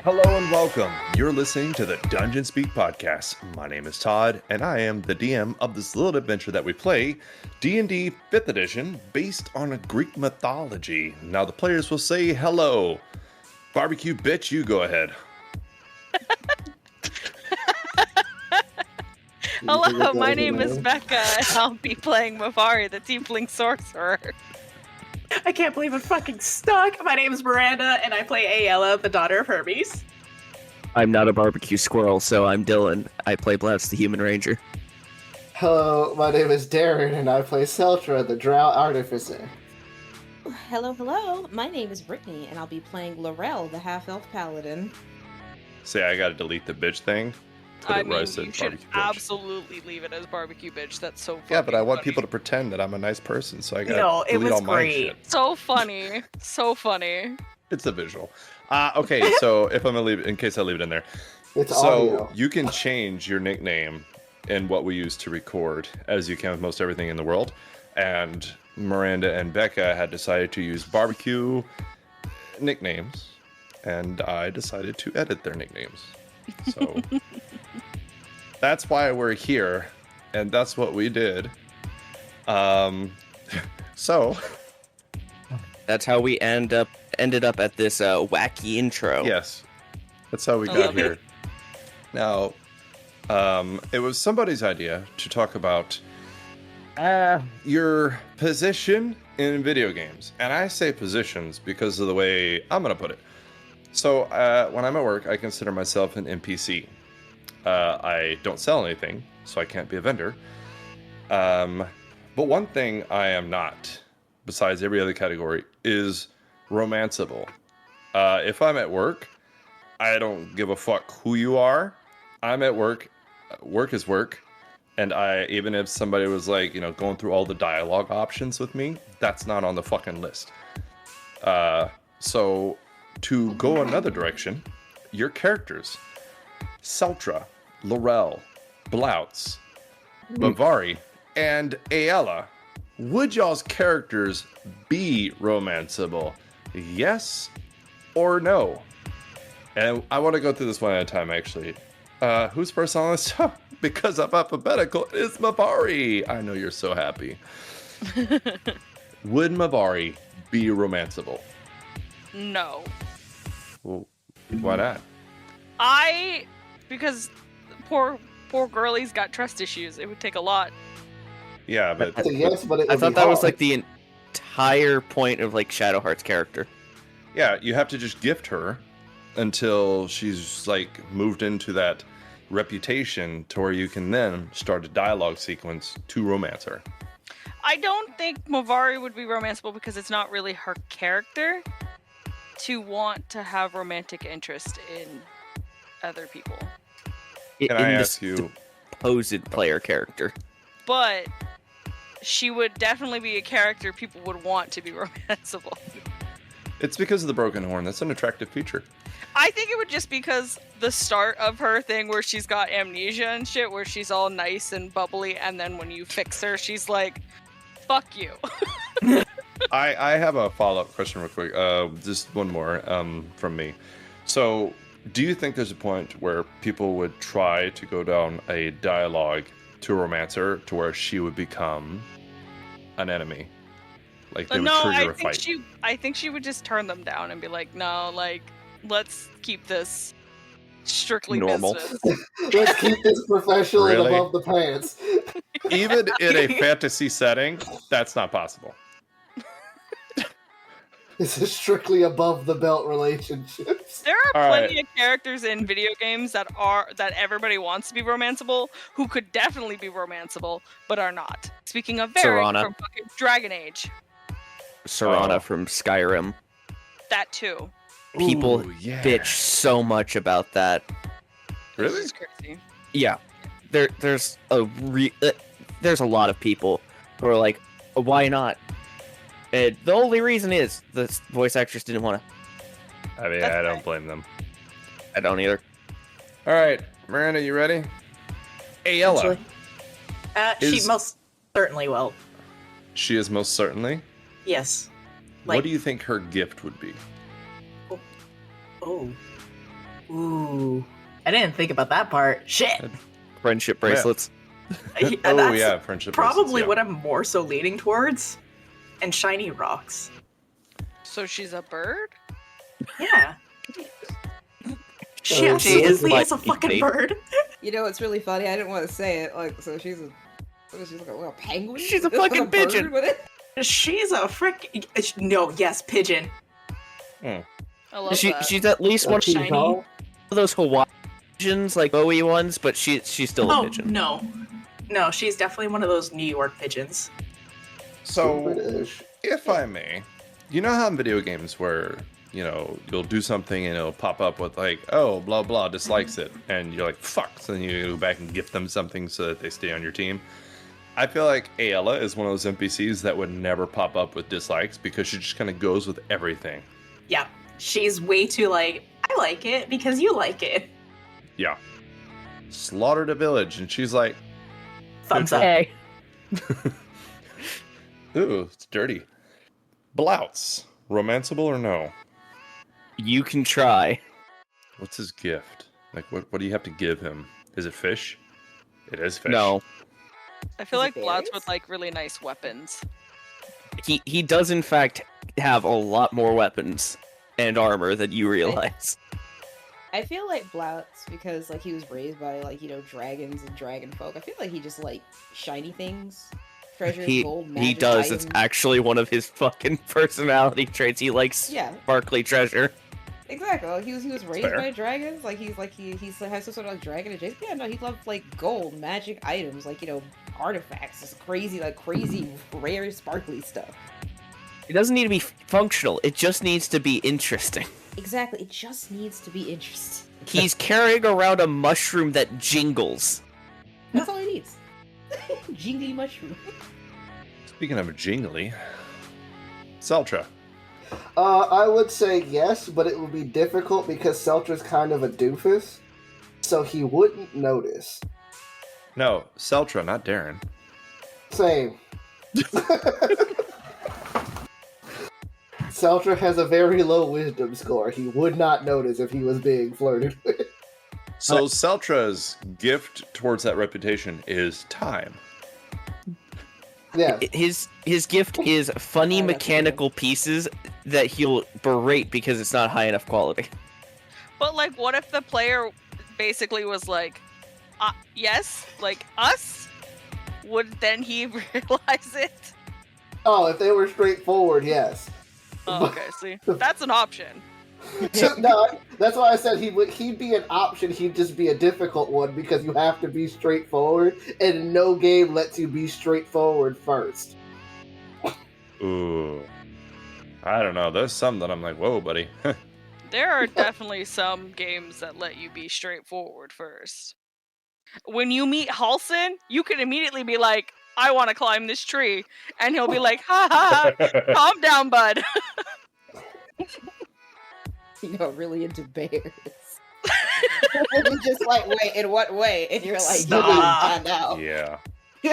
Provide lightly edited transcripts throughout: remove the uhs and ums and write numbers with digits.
Hello and welcome. You're listening to the Dungeon Speak podcast. My name is Todd, and I am the DM of this little adventure that we play, D&D 5th edition, based on a Greek mythology. Now the players will say hello. Barbecue bitch, you go ahead. Hello, my name is Becca, and I'll be playing Mavari, the Tiefling Sorcerer. I can't believe I'm fucking stuck. My name is Miranda, and I play Ayala, the daughter of Hermes. I'm not a barbecue squirrel, so I'm Dylan. I play Blouts, the Human Ranger. Hello, my name is Darren, and I play Celtra, the Drow Artificer. Hello. My name is Brittany, and I'll be playing Lorel, the half-elf paladin. Say I gotta delete the bitch thing. I mean, you should absolutely leave it as barbecue bitch. That's so funny. Yeah, but I want people to pretend that I'm a nice person, so I gotta it delete was all my great. shit. So funny. So funny. It's a visual. Okay, so if I'm gonna leave, in case I leave it in there. It's So audio. you can change your nickname in what we use to record, as you can with most everything in the world. And Miranda and Becca had decided to use barbecue nicknames, and I decided to edit their nicknames. So that's why we're here, and that's what we did. So That's how we ended up at this wacky intro. yes, that's how we got here. Now, it was somebody's idea to talk about your position in video games. And I say positions because of the way I'm going to put it. So when I'm at work, I consider myself an NPC. I don't sell anything, so I can't be a vendor. But one thing I am not, besides every other category, is romanceable. If I'm at work, I don't give a fuck who you are. I'm at work. Work is work. And even if somebody was like, going through all the dialogue options with me, that's not on the fucking list. So to go another direction, your characters, Celtra, Lorel, Blouts, Mavari, and Ayala, would y'all's characters be romanceable? Yes or no? And I want to go through this one at a time, actually. Who's first on this? Because I'm alphabetical, it's Mavari. I know you're so happy. Would Mavari be romanceable? No. Well, why not? Because poor girlie's got trust issues. It would take a lot. Yeah, but So yes, but it I would thought be that was hard. like the entire point of like Shadowheart's character. yeah, you have to just gift her until she's like moved into that reputation to where you can then start a dialogue sequence to romance her. I don't think Mavari would be romanceable because it's not really her character to want to have romantic interest in other people. Can In I this ask you? supposed player character. But she would definitely be a character people would want to be romanceable. It's because of the broken horn. That's an attractive feature. I think it would just because the start of her thing where she's got amnesia and shit, where she's all nice and bubbly, and then when you fix her, she's like, fuck you. I have a follow-up question real quick. Just one more from me. So, do you think there's a point where people would try to go down a dialogue to romance her to where she would become an enemy? Like they would No, trigger I a think fight. I think she would just turn them down and be like, no, like, let's keep this strictly Normal. business. Let's keep this professional and Really? above the pants. Even in a fantasy setting, that's not possible. This is strictly above the belt relationships. There are All plenty of characters in video games that everybody wants to be romanceable, who could definitely be romanceable, but are not. Speaking of very Serana. from fucking Dragon Age, Serana Oh. from Skyrim. that too. People Ooh, yeah. bitch so much about that. Really? It's crazy. Yeah, there's a lot of people who are like, why not? And the only reason is the voice actress didn't want to. I mean, That's I don't fine. blame them. I don't either. All right, Miranda, you ready? Ayala. She Is- most certainly will. She is most certainly. Yes. What do you think her gift would be? Oh. Ooh, I didn't think about that part. Shit. Friendship bracelets. Oh That's yeah, friendship. probably bracelets, yeah. what I'm more so leaning towards. And shiny rocks. So she's a bird? Yeah. She Oh, actually so is it's me as a like fucking easy. bird. You know, it's really funny. I didn't want to say it. Like, so she's a. What is she like a little penguin? She's a With fucking bird pigeon. with it? She's a frick. No, yes, pigeon. I love that. She's at least one Shiny. of those Hawaiian pigeons, like Bowie ones, but she's still a Oh pigeon. no, she's definitely one of those New York pigeons. So, British. if I may, you know how in video games where, you know, you'll do something and it'll pop up with like, oh, blah, blah, dislikes it. And you're like, fuck. So then you go back and gift them something so that they stay on your team. I feel like Ayla is one of those NPCs that would never pop up with dislikes because she just kind of goes with everything. Yeah, she's way too like, I like it because you like it. Yeah. Slaughtered a village and she's like, Thumbs up. Hey. ooh, it's dirty. Blouts. Romanceable or no? You can try. What's his gift? Like, what do you have to give him? Is it fish? It is fish. No. I feel Is like it Blouts berries? would like really nice weapons. He does in fact have a lot more weapons and armor than you realize. I feel like Blouts, because like he was raised by like, you know, dragons and dragon folk. I feel like he just like shiny things. Treasures, gold, magic He does. items. It's actually one of his fucking personality traits. He likes Yeah, sparkly treasure. exactly. Like, he was raised fair. by dragons. Like he has some sort of like dragon adjacent. Yeah, no, he loved like gold, magic items, like, you know, artifacts, this crazy rare sparkly stuff. It doesn't need to be functional. It just needs to be interesting. Exactly. It just needs to be interesting. He's carrying around a mushroom that jingles. That's all he needs. Jingly mushroom. Speaking of jingly, Celtra. I would say yes, but it would be difficult because Celtra's kind of a doofus, so he wouldn't notice. No, Celtra, not Darren. Same. Celtra has a very low wisdom score. He would not notice if he was being flirted with. So Celtra's gift towards that reputation is time. Yeah. His gift is funny Oh, that's mechanical pieces that he'll berate because it's not high enough quality. But like, what if the player basically was like, yes, like us? Would then he realize it? Oh, if they were straightforward, yes. Oh, okay, see, that's an option. No, that's why I said he'd be an option. He'd just be a difficult one because you have to be straightforward, and no game lets you be straightforward first. Ooh. I don't know. There's some that I'm like, whoa, buddy. There are definitely some games that let you be straightforward first. When you meet Halson, you can immediately be like, I want to climb this tree. And he'll be like, ha ha, ha, calm down, bud. You're really into bears. You're just like, wait, in what way? And you're like, Stop. I know. Yeah.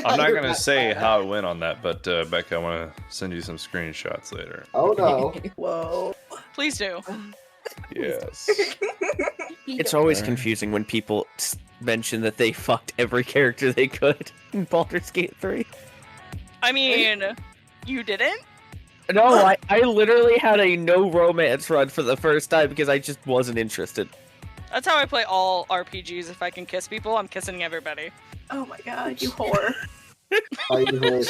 I'm not going to say how it went on that, but Becca, I want to send you some screenshots later. Oh no. Whoa. Please do. Yes. It's always confusing when people mention that they fucked every character they could in Baldur's Gate 3. I mean, you didn't? No, I literally had a no romance run for the first time because I just wasn't interested. That's how I play all RPGs. If I can kiss people, I'm kissing everybody. Oh my god, you whore. I usually,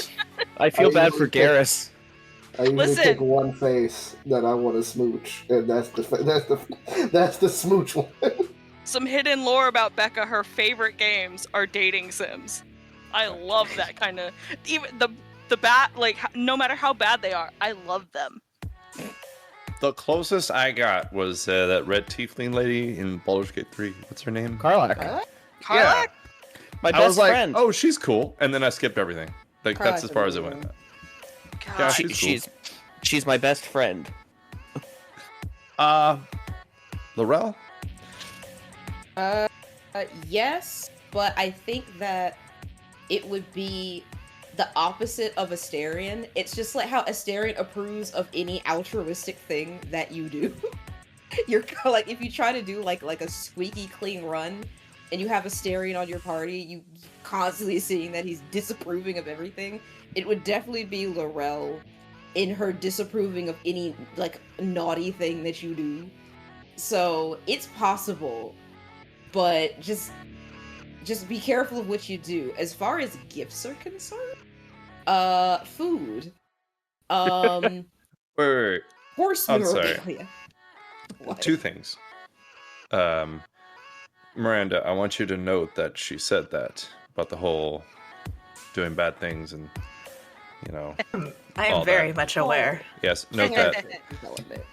I feel I bad for usually pick- Garrus. I usually Listen. pick one face that I want to smooch, and that's the smooch one. Some hidden lore about Becca, her favorite games are dating sims. I love that kind of, even the bad, like, no matter how bad they are, I love them. The closest I got was that red tiefling lady in Baldur's Gate 3. What's her name? Karlak. Karlak? My I best was like, friend. oh, she's cool. And then I skipped everything. Like, that's Karlak's as far as it amazing. went. God. Yeah, She- she's cool. she's my best friend. Lorel? Yes, but I think that it would be the opposite of Asterion. It's just like how Asterion approves of any altruistic thing that you do. you're like if you try to do like a squeaky clean run, and you have a Asterion on your party, you constantly seeing that he's disapproving of everything. It would definitely be Lorel in her disapproving of any like naughty thing that you do. So it's possible, but just be careful of what you do. As far as gifts are concerned, food, Wait. horse I'm sorry. memorabilia. What? 2 things. Miranda, I want you to note that she said that about the whole doing bad things and, I all am very that. much aware. Yes, note that.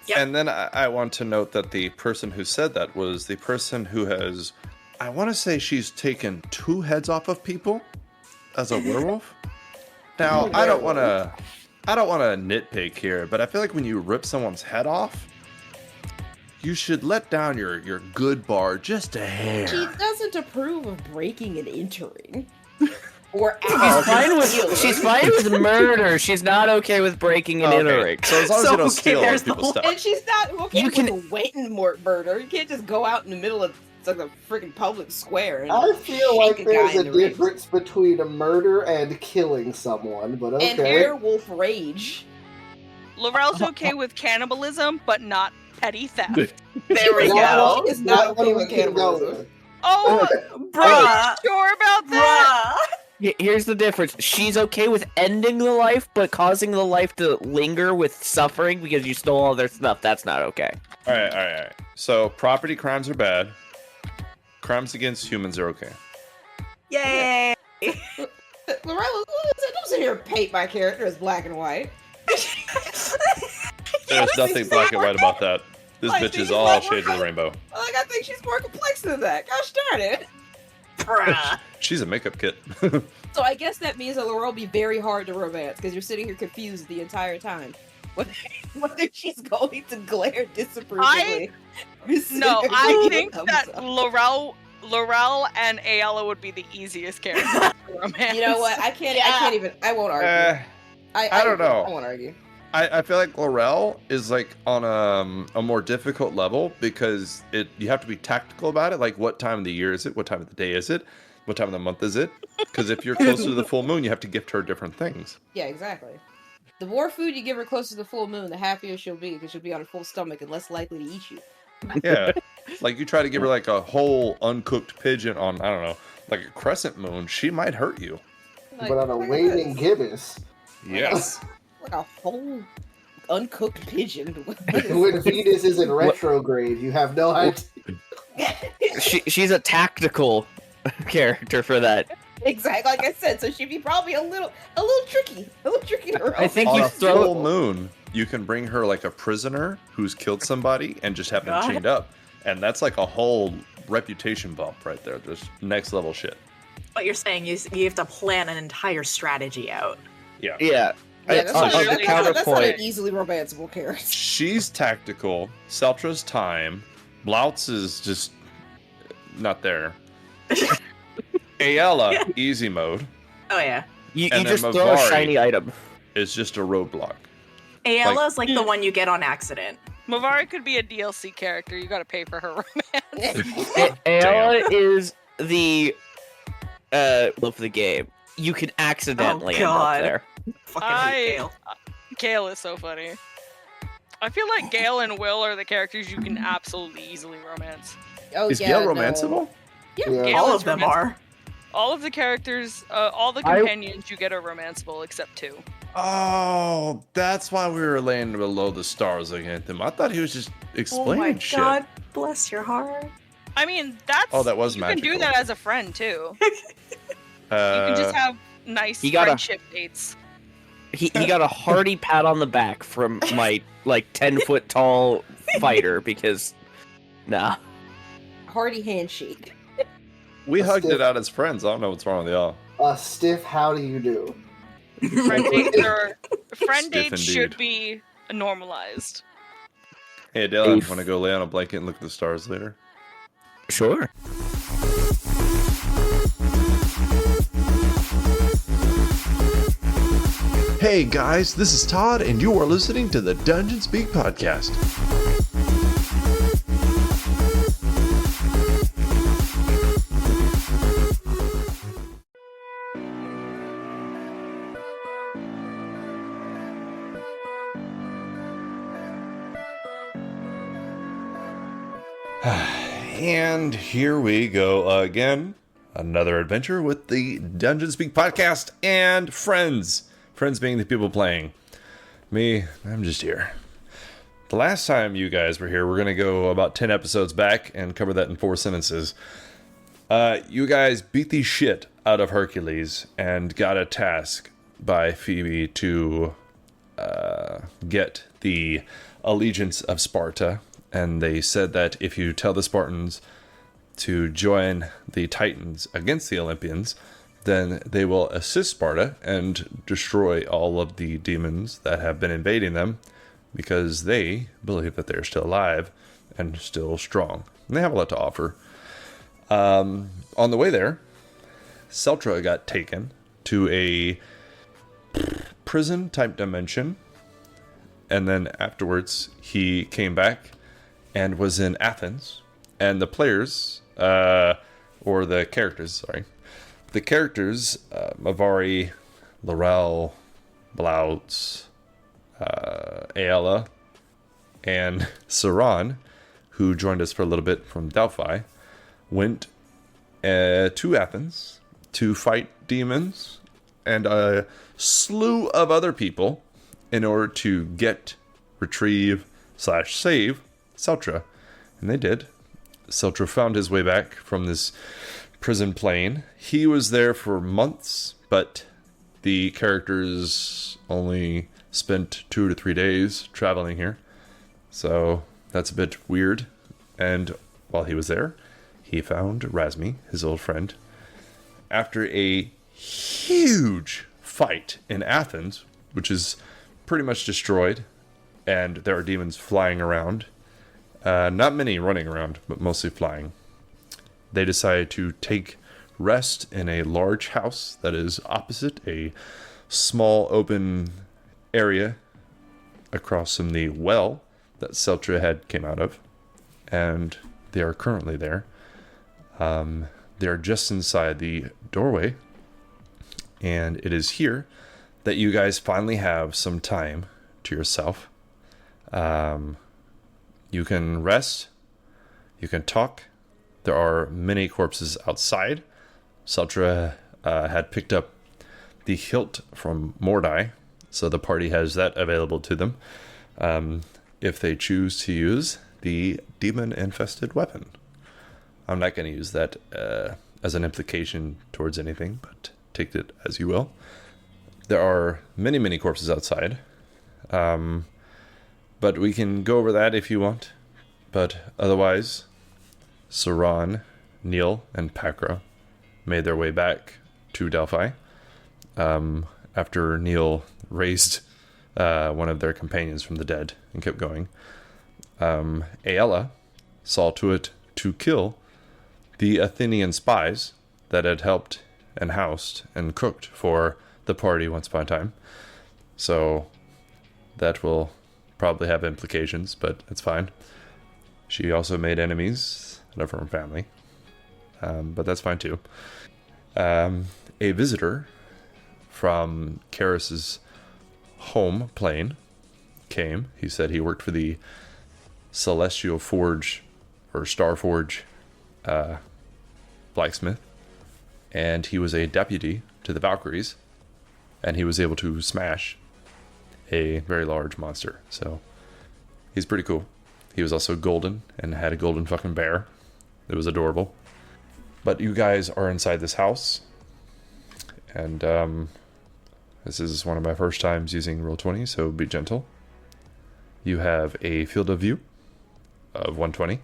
Yep. And then I want to note that the person who said that was the person who has, I want to say she's taken 2 heads off of people as a werewolf. Now, I don't want to nitpick here, but I feel like when you rip someone's head off, you should let down your good bar just a hair. She doesn't approve of breaking and entering. Or She's fine with murder. She's not okay with breaking and entering. So as long as So, you don't okay, steal other there's the people's whole- stuff. And she's not okay You with can- waiting murder. You can't just go out in the middle of like a freaking public square and I feel like shake a guy there's a in the ribs. difference between a murder and killing someone, but okay. And werewolf rage. Lorel's okay with cannibalism, but not petty theft. There we go. It's not okay what with we can go cannibalism. with. Oh, Bruh. are you sure about that? Bruh. Here's the difference. She's okay with ending the life, but causing the life to linger with suffering because you stole all their stuff. That's not okay. All right. So property crimes are bad. Crimes against humans are okay. Yay. Lorella, don't sit here and paint my character as black and white. There's nothing black and white about that. This Like, bitch is she's all not shades of the working. rainbow. Like, I think she's more complex than that. Gosh darn it. Bruh. She's a makeup kit. So I guess that means that Laurel will be very hard to romance because you're sitting here confused the entire time. Whether she's going to glare disapprovingly. No, I think that Lorel and Ayala would be the easiest characters to romance. You know what? I can't even. I won't argue. I don't know. I won't argue. I feel like Lorel is like on a more difficult level because you have to be tactical about it. Like, what time of the year is it? What time of the day is it? What time of the month is it? Because if you're closer to the full moon, you have to gift her different things. Yeah, exactly. The more food you give her closer to the full moon, the happier she'll be because she'll be on a full stomach and less likely to eat you. Yeah, like you try to give her like a whole uncooked pigeon on, I don't know, like a crescent moon, she might hurt you. Like, But on a look at waning this. gibbous, Yes. Like a whole uncooked pigeon. when Venus is in retrograde, you have no idea. She's a tactical character for that. Exactly, like I said, so she'd be probably a little tricky to her. I think On you a throw full moon, you can bring her like a prisoner who's killed somebody and just have them God. chained up. And that's like a whole reputation bump right there. Just next level shit. What you're saying is you have to plan an entire strategy out. Yeah. Yeah. Yeah, that's On not, the that's not an counterpoint, easily romanceable character. She's tactical. Celtra's time. Bloutz is just not there. Ayala, easy mode, Oh yeah. you and then just throw a Mavari. shiny item. is just a roadblock. Ayala's like the one you get on accident. Mavari could be a DLC character. You gotta pay for her romance. Ayala is the love of the game. You can accidentally end up God. there. Fucking hate I- Gale. Gale is so funny. I feel like Gale and Will are the characters you can absolutely easily romance. Oh, Is yeah, Gale no. romanceable? Yeah, Yeah. Gale All is of them romanceable. are. All of the characters, all the I- companions you get are romanceable except 2. Oh, that's why we were laying below the stars looking at them. I thought he was just explaining Oh my shit. God, bless your heart. I mean, that's Oh, that was you can do magical. that as a friend too. You can just have nice You gotta- friendship dates. He got a hearty pat on the back from my like 10-foot tall fighter because nah. Hearty handshake. We A hugged stiff- it out as friends. I don't know what's wrong with y'all. A stiff how do you do? Friend dates are friend Stiff dates should indeed. be normalized. Hey, Dylan, Oof. want to go lay on a blanket and look at the stars later? Sure. Hey guys, this is Todd, and you are listening to the Dungeon Speak podcast. And here we go again. Another adventure with the Dungeon Speak podcast and friends. Friends being the people playing. Me, I'm just here. The last time you guys were here, we're going to go about 10 episodes back and cover that in 4 sentences. You guys beat the shit out of Hercules and got a task by Phoebe to get the allegiance of Sparta. And they said that if you tell the Spartans to join the Titans against the Olympians, then they will assist Sparta and destroy all of the demons that have been invading them, because they believe that they're still alive and still strong. And they have a lot to offer. On the way there, Celtra got taken to a prison-type dimension. And then afterwards, he came back and was in Athens. And the players, or the characters, sorry. The characters, Mavari, Lorel, Blouts, Ayala, and Saran, who joined us for a little bit from Delphi, went to Athens to fight demons and a slew of other people in order to retrieve / save Celtra. And they did. Celtra found his way back from this prison plane. He was there for months, but the characters only spent 2 to 3 days traveling here. So that's a bit weird. And while he was there, he found Razmi, his old friend. After a huge fight in Athens, which is pretty much destroyed, and there are demons flying around. Not many running around, but mostly flying. They decided to take rest in a large house that is opposite a small open area across from the well that Celtra had came out of. And they are currently there. They are just inside the doorway. And it is here that you guys finally have some time to yourself. You can rest. You can talk. There are many corpses outside. Celtra had picked up the hilt from Mordai, so the party has that available to them if they choose to use the demon-infested weapon. I'm not going to use that as an implication towards anything, but take it as you will. There are many, many corpses outside. But we can go over that if you want. But otherwise, Saran, Neil, and Pakra made their way back to Delphi. After Neil raised one of their companions from the dead and kept going. Ayala saw to it to kill the Athenian spies that had helped and housed and cooked for the party once upon a time. So that will probably have implications, but it's fine. She also made enemies of her own family, but that's fine too. A visitor from Karis's home plane came. He said he worked for the Celestial Forge or Star Forge blacksmith, and he was a deputy to the Valkyries, and he was able to smash a very large monster. So he's pretty cool. He was also golden and had a golden fucking bear. It was adorable. But you guys are inside this house, and this is one of my first times using Roll20, so be gentle. You have a field of view of 120,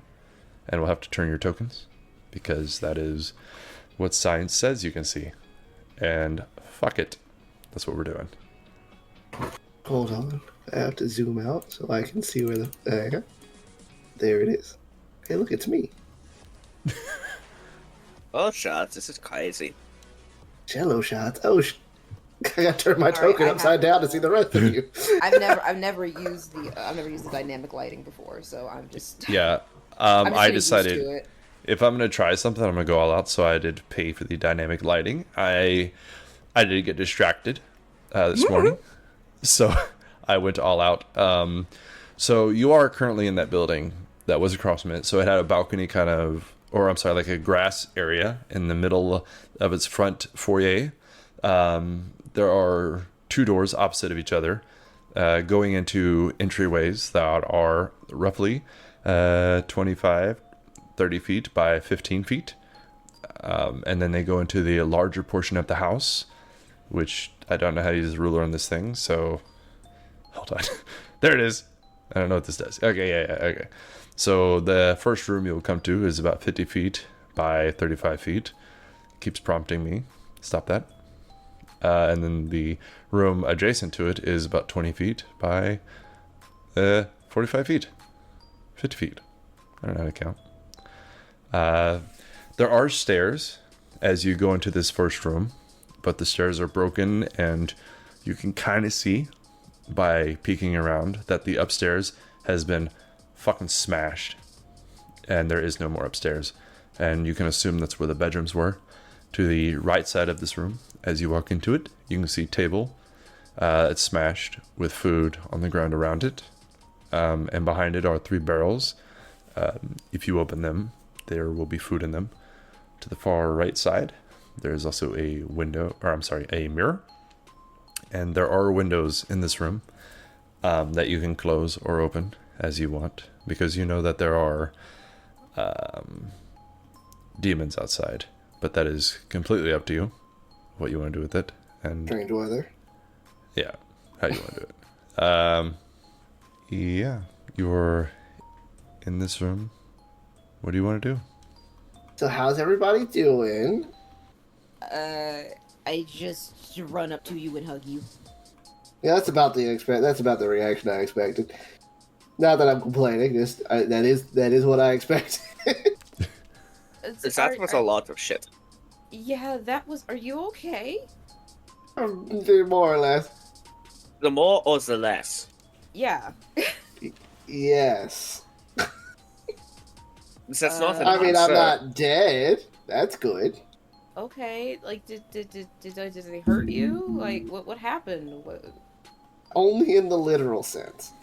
and we'll have to turn your tokens because that is what science says you can see. And fuck it, that's what we're doing. Hold on. I have to zoom out so I can see where there it is. Hey, look, it's me. Oh, shots. This is crazy. Jello shots. Oh, I gotta turn my token upside down to see the rest of you. I've never used the dynamic lighting before, so I'm just Yeah. I'm just I getting used to decided it. if I'm gonna try something, I'm gonna go all out. So I did pay for the dynamic lighting. I did get distracted this morning, so I went all out. So you are currently in that building, that was across from it. So it had a balcony kind of, or I'm sorry, like a grass area in the middle of its front foyer. There are 2 doors opposite of each other, going into entryways that are roughly 25, 30 feet by 15 feet. And then they go into the larger portion of the house, which I don't know how to use the ruler on this thing, so hold on. There it is. I don't know what this does. Okay, yeah, okay. So the first room you'll come to is about 50 feet by 35 feet. Keeps prompting me. Stop that. And then the room adjacent to it is about 20 feet by 45 feet. 50 feet. I don't know how to count. There are stairs as you go into this first room, but the stairs are broken, and you can kind of see by peeking around that the upstairs has been fucking smashed, and there is no more upstairs. And you can assume that's where the bedrooms were. To the right side of this room, as you walk into it, you can see a table. It's smashed with food on the ground around it. And behind it are 3 barrels. If you open them, there will be food in them. To the far right side, there's also a a mirror. And there are windows in this room that you can close or open as you want, because you know that there are demons outside. But that is completely up to you, what you want to do with it. And Strange weather. yeah, how you want to do it. Yeah, you're in this room. What do you want to do? So how's everybody doing? I just run up to you and hug you. Yeah, that's about the reaction I expected. Not that I'm complaining, that is what I expected. That was a lot of shit. Yeah, that was. Are you okay? More or less. The more or the less? Yes. That's not an I mean, answer. I'm not dead. That's good. Okay, like did they hurt you? Like what happened? Only in the literal sense.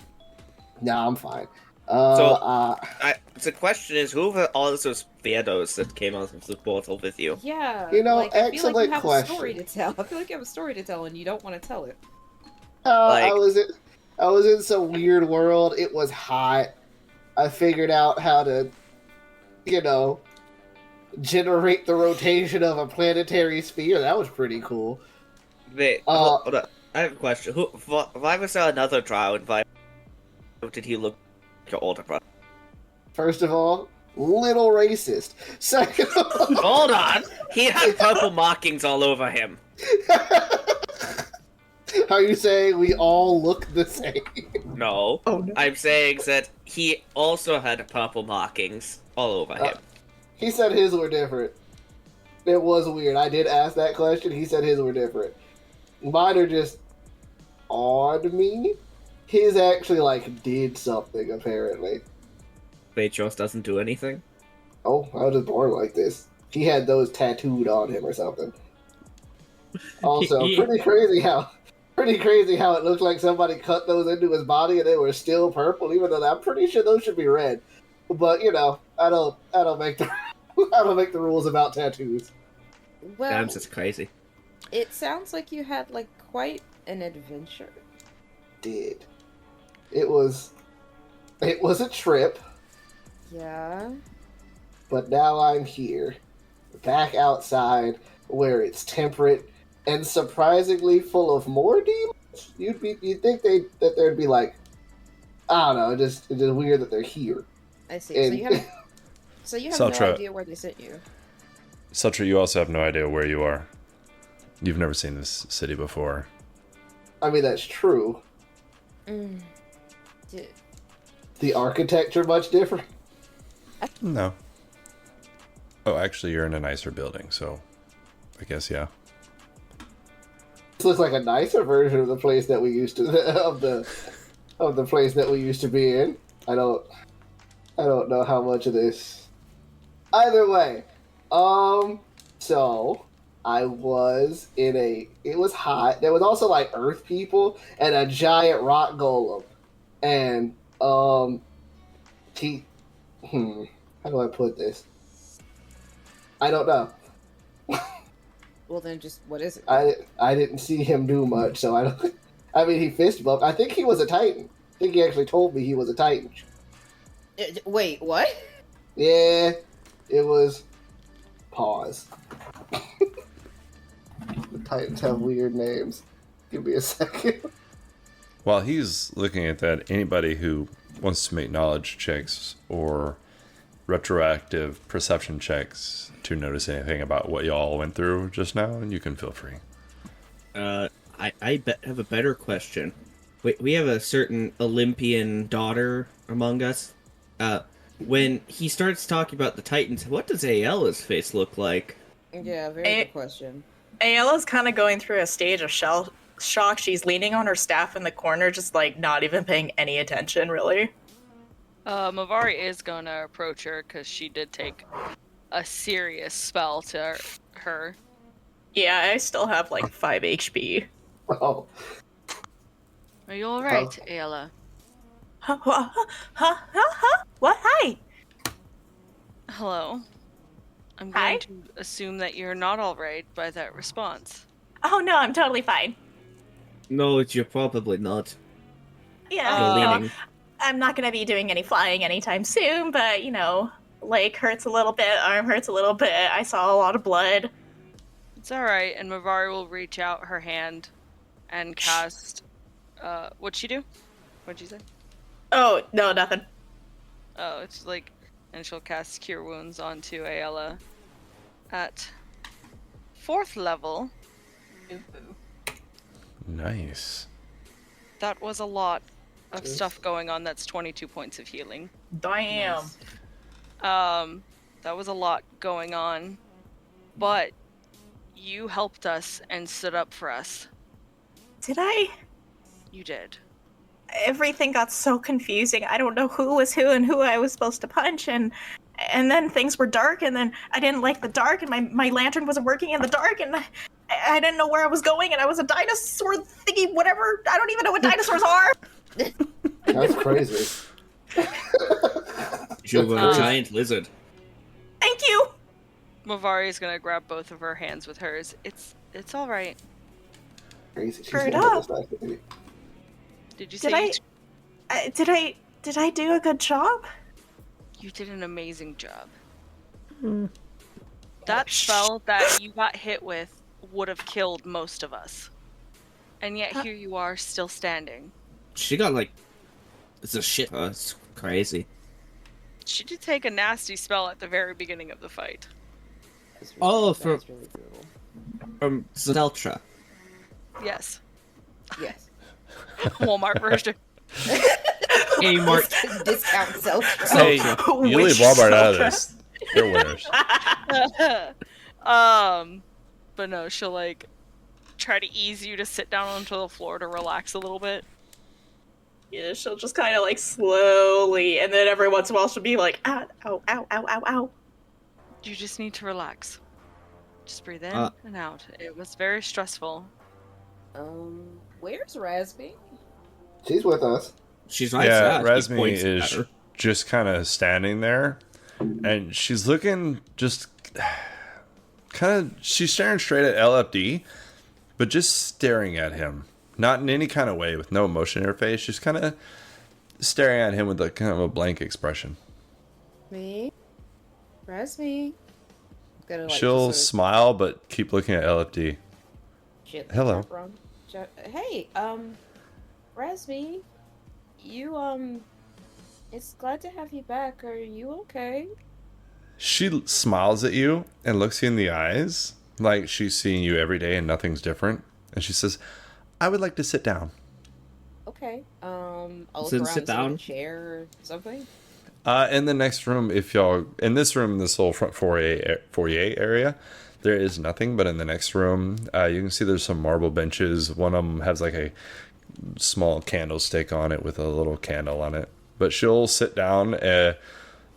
No, I'm fine. The question is, who were all those weirdos that came out of the portal with you? Yeah, You know, like, I feel like you excellent have question. a story to tell. I feel like you have a story to tell and you don't want to tell it. I was in some weird world. It was hot. I figured out how to, generate the rotation of a planetary sphere. That was pretty cool. Wait, hold on. I have a question. Why was there another drow, and why did he look like your older brother? First of all, little racist. Second of all, Hold on! He had purple markings all over him. are you saying we all look the same? No. Oh, no. I'm saying that he also had purple markings all over him. He said his were different. It was weird. I did ask that question. He said his were different. Mine are just on me. His actually, did something, apparently. Wait, yours doesn't do anything? Oh, I was just born like this. He had those tattooed on him or something. Also, pretty crazy how it looked like somebody cut those into his body and they were still purple, even though I'm pretty sure those should be red. But I don't make the rules about tattoos. Well, Damn, that's crazy. it sounds like you had quite an adventure. Did. It was a trip, Yeah. but now I'm here, back outside where it's temperate and surprisingly full of more demons. You'd think that there'd be I don't know, it's just weird that they're here. I see. And- So you have no Celtra. idea where they sent you. Celtra, you also have no idea where you are. You've never seen this city before. I mean, that's true. Mm. Did, The architecture much different. No. Oh, actually, you're in a nicer building, so I guess, yeah. This looks like a nicer version of the place that we used to of the place that we used to be in. I don't know how much of this. Either way, so I was it was hot. There was also earth people and a giant rock golem, and How do I put this? I don't know. Well, then just what is it? I didn't see him do much, so I don't. I mean, he fist bumped. I think he was a Titan. I think he actually told me he was a Titan. Wait, what? Yeah, it was. Pause. The Titans have weird names. Give me a second. While he's looking at that, anybody who wants to make knowledge checks or retroactive perception checks to notice anything about what y'all went through just now, and you can feel free. Have a better question. We have a certain Olympian daughter among us. When he starts talking about the Titans, what does Ayala's face look like? Yeah, very good question. Ayala's kind of going through a stage of shell shock. She's leaning on her staff in the corner, just like not even paying any attention, really. Mavari is gonna approach her because she did take a serious spell to her. Yeah, I still have like 5 HP. Oh, Are you alright, Ayala? Huh? What? Hi. Hello. I'm Hi? going to assume that you're not alright by that response. Oh no, I'm totally fine. No, you're probably not. Yeah, You're no, leaning. I'm not gonna be doing any flying anytime soon, but leg hurts a little bit, arm hurts a little bit. I saw a lot of blood. It's alright, and Mavari will reach out her hand and cast... what'd she do? What'd you say? Oh, no, nothing. Oh, it's like... And she'll cast Cure Wounds onto Ayala at 4th level. Nice. That was a lot of stuff going on. That's 22 points of healing. Damn. That was a lot going on. But you helped us and stood up for us. Did I? You did. Everything got so confusing. I don't know who was who and who I was supposed to punch, and then things were dark, and then I didn't like the dark, and my lantern wasn't working in the dark, and I didn't know where I was going, and I was a dinosaur thingy, whatever. I don't even know what dinosaurs are. that's crazy. You were a giant lizard. Thank you. Mavari is gonna grab both of her hands with hers. It's all right. Crazy. She's Turn one of up. those activities. Did you say Did I do a good job? you did an amazing job? That spell that you got hit with would have killed most of us, and yet here you are, still standing. She got it's a shit. It's crazy. She did take a nasty spell at the very beginning of the fight. Oh, That's really brutal. From Celtra. Yes, Yes. Walmart version. Kmart. Discount self. Hey, you leave Walmart out of Celtra? this. They're winners. But no, she'll try to ease you to sit down onto the floor to relax a little bit. Yeah, she'll just kind of slowly, and then every once in a while she'll be like, ow, ow, ow, ow, ow, ow. You just need to relax. Just breathe in Uh. and out. It was very stressful. Where's Raspy? She's with us. She's right. Yeah, side. She Razmi points at is her. just kind of standing there, and she's looking just she's staring straight at LFD, but just staring at him. Not in any kind of way, with no emotion in her face. She's kind of staring at him with kind of a blank expression. Me? Raspy? Gonna, She'll just smile, but keep looking at LFD. gently Hello. tap around. Hey, Raspy, you, it's glad to have you back. Are you okay? She smiles at you and looks you in the eyes, like she's seeing you every day and nothing's different. And she says, I would like to sit down. Okay. I'll look Sit- around sit and see if down. a chair or something. In the next room, in this room, this whole front foyer area, there is nothing. But in the next room, you can see there's some marble benches. One of them has a small candlestick on it with a little candle on it. But she'll sit down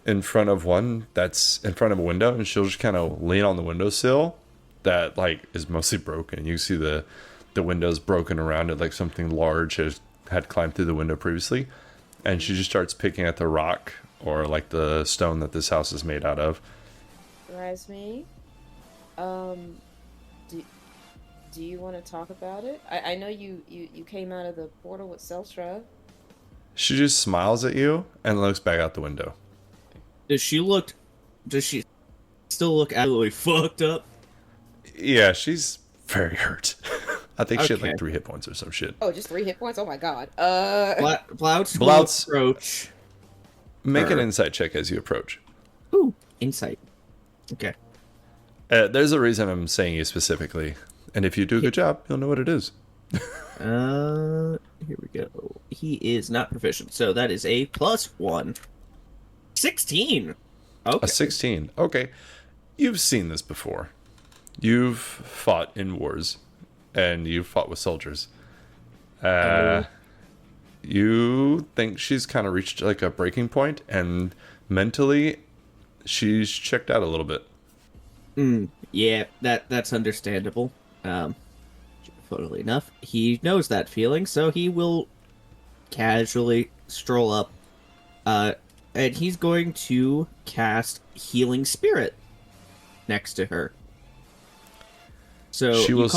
in front of one that's in front of a window, and she'll just kind of lean on the windowsill that is mostly broken. You see the window's broken around it, like something large had climbed through the window previously. And she just starts picking at the rock or like the stone that this house is made out of. Razmi, do you want to talk about it? I know you came out of the portal with Celtra. She just smiles at you and looks back out the window. Does she still look absolutely fucked up? Yeah, she's very hurt. I think she had Okay. like 3 hit points or some shit. Oh, just 3 hit points? Oh my god. Blouts will Blouts- approach. Make an Her. insight check as you approach. Ooh, insight. Okay. There's a reason I'm saying you specifically, and if you do a good job, you'll know what it is. Here we go. He is not proficient, so that is a +1. 16. Okay. A 16. Okay. You've seen this before. You've fought in wars, and you've fought with soldiers. You think she's kind of reached like a breaking point, and mentally, she's checked out a little bit. Yeah, that's understandable. Funnily enough, he knows that feeling, so he will casually stroll up, and he's going to cast Healing Spirit next to her. So She will.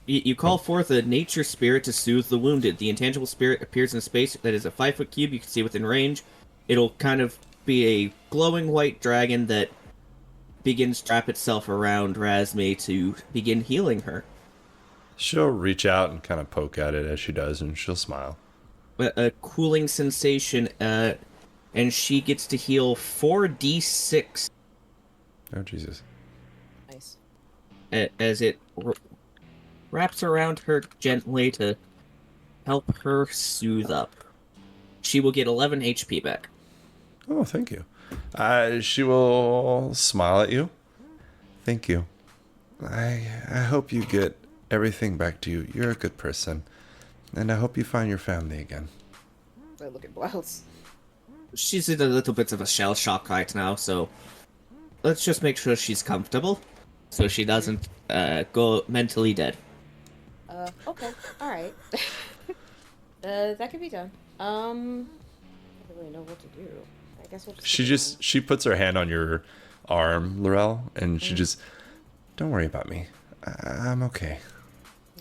you call forth a nature spirit to soothe the wounded. The intangible spirit appears in a space that is a 5-foot cube you can see within range. It'll kind of be a glowing white dragon that begins to wrap itself around Razmi to begin healing her. She'll reach out and kind of poke at it as she does, and she'll smile. A cooling sensation, and she gets to heal 4d6 Oh, Jesus. Nice. as it wraps around her gently to help her soothe up. She will get 11 HP back. Oh, thank you. She will smile at you. Thank you. I hope you get everything back to you. You're a good person. And I hope you find your family again. I look at Blouse. She's in a little bit of a shell shock right now, so let's just make sure she's comfortable so she doesn't go mentally dead. Okay. Alright. That could be done. I don't really know what to do. I guess we'll just... She puts her hand on your arm, Lorel, and she just, don't worry about me. I'm okay.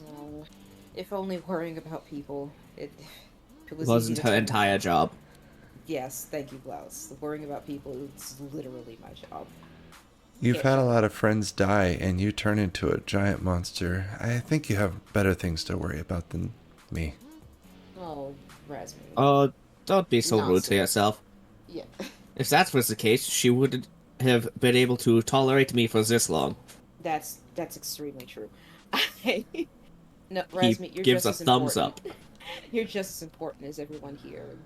Oh, if only worrying about people. It was Wasn't easy to her tell. entire job. Yes, thank you, Blouse. Worrying about people is literally my job. You've Yeah. had a lot of friends die, and you turn into a giant monster. I think you have better things to worry about than me. Oh, Razmi. Don't be so rude to Nonsense. yourself. Yeah. If that was the case, she wouldn't have been able to tolerate me for this long. That's extremely true. No, He Razmi, you're gives just a as thumbs important. You're just as important as everyone here.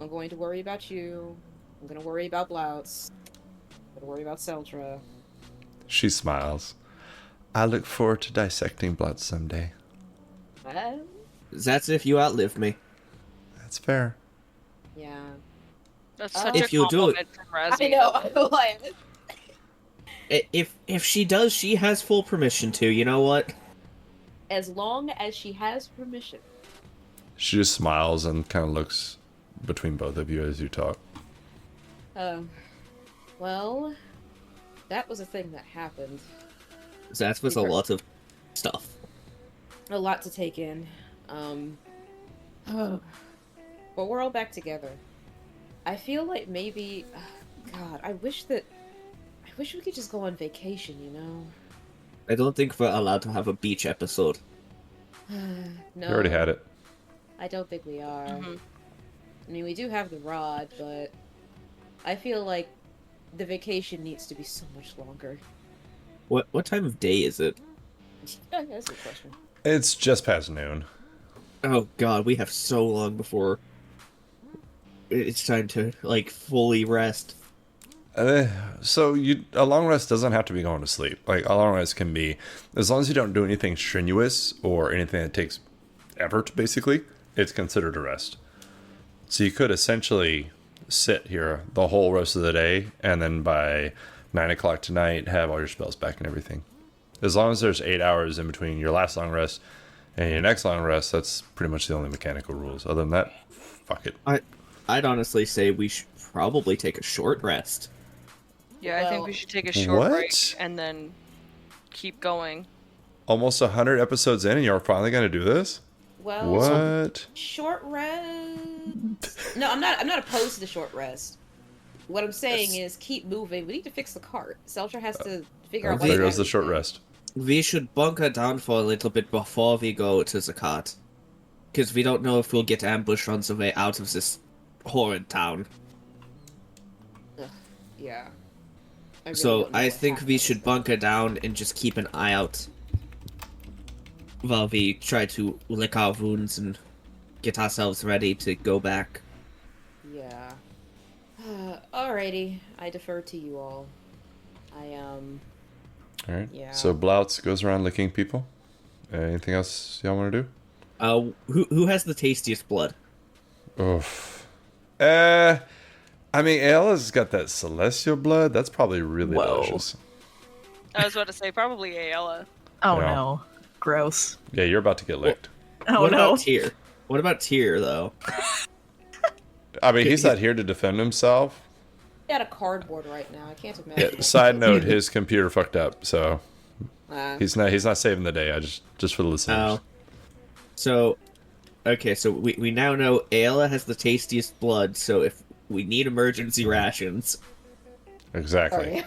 I'm going to worry about you. I'm going to worry about Blouts. I'm going to worry about Celtra. She smiles. I look forward to dissecting blood someday. That's if you outlive me. That's fair. Yeah. That's such If a you do it- compliment from Razzie. I know. I know I am. If she does, she has full permission to. You know what? As long as she has permission. She just smiles and kind of looks between both of you as you talk. Well, that was a thing that happened. That was a lot of stuff. A lot to take in. But we're all back together. I feel like maybe, God, I wish we could just go on vacation, you know? I don't think we're allowed to have a beach episode. No. You already had it. I don't think we are. Mhm. I mean, we do have the rod, but I feel like the vacation needs to be so much longer. What time of day is it? Yeah, that's a good question. It's just past noon. Oh god, we have so long before it's time to like fully rest. So a long rest doesn't have to be going to sleep. Like a long rest can be, as long as you don't do anything strenuous or anything that takes effort, basically, it's considered a rest. So you could essentially sit here the whole rest of the day, and then by 9 o'clock tonight, have all your spells back and everything. As long as there's 8 hours in between your last long rest and your next long rest, that's pretty much the only mechanical rules. Other than that, fuck it. I'd honestly say we should probably take a short rest. Yeah, I think we should take a short break and then keep going. Almost 100 episodes in, and you're finally gonna do this? Well, What? short rest? No, I'm not opposed to the short rest. What I'm saying is keep moving. We need to fix the cart. Celtra has to figure out. There goes the short rest. We should bunker down for a little bit before we go to the cart. Because we don't know if we'll get ambushed on the way out of this horrid town. Yeah. So I think we should bunker down and just keep an eye out while we try to lick our wounds and get ourselves ready to go back. Yeah. Alrighty. I defer to you all. Alright. Yeah. So Bloutz goes around licking people. Anything else y'all want to do? Who has the tastiest blood? Oof. I mean, Ayla's got that celestial blood. That's probably really delicious. I was about to say, probably Ayala. Oh Yeah. no. Gross. Yeah, you're about to get licked. Oh what no. about Tyr? What about Tyr, though? I mean, he's not here to defend himself. He got a cardboard right now. I can't imagine. Yeah, side note, his computer fucked up, so Uh, he's not saving the day. Just for the listeners. Oh. So, okay, so we now know Ayla has the tastiest blood, so if we need emergency rations. Exactly. sorry.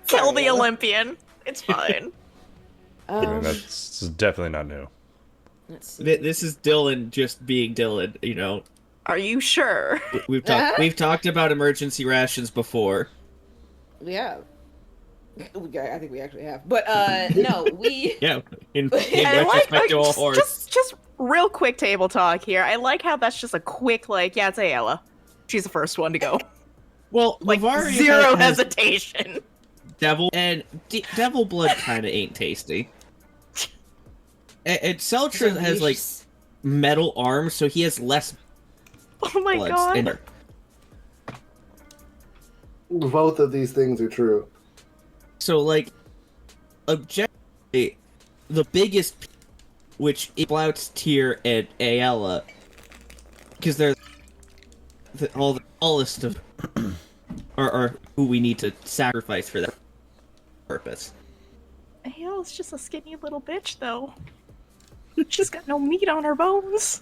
Kill the Sorry, Olympian. It's fine. I mean, that's definitely not new. Let's see. This is Dylan just being Dylan, you know. Are you sure? We've talked about emergency rations before. We have. I think we actually have. But, no, we... Yeah, in And retrospect to a horse. just real quick table talk here. I like how that's just a quick, yeah, it's Ayala. She's the first one to go. Well, Like, Mavari zero has hesitation. devil, and devil blood kind of ain't tasty. And Celtra has, like, metal arms, so he has less Oh my blood. god. And Both of these things are true. so, like, objectively, the biggest, which is Bloutz, Tyr, and Ayala, because they're the tallest of, are who we need to sacrifice for that purpose. Ayala's just a skinny little bitch, though. She's got no meat on her bones.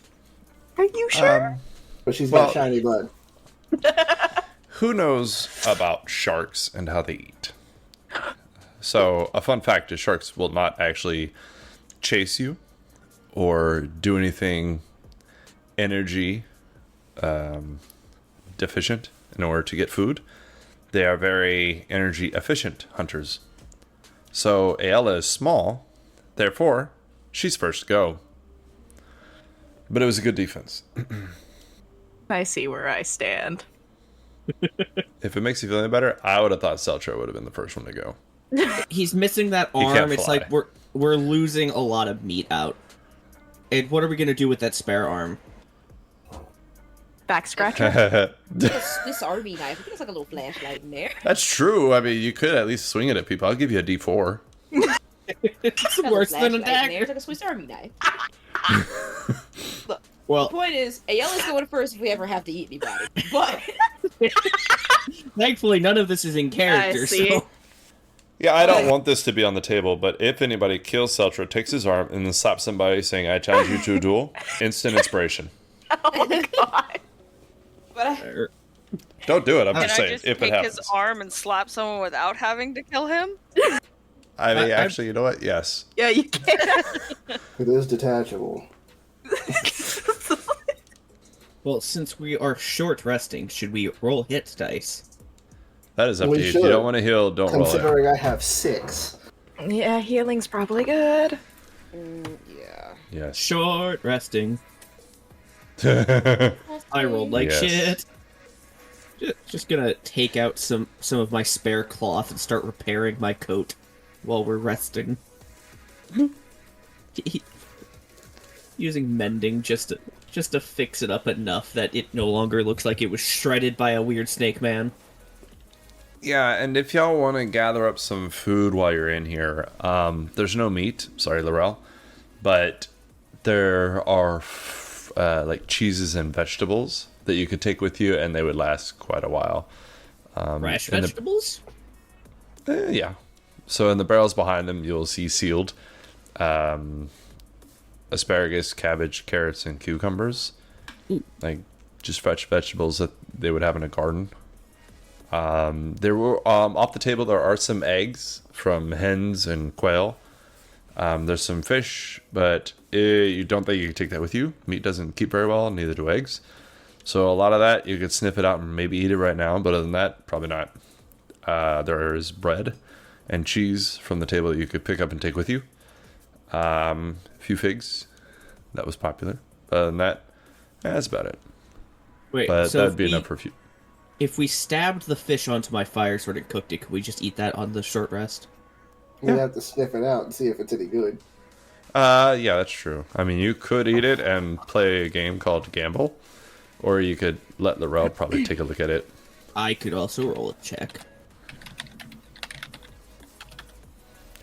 Are you sure? But she's Well- got shiny blood. Who knows about sharks and how they eat? So, a fun fact is sharks will not actually chase you or do anything energy deficient in order to get food. They are very energy efficient hunters. So, Ayala is small, therefore, she's first to go. But it was a good defense. I see where I stand. If it makes you feel any better, I would have thought Celtra would have been the first one to go. He's missing that He can't arm. It's fly. like we're losing a lot of meat out. And what are we gonna do with that spare arm? Back scratcher. This Army knife. I think it's like a little flashlight in there. That's true. I mean, you could at least swing it at people. I'll give you a D4. It's Got a worse little than a flashlight in there. dagger. It's like a Swiss Army knife. Well, The point is, Ayala's going first if we ever have to eat anybody. But thankfully, none of this is in character. I see. So Yeah, I don't want this to be on the table, but if anybody kills Celtra, takes his arm, and then slaps somebody saying, I challenge you to a duel, instant inspiration. Oh my god. but Don't do it. I'm Can just I saying, just if it take happens. his arm and slap someone without having to kill him? I mean, I- actually, you know what? Yes. Yeah, you can. It is detachable. well, since we are short resting, should we roll hit dice? That is up We to you. If you should, don't want to heal, don't roll it. Considering I have 6. Yeah, healing's probably good. yeah. Yes. Short resting. I rolled like Yes. shit. Just gonna take out some of my spare cloth and start repairing my coat while we're resting. Using mending just to fix it up enough that it no longer looks like it was shredded by a weird snake man. Yeah, and if y'all want to gather up some food while you're in here, there's no meat. Sorry, Lorel. But there are like cheeses and vegetables that you could take with you, and they would last quite a while. Fresh and vegetables? Yeah. So in the barrels behind them, you'll see sealed asparagus, cabbage, carrots, and cucumbers. Like just fresh vegetables that they would have in a garden. There were off the table. There are some eggs from hens and quail. There's some fish, but you don't think you can take that with you. Meat doesn't keep very well, neither do eggs. So a lot of that you could sniff it out and maybe eat it right now. But other than that, probably not. There is bread and cheese from the table that you could pick up and take with you. A few figs. That was popular. Other than that, that's about it. Wait, but so that'd be enough for a few. If we stabbed the fish onto my fire sword and cooked it, could we just eat that on the short rest? You'd have to sniff it out and see if it's any good. Yeah, that's true. I mean, you could eat it and play a game called Gamble, or you could let Lorel probably take a look at it. I could also roll a check.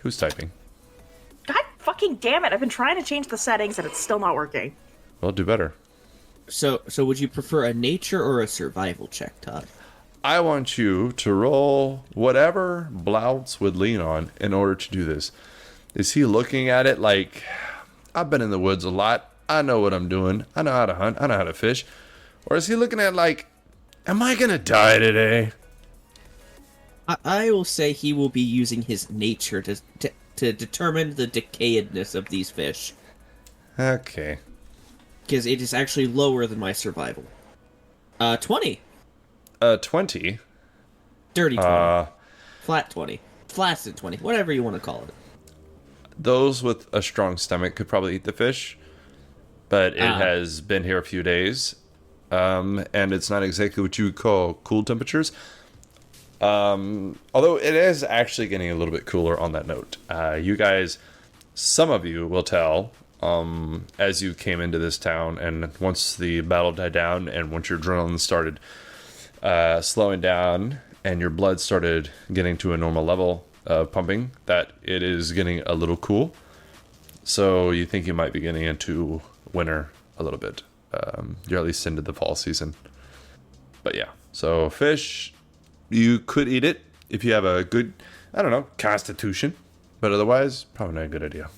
Who's typing? God fucking damn it! I've been trying to change the settings and it's still not working. Well, do better. So would you prefer a nature or a survival check, Todd? I want you to roll whatever Blouts would lean on in order to do this. Is he looking at it like, I've been in the woods a lot, I know what I'm doing, I know how to hunt, I know how to fish? Or is he looking at it like, am I gonna die today? I will say he will be using his nature to determine the decayedness of these fish. Okay. Because it is actually lower than my survival. 20. 20? Dirty 20. Flat 20. Flaccid 20. Whatever you want to call it. Those with a strong stomach could probably eat the fish, but it has been here a few days, and it's not exactly what you would call cool temperatures. Although it is actually getting a little bit cooler on that note. You guys, some of you will tell, as you came into this town, and once the battle died down, and once your adrenaline started slowing down, and your blood started getting to a normal level of pumping, that it is getting a little cool. So you think you might be getting into winter a little bit. You're at least into the fall season. But yeah, so fish, you could eat it if you have a good, I don't know, constitution. But otherwise, probably not a good idea.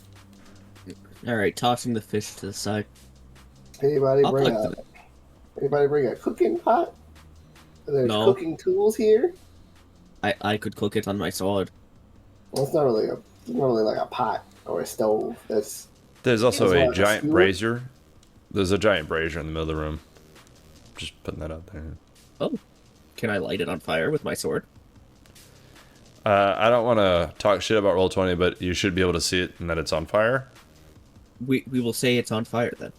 Alright, tossing the fish to the side. Anybody I'll bring collect a cooking pot? There's No. cooking tools here. I could cook it on my sword. Well, it's not really like a pot or a stove. There's also It's a what, a giant skewer? brazier. There's a giant brazier in the middle of the room. Just putting that out there. Oh. Can I light it on fire with my sword? I don't want to talk shit about Roll20, but you should be able to see it and that it's on fire. We will say it's on fire then.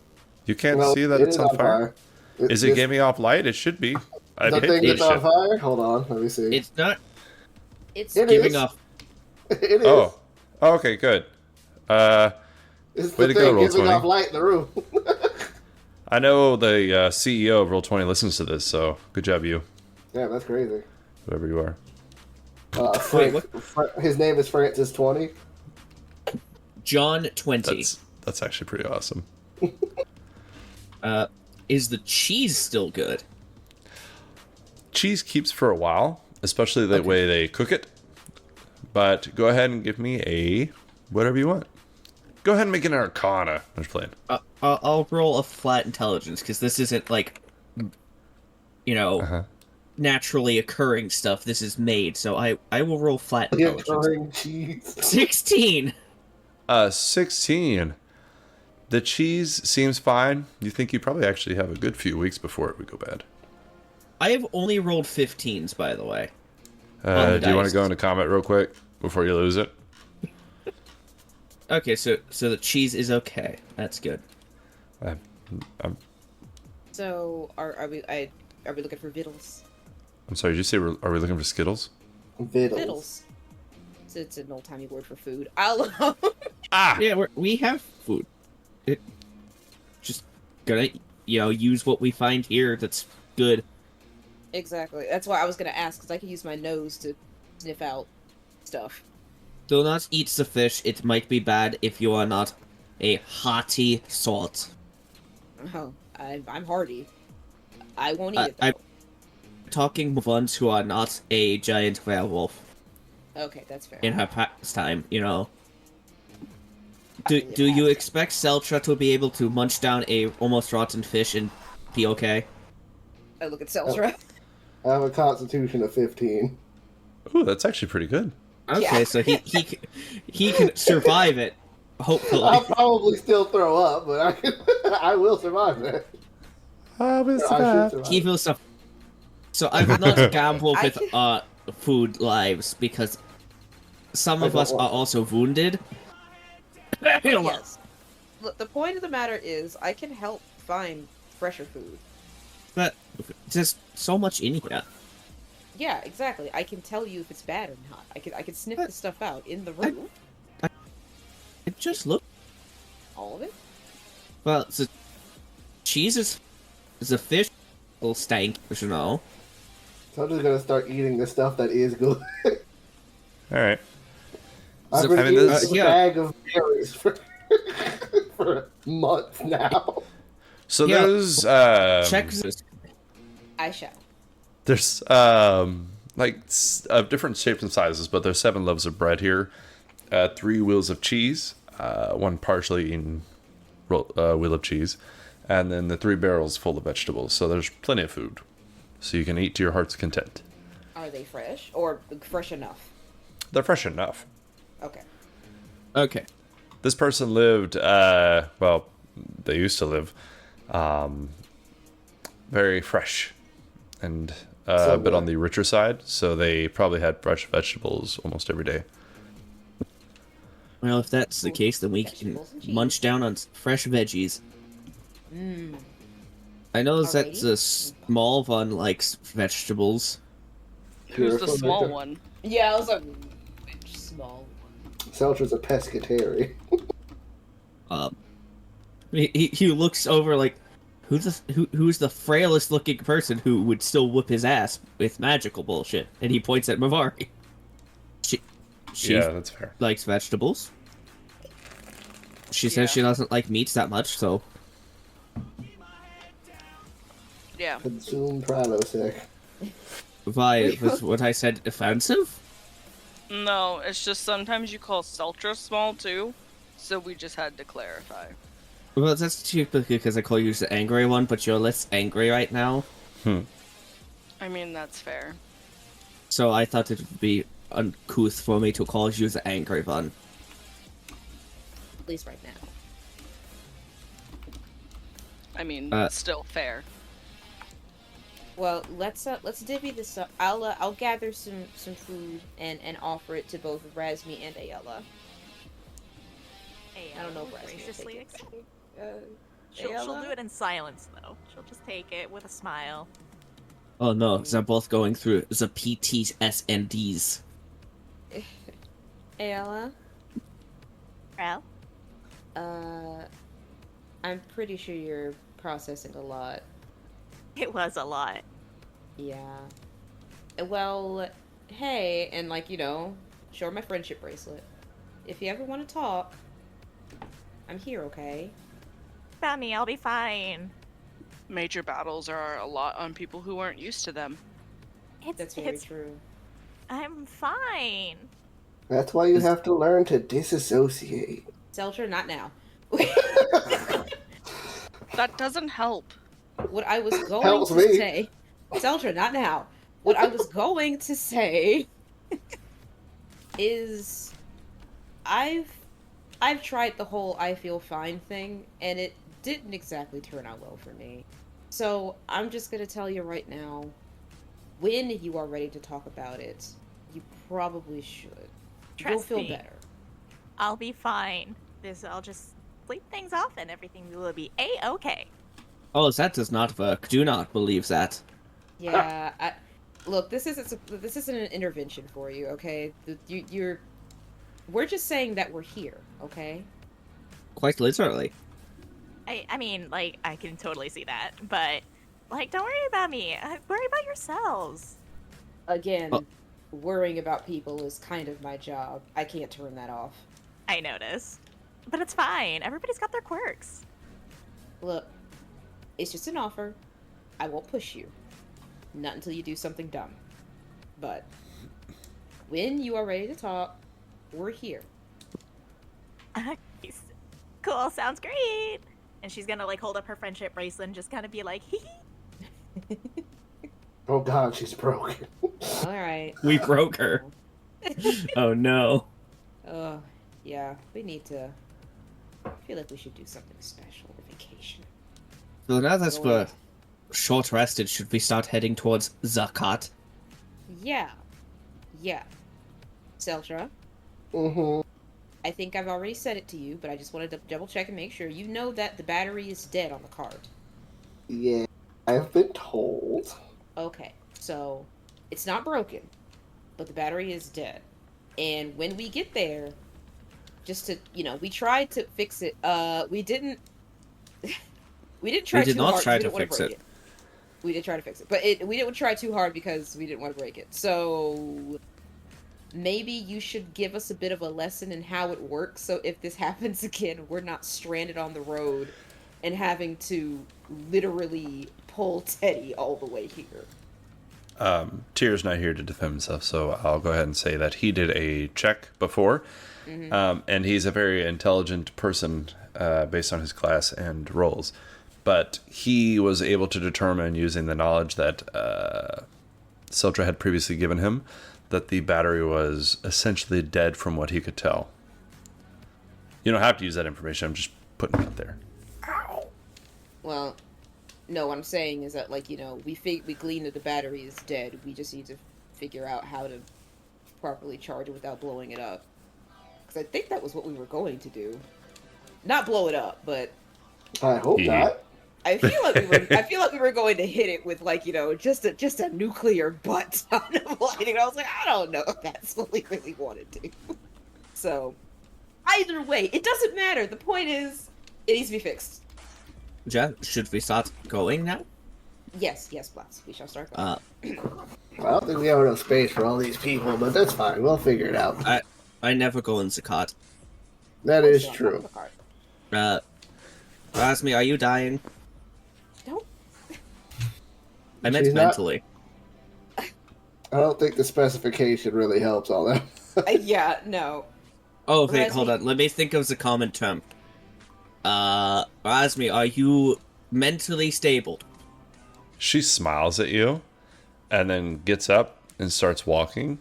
You can't Well, see that it it's is on fire? Is it this- giving off light? It should be. I'd The hate thing this that's on shit. fire? Hold on, let me see. It's not It's It giving is. off. It is. Oh, okay, good. It's way the to go, thing giving Roll20. off light in the room. I know the CEO of Roll20 listens to this, so good job, you. Yeah, that's crazy. Whoever you are. Wait, His name is Francis 20. John 20. That's actually pretty awesome. Is the cheese still good? Cheese keeps for a while, especially the way they cook it. But go ahead and give me a whatever you want. Go ahead and make an Arcana. I'm just playing. I'll roll a flat intelligence, because this isn't, like, naturally occurring stuff. This is made, so I will roll flat intelligence. Occurring cheese. 16! 16. The cheese seems fine. You think you probably actually have a good few weeks before it would go bad. I have only rolled 15s, by the way. Do On you the want dice. to go into combat real quick before you lose it? Okay, so the cheese is okay. That's good. So are we looking for vittles? I'm sorry, did you say are we looking for Skittles? Vittles. Vittles. It's an old timey word for food. I'll Yeah, we have food. Just gonna, use what we find here that's good. Exactly. That's why I was gonna ask, because I can use my nose to sniff out stuff. Do not eat the fish. It might be bad if you are not a hearty sort. Oh, I'm hardy. I won't eat it, though. I'm talking ones who are not a giant werewolf Okay, that's fair. in her pastime, you know. Do you expect Celtra to be able to munch down a almost rotten fish and be okay? I look at Celtra. I have a constitution of 15. Ooh, that's actually pretty good. Okay, Yeah. so he can survive it, hopefully. I'll probably still throw up, but I will survive that. I will I should survive. survive. He will suffer. So I will not gamble I with food lives because some of us are also wounded. Yes. Look, the point of the matter is, I can help find fresher food. But there's so much in here. Yeah, exactly. I can tell you if it's bad or not. I could sniff the stuff out in the room. It just look. All of it? Well, so cheese is a fish. Will stank, you know. So I'm just gonna start eating the stuff that is good. All right. I've So, been I mean, eating this- a yeah. bag of berries for months now. So Yeah. there's Check this. I shall. there's different shapes and sizes, but there's 7 loaves of bread here, 3 wheels of cheese, 1 partially eaten wheel of cheese, and then the 3 barrels full of vegetables. So there's plenty of food, so you can eat to your heart's content. Are they fresh? Or fresh enough? They're fresh enough. Okay. Okay. This person lived, well, they used to live, very fresh and a bit on the richer side, so they probably had fresh vegetables almost every day. Well, if that's the case, then we can Vegetables and cheese. munch down on fresh veggies. Mmm. I know that Alrighty. the small one likes vegetables. Who's the Pure small fermenter. one? Yeah, I was like, which small one? Celtra's a pescatarian. He looks over like, who's the frailest looking person who would still whip his ass with magical bullshit? And he points at Mavari. She Yeah, that's fair. likes vegetables. She Yeah. says she doesn't like meats that much, so Yeah. Consume Prilosec. why was what I said offensive? No, it's just sometimes you call Celtra small too, so we just had to clarify. Well, that's typically because I call you the angry one, but you're less angry right now. I mean, that's fair. So I thought it would be uncouth for me to call you the angry one. At least right now. I mean, still fair. Well, let's divvy this up. I'll gather some food and offer it to both Razmi and Ayala. I don't know if Razmi will graciously take accept. it. She'll Ayala? do it in silence, though. She'll just take it with a smile. Oh no, they're both going through the PTS and Ds. Ayala, Well, I'm pretty sure you're processing a lot. it was a lot. Yeah. Well, hey, and show her my friendship bracelet. If you ever want to talk, I'm here, okay? About me, I'll be fine. Major battles are a lot on people who aren't used to them. That's very true. I'm fine. That's why you have to learn to disassociate. Celtra, not now. That doesn't help. What I was going Helps to me. say, Celtra, not now. What I was going to say is, I've tried the whole I feel fine thing, and it didn't exactly turn out well for me. So I'm just gonna tell you right now, when you are ready to talk about it, you probably should. You'll Trust feel me. better. I'll be fine. I'll just sleep things off and everything will be A-okay. Oh, that does not work. Do not believe that. Yeah, look, this isn't an intervention for you, okay? We're just saying that we're here, okay? Quite literally. I mean, I can totally see that, but, don't worry about me. Worry about yourselves. Again, Oh. worrying about people is kind of my job. I can't turn that off. I noticed. But it's fine. Everybody's got their quirks. Look, it's just an offer. I won't push you. Not until you do something dumb. But when you are ready to talk, we're here. Cool, sounds great. And she's gonna like hold up her friendship bracelet and just kind of be like, hee hee. Oh god, she's broken. Alright. We broke her. Oh no. Yeah, we need to... I feel like we should do something special for vacation. So now that Go we're ahead. short rested, should we start heading towards Zakat? Yeah. Celtra, Mm-hmm. I think I've already said it to you, but I just wanted to double check and make sure. You know that the battery is dead on the cart. Yeah, I've been told. Okay, so it's not broken, but the battery is dead. And when we get there, just to, we tried to fix it. We didn't try We did too not hard. try We to didn't want fix break it. We did try to fix it, but we didn't try too hard because we didn't want to break it. So maybe you should give us a bit of a lesson in how it works, so if this happens again, we're not stranded on the road and having to literally pull Teddy all the way here. Tyr's not here to defend himself, so I'll go ahead and say that he did a check before, and he's a very intelligent person based on his class and roles. But he was able to determine, using the knowledge that Celtra had previously given him, that the battery was essentially dead from what he could tell. You don't have to use that information, I'm just putting it out there. Well, no, what I'm saying is that, we gleaned that the battery is dead. We just need to figure out how to properly charge it without blowing it up. Because I think that was what we were going to do. Not blow it up, but I hope not. I feel like we were going to hit it with just a nuclear butt ton of lightning. I was like, I don't know if that's what we really want to do. So, either way, it doesn't matter. The point is, it needs to be fixed. Should we start going now? Yes, Blast. We shall start going. I don't think we have enough space for all these people, but that's fine. We'll figure it out. I never go in Zakat. That is true. Rasmi, are you dying? Don't. I meant She's not- mentally. I don't think the specification really helps all that. Yeah, no. Oh, wait, Rasmi- hold on. Let me think of the common term. Rasmi, are you mentally stable? She smiles at you, and then gets up and starts walking.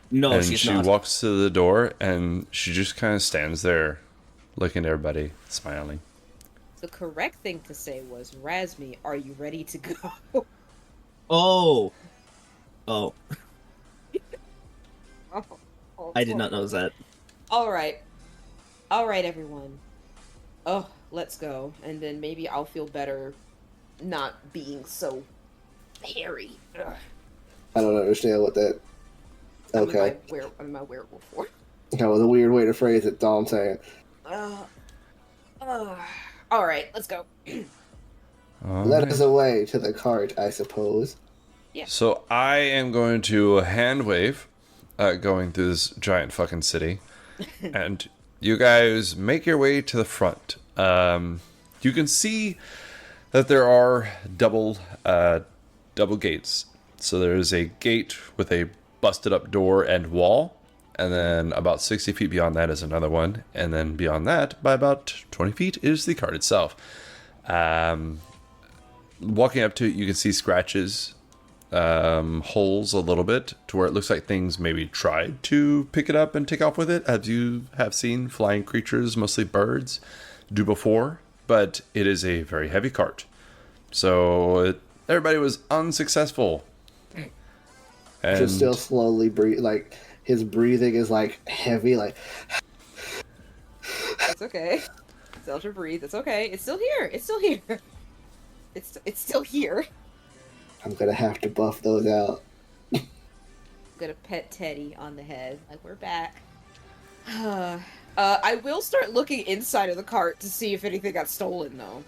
No, and she's she not. walks to the door, and she just kind of stands there, looking at everybody, smiling. The correct thing to say was, Rasmi, are you ready to go? Oh. I did not know that. Alright, everyone. Oh, let's go. And then maybe I'll feel better not being so hairy. Ugh. I don't understand what that... Okay. I'm in my werewolf form. That was a weird way to phrase it, all I'm saying. Alright, let's go. Let us away to the cart, I suppose. Yeah. So I am going to hand wave, going through this giant fucking city, and you guys make your way to the front. You can see that there are double gates. So there's a gate with a busted up door and wall, and then about 60 feet beyond that is another one, and then beyond that, by about 20 feet, is the cart itself. Walking up to it, you can see scratches, holes a little bit, to where it looks like things maybe tried to pick it up and take off with it, as you have seen flying creatures, mostly birds, do before, but it is a very heavy cart. So everybody was unsuccessful. And Just still slowly breathe, like, his breathing is, like, heavy, like... It's okay. Celtra, breathe. It's okay. It's still here. It's still here. It's still here. I'm gonna have to buff those out. I'm gonna pet Teddy on the head. Like, we're back. I will start looking inside of the cart to see if anything got stolen, though.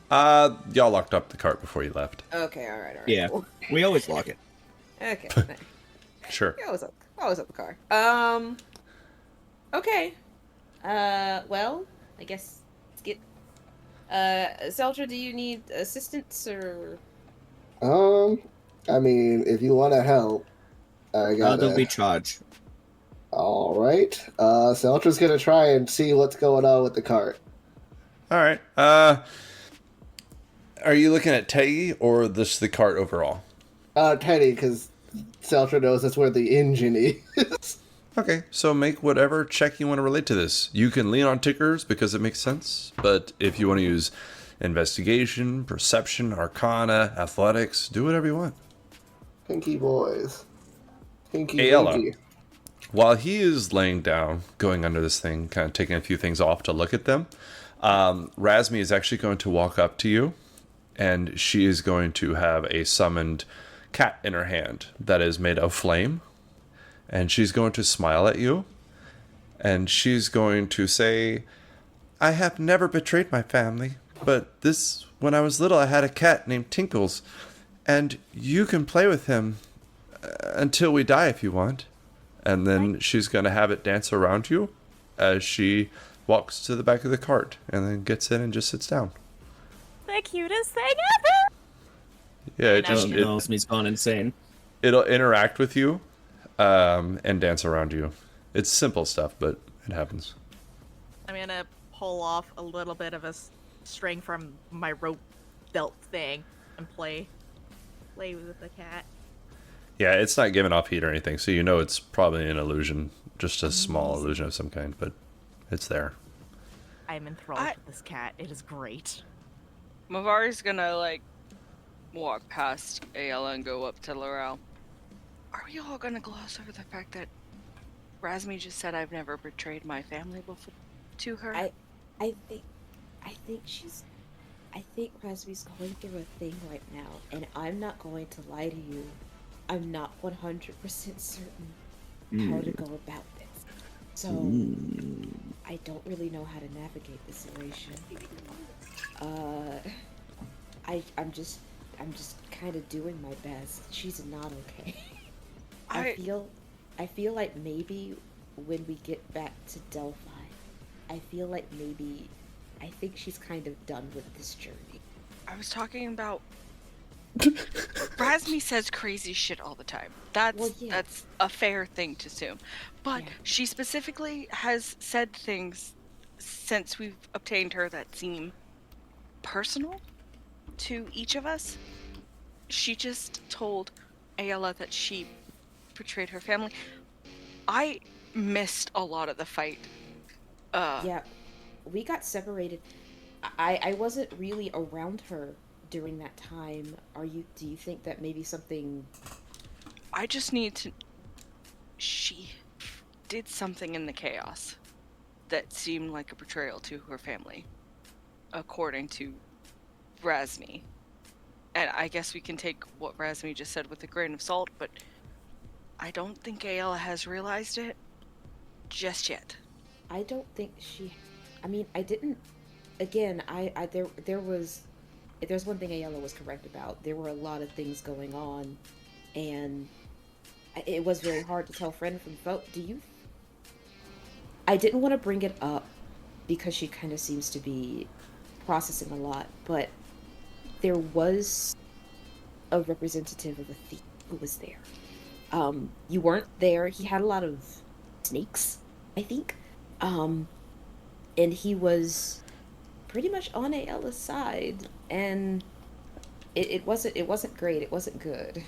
y'all locked up the cart before you left. Okay, alright. Yeah. Cool. We always lock it. Okay, nice. Sure. Always up the car. Okay. Well, I guess let's Celtra, do you need assistance or? I mean, if you want to help, I got. There'll be charge. All right. Celtra's gonna try and see what's going on with the cart. All right. Are you looking at Teddy or just the cart overall? Teddy, because Celtra knows that's where the engine is. Okay, so make whatever check you want to relate to this. You can lean on tickers because it makes sense, but if you want to use investigation, perception, arcana, athletics, do whatever you want. Pinky boys. Pinky Ayala. winky. While he is laying down, going under this thing, kind of taking a few things off to look at them, Razmi is actually going to walk up to you, and she is going to have a summoned cat in her hand that is made of flame, and she's going to smile at you, and she's going to say, I have never betrayed my family, but when I was little, I had a cat named Tinkles, and you can play with him until we die if you want. And then she's going to have it dance around you as she walks to the back of the cart and then gets in and just sits down. The cutest thing ever! Yeah, He's gone insane. it'll interact with you and dance around you. It's simple stuff, but it happens. I'm gonna pull off a little bit of a string from my rope belt thing and play with the cat. Yeah, it's not giving off heat or anything, so you know it's probably an illusion, just a small illusion of some kind, but it's there. I'm enthralled with this cat. It is great. Mavari's gonna, walk past Ayala and go up to Lorel. Are we all gonna gloss over the fact that Razmi just said I've never betrayed my family before to her? I think Razmi's going through a thing right now, and I'm not going to lie to you. I'm not 100% certain how to go about this. So, I don't really know how to navigate the situation. I'm just kind of doing my best. She's not okay. I feel like maybe when we get back to Delphi, I think she's kind of done with this journey. I was talking about Razmi says crazy shit all the time. That's a fair thing to assume. But she specifically has said things since we've obtained her that seem personal to each of us. She just told Ayala that she betrayed her family. I missed a lot of the fight. Yeah, we got separated. I wasn't really around her during that time. Do you think that maybe something... I just need to... She did something in the chaos that seemed like a betrayal to her family, according to Razmi. And I guess we can take what Razmi just said with a grain of salt, but I don't think Ayala has realized it just yet. I don't think she... I mean, I didn't... Again, there's one thing Ayala was correct about. There were a lot of things going on, and it was very hard to tell friend from foe. I didn't want to bring it up because she kind of seems to be processing a lot, but there was a representative of a thief who was there. You weren't there. He had a lot of snakes, I think. And he was pretty much on Ayala's side, and it wasn't great. It wasn't good.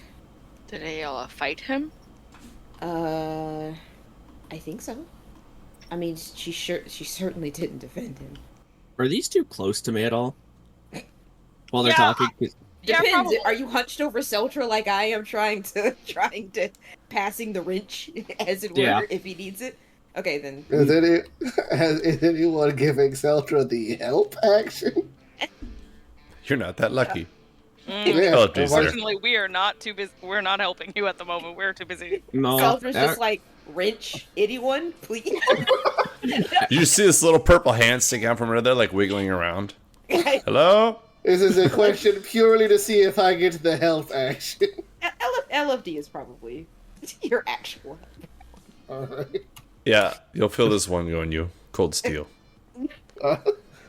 Did Ayala fight him? I think so. I mean, she certainly didn't defend him. Are these two close to me at all? While they're Yeah, talking? Depends. probably. Are you hunched over Celtra like I am, trying to passing the wrench, as it were, Yeah. if he needs it? Okay, then. Is anyone giving Celtra the help action? You're not that lucky. Yeah. Oh, geez, there. Unfortunately, we are not too busy. We're not helping you at the moment. We're too busy. No. Celtra's just like, wrench, anyone, please? You see this little purple hand sticking out from under there, like wiggling around. Hello? This is a question purely to see if I get the help action. LFD is probably your actual. Alright. Yeah, you'll feel this one going you. Cold steel.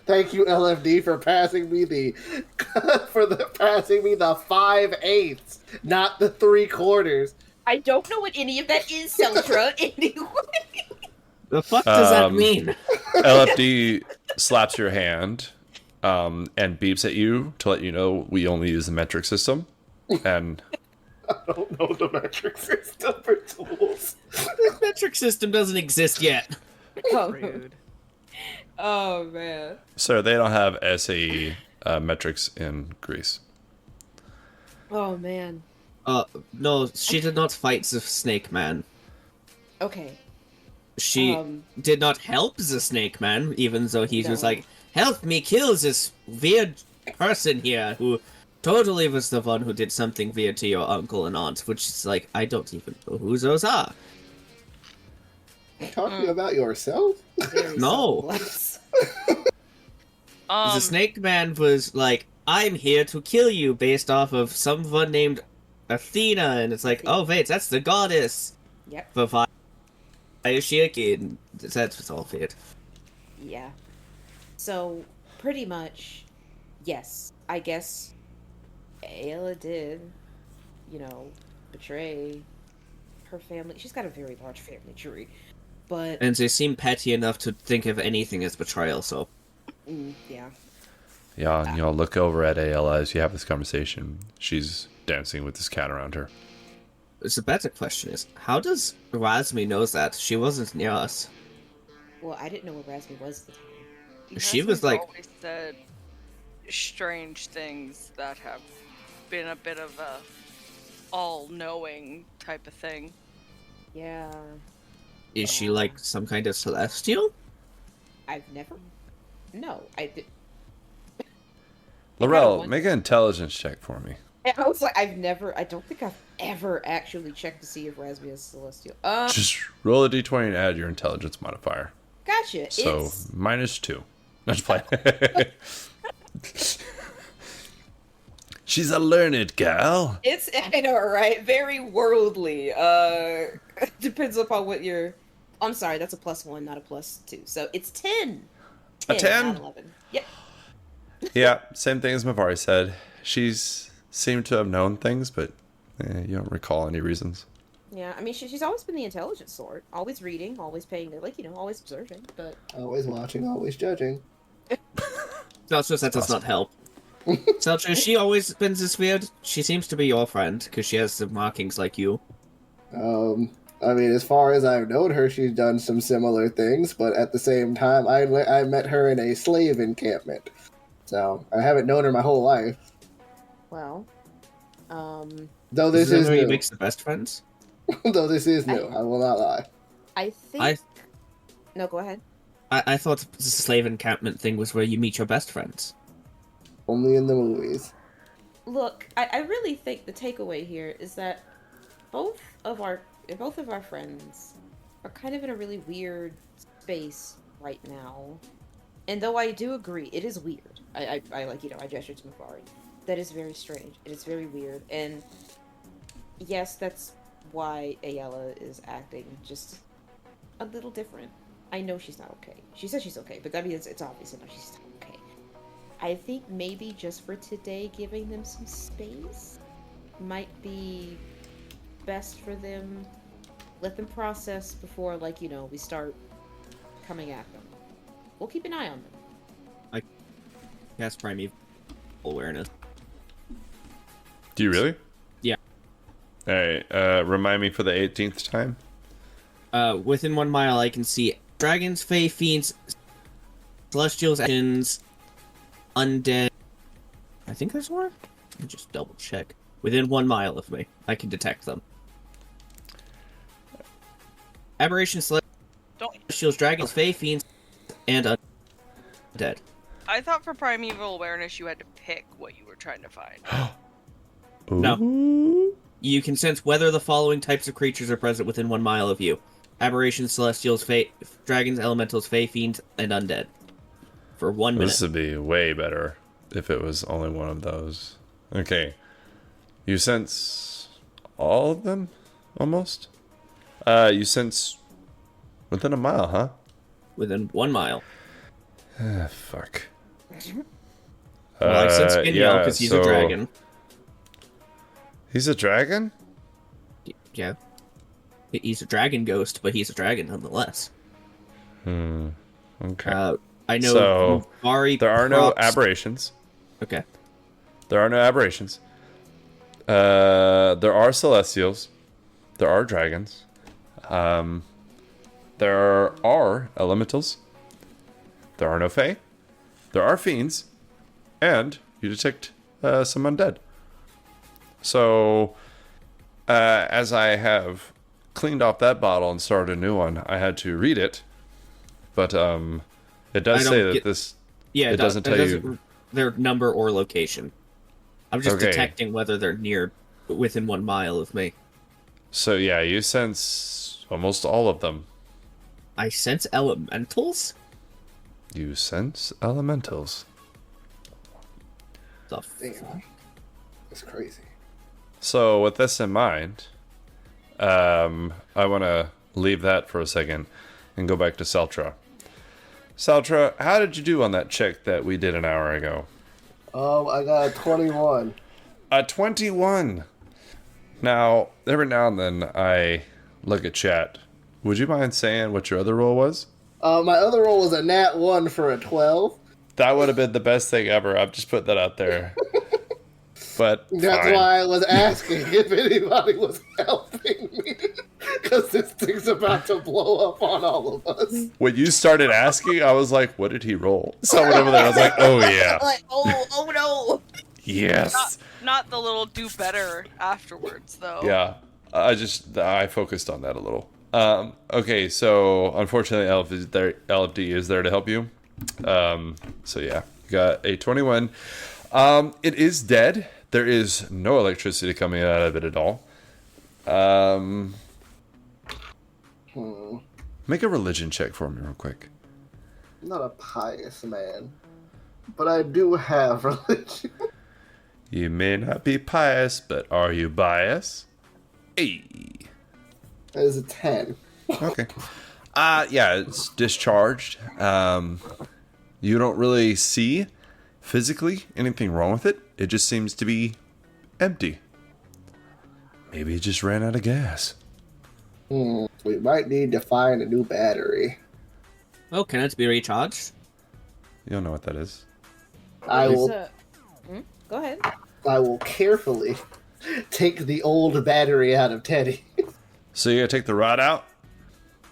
Thank you, LFD, for passing me the 5/8, not the 3/4. I don't know what any of that is, Celtra. Anyway. The fuck does that mean? LFD slaps your hand and beeps at you to let you know we only use the metric system. And I don't know the metric system for tools. The metric system doesn't exist yet. Rude. Oh man. so they don't have SAE metrics in Greece. Oh man. No, she did not fight the Snake Man. Okay. She did not help the Snake Man, even though he was like, help me kill this weird person here who totally was the one who did something weird to your uncle and aunt, which is like, I don't even know who those are. Talking about yourself? No. The Snake Man was like, I'm here to kill you based off of someone named Athena, and it's like, oh wait, that's the goddess. Yep. But Ayashiki, that's all weird. Yeah. So, pretty much, yes. I guess Ayla did, betray her family. She's got a very large family tree. But... And they seem petty enough to think of anything as betrayal, so... yeah. Yeah, and y'all look over at Ayla as you have this conversation. She's dancing with this cat around her. The better question is, how does Razmi know that? She wasn't near us. Well, I didn't know where Razmi was at the time. She was like... always said strange things that have been a bit of a all-knowing type of thing. Yeah. Is she like some kind of celestial? I've never... No, I did... Lorel, make an intelligence check for me. I was like, I don't think I've ever actually checked to see if Razmi is celestial. Just roll a d20 and add your intelligence modifier. Gotcha. So, -2. No, just play. She's a learned gal. I know, right? Very worldly. Depends upon what you're... I'm sorry, that's a +1, not a +2. So it's 10. A 10? Not 11. Yep. Yeah, same thing as Mavari said. She's seemed to have known things, but you don't recall any reasons. Yeah, I mean, she's always been the intelligent sort. Always reading, always paying, always observing, but... Always watching, always judging. Celtra, that does not help. Celtra, has she always been this weird? She seems to be your friend, because she has some markings like you. I mean, as far as I've known her, she's done some similar things, but at the same time, I met her in a slave encampment. So, I haven't known her my whole life. Well, Though this is where you new. make the best friends? Though this is new, I will not lie. I think... No, go ahead. I thought the slave encampment thing was where you meet your best friends. Only in the movies. Look, I really think the takeaway here is that both of our friends are kind of in a really weird space right now. And though I do agree, it is weird. I gestured to Mavari. That is very strange. It is very weird. And yes, that's why Ayala is acting just a little different. I know she's not okay. She says she's okay, but that means it's obvious enough she's not okay. I think maybe just for today, giving them some space might be best for them. Let them process before, we start coming at them. We'll keep an eye on them. Cast primeval awareness. Do you really? Yeah. Alright, remind me for the 18th time. Within 1 mile, I can see dragons, fae, fiends, celestials, actions, undead. I think there's more? Let me just double check. Within 1 mile of me, I can detect them. Aberrations, celestials, dragons, fae, fiends, and undead. I thought for primeval awareness you had to pick what you were trying to find. No. You can sense whether the following types of creatures are present within 1 mile of you. Aberrations, celestials, dragons, elementals, fae, fiends, and undead. For 1 minute. This would be way better if it was only one of those. Okay. You sense all of them? Almost? You sense within a mile, huh? Within 1 mile. Fuck. Well, I sense Danielle because he's a dragon. He's a dragon? Yeah. He's a dragon ghost, but he's a dragon nonetheless. Okay. I know. So, Mavari there are no aberrations. Okay. There are no aberrations. There are celestials. There are dragons. There are elementals. There are no fae. There are fiends. And you detect some undead. So, as I have cleaned off that bottle and started a new one, I had to read it. But it does say that this... Yeah, it doesn't tell you their number or location. I'm just Okay. detecting whether they're within 1 mile of me. So yeah, you sense almost all of them. I sense elementals? You sense elementals. Damn. That's crazy. So with this in mind, I want to leave that for a second and go back to Celtra. Celtra, how did you do on that check that we did an hour ago? I got a 21. A 21. Now, every now and then I look at chat. Would you mind saying what your other roll was? My other roll was a nat 1 for a 12. That would have been the best thing ever. I've just put that out there. But that's fine. why I was asking if anybody was helping me. Because this thing's about to blow up on all of us. When you started asking, I was like, what did he roll? Someone over there was like, oh yeah. Like, oh no. Yes. Not the little do better afterwards, though. Yeah. I focused on that a little. Okay, so unfortunately LFD is there to help you. So yeah, you got a 21. It is dead. There is no electricity coming out of it at all. Make a religion check for me real quick. I'm not a pious man, but I do have religion. You may not be pious, but are you biased? Hey. That is a 10. Okay. Yeah, it's discharged. You don't really see physically anything wrong with it. It just seems to be empty. Maybe it just ran out of gas. We might need to find a new battery. Oh, can it be recharged? You don't know what that is. I will. Go ahead. I will carefully take the old battery out of Teddy. So you're gonna take the rod out?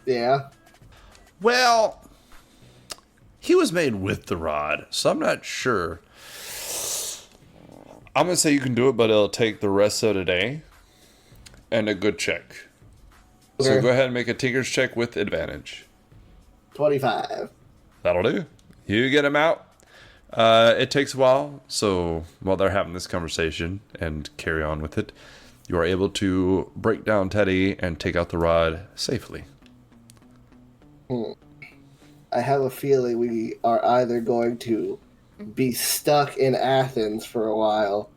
Yeah. Well, he was made with the rod, so I'm not sure. I'm gonna say you can do it, but it'll take the rest of the day and a good check. So Okay. go ahead and make a tinker's check with advantage. 25. That'll do. You get him out. It takes a while, so while they're having this conversation and carry on with it, you are able to break down Teddy and take out the rod safely. I have a feeling we are either going to be stuck in Athens for a while,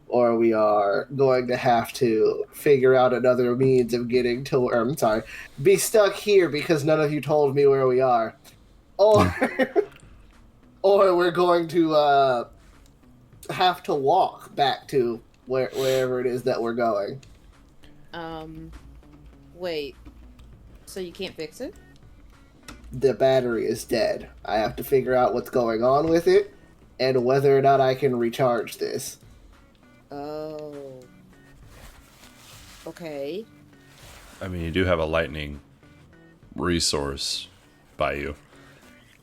or we are going to have to figure out another means of getting to where, I'm sorry, be stuck here because none of you told me where we are. Or, or we're going to have to walk back to wherever it is that we're going. Wait. So you can't fix it? The battery is dead. I have to figure out what's going on with it and whether or not I can recharge this. Oh. Okay. I mean, you do have a lightning resource by you.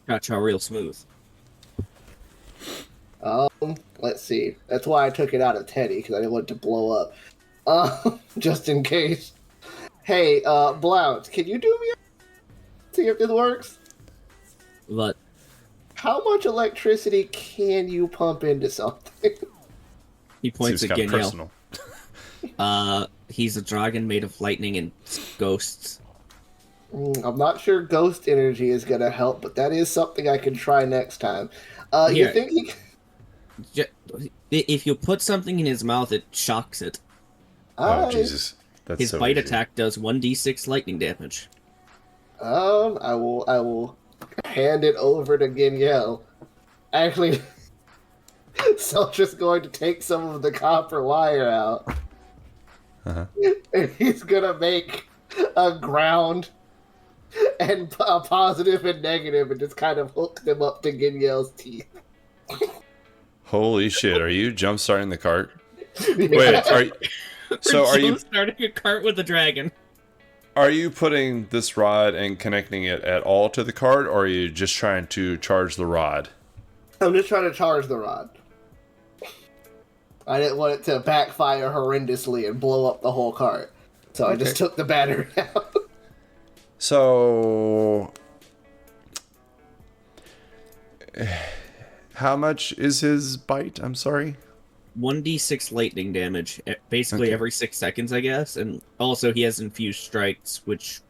Gotcha, real smooth. Let's see. That's why I took it out of Teddy, because I didn't want it to blow up. Just in case. Hey, Blount, can you do me a... see if this works? But How much electricity can you pump into something? he points Seems at kind of Danielle. personal. He's a dragon made of lightning and ghosts. I'm not sure ghost energy is going to help, but that is something I can try next time. You Here. think he... If you put something in his mouth, it shocks it. Oh, Alright. Jesus. That's His so bite easy. attack does 1d6 lightning damage. I will hand it over to Danielle. Actually, Celtra's going to take some of the copper wire out. Uh-huh. And he's gonna make a ground and a positive and negative and just kind of hook them up to Ginyel's teeth. Holy shit, are you jump starting the cart? Wait, are you starting a cart with a dragon? Are you putting this rod and connecting it at all to the cart, or are you just trying to charge the rod? I'm just trying to charge the rod. I didn't want it to backfire horrendously and blow up the whole cart. So I just took the battery out. So, how much is his bite? I'm sorry. 1d6 lightning damage, basically every 6 seconds, I guess. And also he has infused strikes, which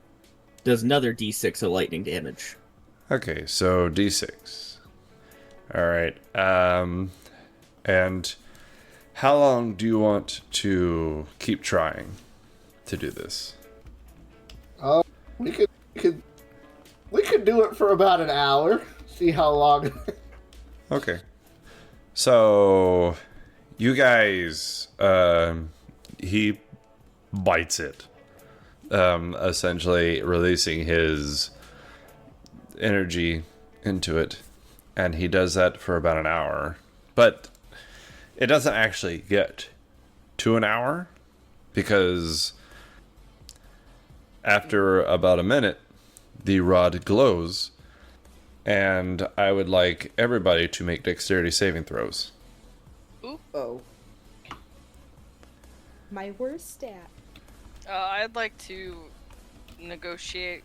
does another d6 of lightning damage. Okay, so d6. All right. And how long do you want to keep trying to do this? We could do it for about an hour. See how long. Okay. So, you guys, he bites it, essentially releasing his energy into it, and he does that for about an hour. But it doesn't actually get to an hour, because after about a minute, the rod glows, and I would like everybody to make dexterity saving throws. Oh. My worst stat. I'd like to negotiate.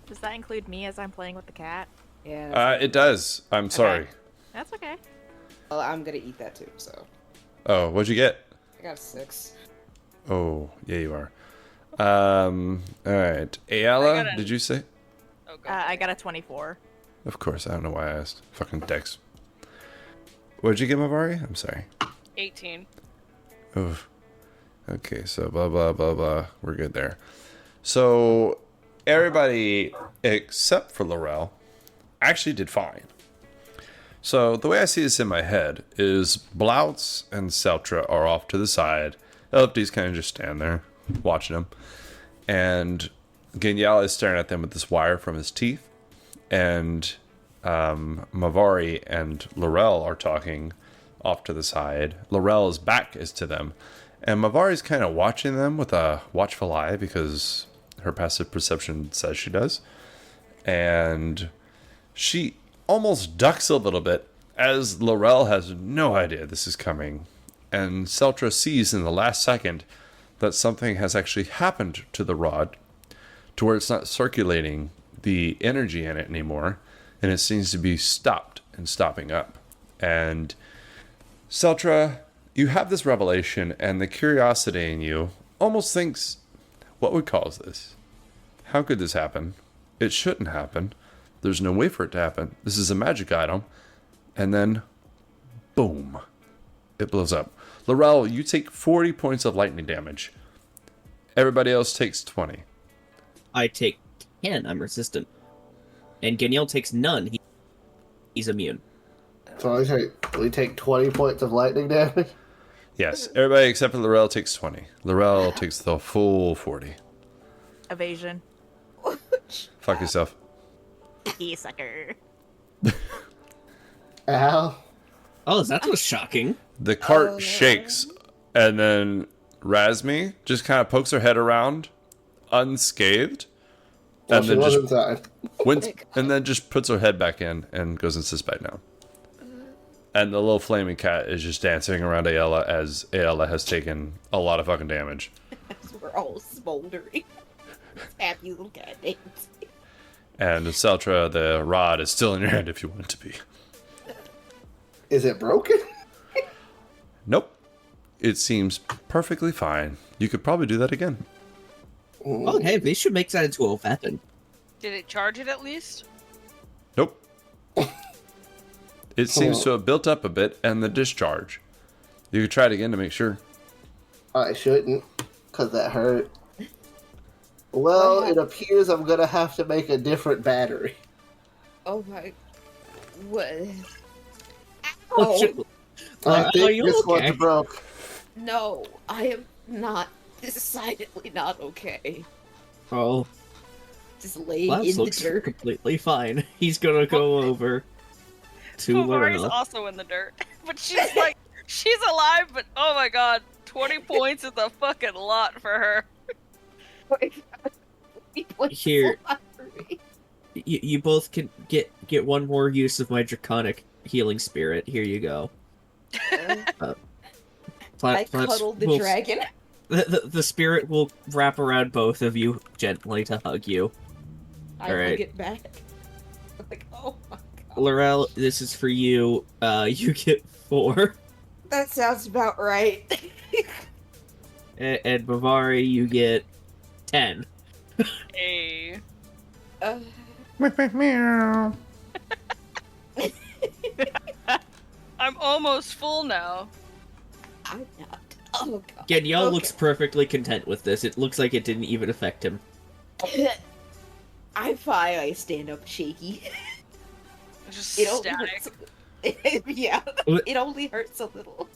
Does that include me as I'm playing with the cat? Yeah. It does. I'm sorry. That's okay. Well, I'm gonna eat that too, so. Oh, what'd you get? I got a 6. Oh, yeah, you are. Alright. Ayala, did you say? Oh, God. I got a 24. Of course, I don't know why I asked. Fucking Dex. What'd you get, Mavari? I'm sorry. 18. Oh. Okay, so blah, blah, blah, blah. We're good there. So, everybody except for Lorel actually did fine. So, the way I see this in my head is Bloutz and Celtra are off to the side. Elipdes kind of just stand there, watching them. And Ginyal is staring at them with this wire from his teeth. And Mavari and Lorel are talking off to the side. Lorel's back is to them. And Mavari's kind of watching them with a watchful eye because her passive perception says she does. And she almost ducks a little bit as Lorel has no idea this is coming. And Celtra sees in the last second that something has actually happened to the rod to where it's not circulating the energy in it anymore, and it seems to be stopped and stopping up. And Celtra, you have this revelation, and the curiosity in you almost thinks, what would cause this? How could this happen? It shouldn't happen. There's no way for it to happen. This is a magic item. And then, boom, it blows up. Lorel, you take 40 points of lightning damage. Everybody else takes 20. I take 10. I'm resistant. And Geniel takes none. He's immune. So we take 20 points of lightning damage? Yes, everybody except for Lorel takes 20. Lorel takes the full 40. Evasion. Fuck yourself. You sucker. Ow. Oh, that was shocking. The cart shakes, and then Razmi just kind of pokes her head around, unscathed, Well, and she then was just inside. and then just puts her head back in and goes and sits back down. And the little flaming cat is just dancing around Ayala as Ayala has taken a lot of fucking damage. We're all smoldering. Happy little cat dancing. And Celtra, the rod is still in your hand if you want it to be. Is it broken? Nope. It seems perfectly fine. You could probably do that again. Oh, hey, they should make that into a weapon. Did it charge it at least? Nope. It seems to have built up a bit, and the discharge. You could try it again to make sure. I shouldn't, because that hurt. Well, it appears I'm gonna have to make a different battery. Oh my... What? Oh, shit. I think you this okay? one's broke. No, I am not decidedly not okay. Oh, Just laying Labs in the looks dirt. completely fine. He's gonna go over to Mavari's Lorel. also in the dirt, but she's like, she's alive. But oh my god, 20 points is a fucking lot for her. Here. You both can get one more use of my draconic healing spirit. Here you go. I cuddled the dragon. The spirit will wrap around both of you gently to hug you. I hug it back. Like, oh my god. Lorel, this is for you. You get 4. That sounds about right. And Mavari, you get 10. Hey. I'm almost full now. I'm not. Oh god. Danielle Okay. looks perfectly content with this. It looks like it didn't even affect him. I'm fine. I stand up shaky. Just It only static. hurts. Yeah, it only hurts a little.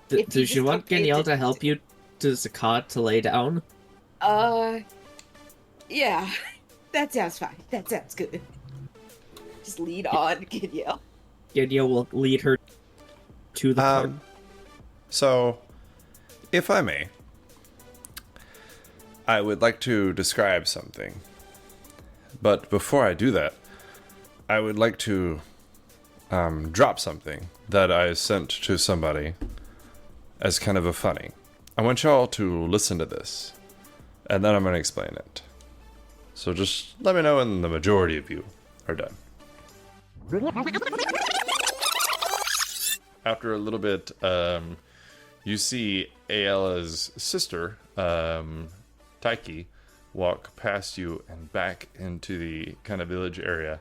Does you want Danielle to help you to Zakat to lay down? Yeah. That sounds fine. That sounds good. Just lead on, Danielle. Danielle will lead her to the cart. So, if I may, I would like to describe something. But before I do that, I would like to drop something that I sent to somebody as kind of a funny. I want y'all to listen to this, and then I'm going to explain it. So just let me know when the majority of you are done. After a little bit, you see Ayala's sister, Taiki, walk past you and back into the kind of village area.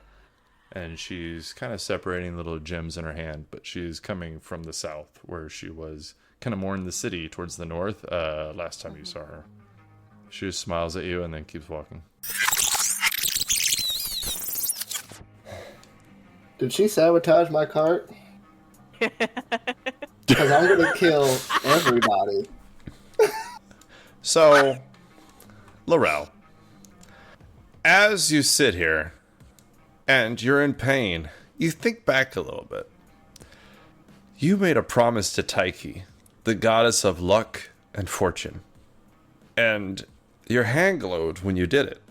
And she's kind of separating little gems in her hand, but she's coming from the south, where she was kind of more in the city towards the north last time you saw her. She just smiles at you and then keeps walking. Did she sabotage my cart? Because I'm gonna kill everybody. So, Lorel, as you sit here and you're in pain, you think back a little bit. You made a promise to Taiki, the goddess of luck and fortune. And your hand glowed when you did it.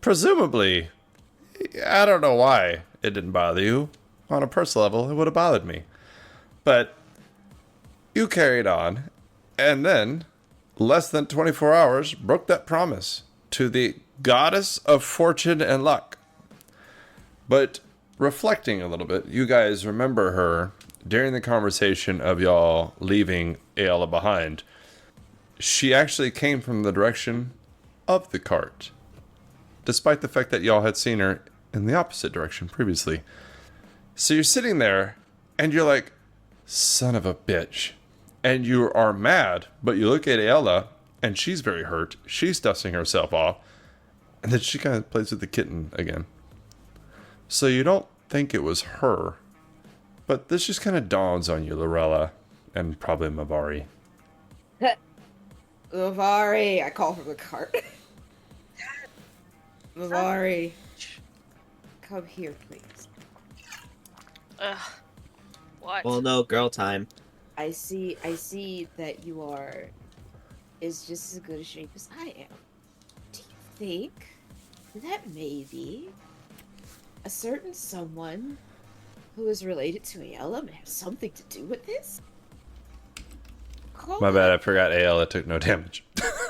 Presumably, I don't know why it didn't bother you. On a personal level, it would have bothered me. But you carried on, and then, less than 24 hours, broke that promise to the goddess of fortune and luck. But reflecting a little bit, you guys remember her during the conversation of y'all leaving Ayala behind. She actually came from the direction of the cart, despite the fact that y'all had seen her in the opposite direction previously. So you're sitting there, and you're like, son of a bitch. And you are mad, but you look at Ayala, and she's very hurt. She's dusting herself off, and then she kind of plays with the kitten again. So you don't think it was her, but this just kind of dawns on you, Lorella, and probably Mavari. Mavari, I call from the cart. Mavari, come here, please. Ugh. What? Well, no, girl time. I see that you are is just as good a shape as I am. Do you think that maybe a certain someone who is related to Ayala may have something to do with this? My bad, I forgot Ayala took no damage.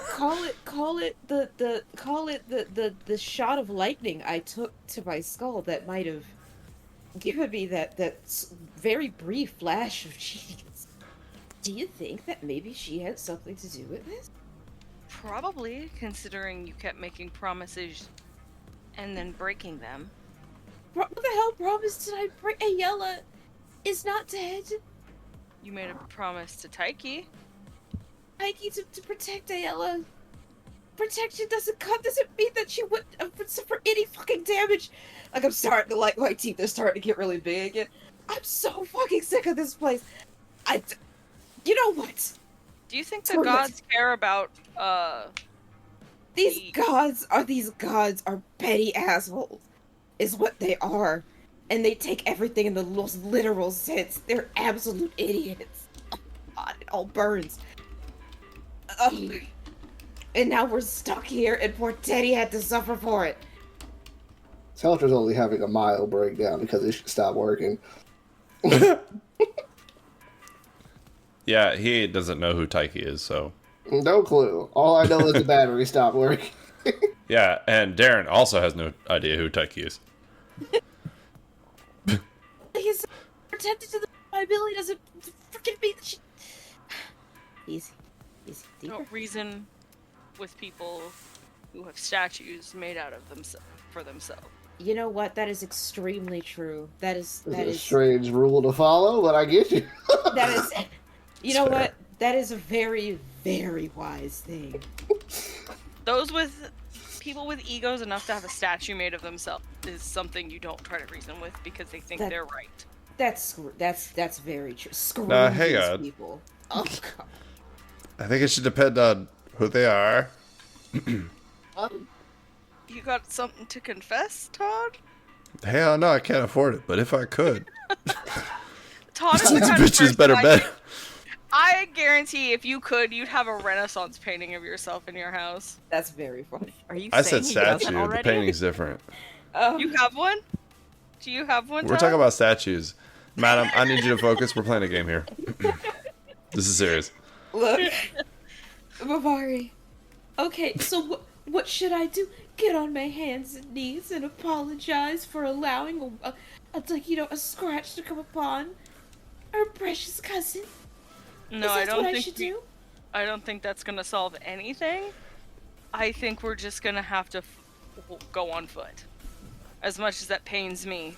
Call it the shot of lightning I took to my skull that might have given me that very brief flash of genius. Do you think that maybe she had something to do with this? Probably, considering you kept making promises and then breaking them. What the hell promise did I break? Ayala is not dead. You made a promise to Taiki. Taiki to protect Ayala. Protection doesn't mean that she would suffer any fucking damage. Like, my teeth are starting to get really big again. I'm so fucking sick of this place. You know what? Do you think the Screw it. gods care about These gods are petty assholes, is what they are. And they take everything in the most literal sense. They're absolute idiots. Oh, God, it all burns. And now we're stuck here, and poor Teddy had to suffer for it. Celtra's only having a mild breakdown because it should stop working. Yeah, he doesn't know who Taiki is, so. No clue. All I know is the battery stopped working. Yeah, and Darren also has no idea who Taiki is. He's protected to my ability doesn't freaking mean that she... Easy. don't reason with people who have statues made out of for themselves. You know what? That is extremely true. That is A strange rule to follow, but I get you. that is. You know what? That is a very, very wise thing. People with egos enough to have a statue made of themselves is something you don't try to reason with because they think they're right. That's very true. Screw hang these on. people. Oh God. I think it should depend on who they are. You got something to confess, Todd? Hell no, I can't afford it, but if I could. Todd is These the kind of bitches person better bet. I guarantee if you could, you'd have a Renaissance painting of yourself in your house. That's very funny. Are you I saying said he doesn't statue. The already? painting's different. You have one? Do you have one, We're Todd? talking about statues. Madam, I need you to focus. We're playing a game here. This is serious. Look, Mavari. Okay, so what should I do? Get on my hands and knees and apologize for allowing a scratch to come upon our precious cousin? No, Is I that don't what think I should do? I don't think that's gonna solve anything. I think we're just gonna have to go on foot. As much as that pains me.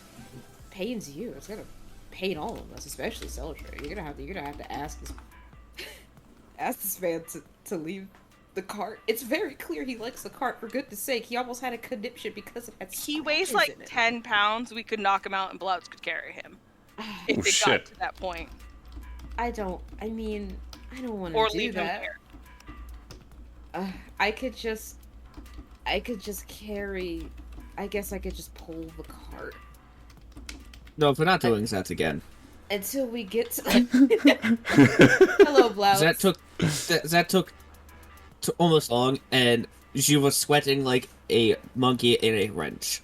Pains you. It's gonna pain all of us, especially Celtra. You're gonna have to ask this man to leave the cart. It's very clear he likes the cart. For goodness sake, he almost had a conniption because it had. He weighs scratches like in it. 10 pounds. We could knock him out and Blouts could carry him. If it shit. got to that point. I don't want Or to do leave him that. here. I could just carry. I guess I could just pull the cart No, if we're not doing that again. until we get to. Hello, Blouse. That took almost long, and she was sweating like a monkey in a wrench.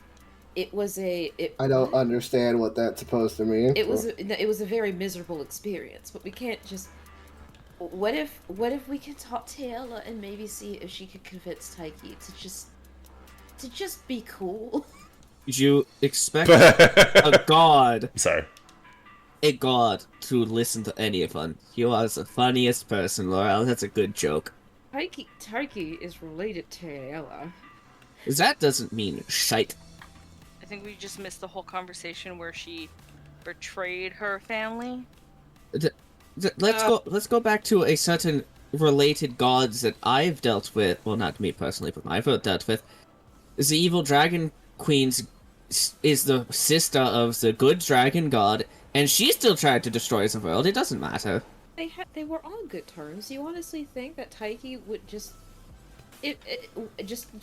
It was I don't understand what that's supposed to mean. It was a very miserable experience, but we can't just. What if we can talk to Ella and maybe see if she could convince Taiki to just be cool? You expect a god Sorry. to listen to anyone. You are the funniest person, Lorel. That's a good joke. Taiki is related to Ella. That doesn't mean shite. I think we just missed the whole conversation where she betrayed her family. Let's go back to a certain related gods that I've dealt with. Well, not me personally, but I've dealt with. The evil dragon queen is the sister of the good dragon god, and she still tried to destroy the world. It doesn't matter. They were on good terms. You honestly think that Taiki would just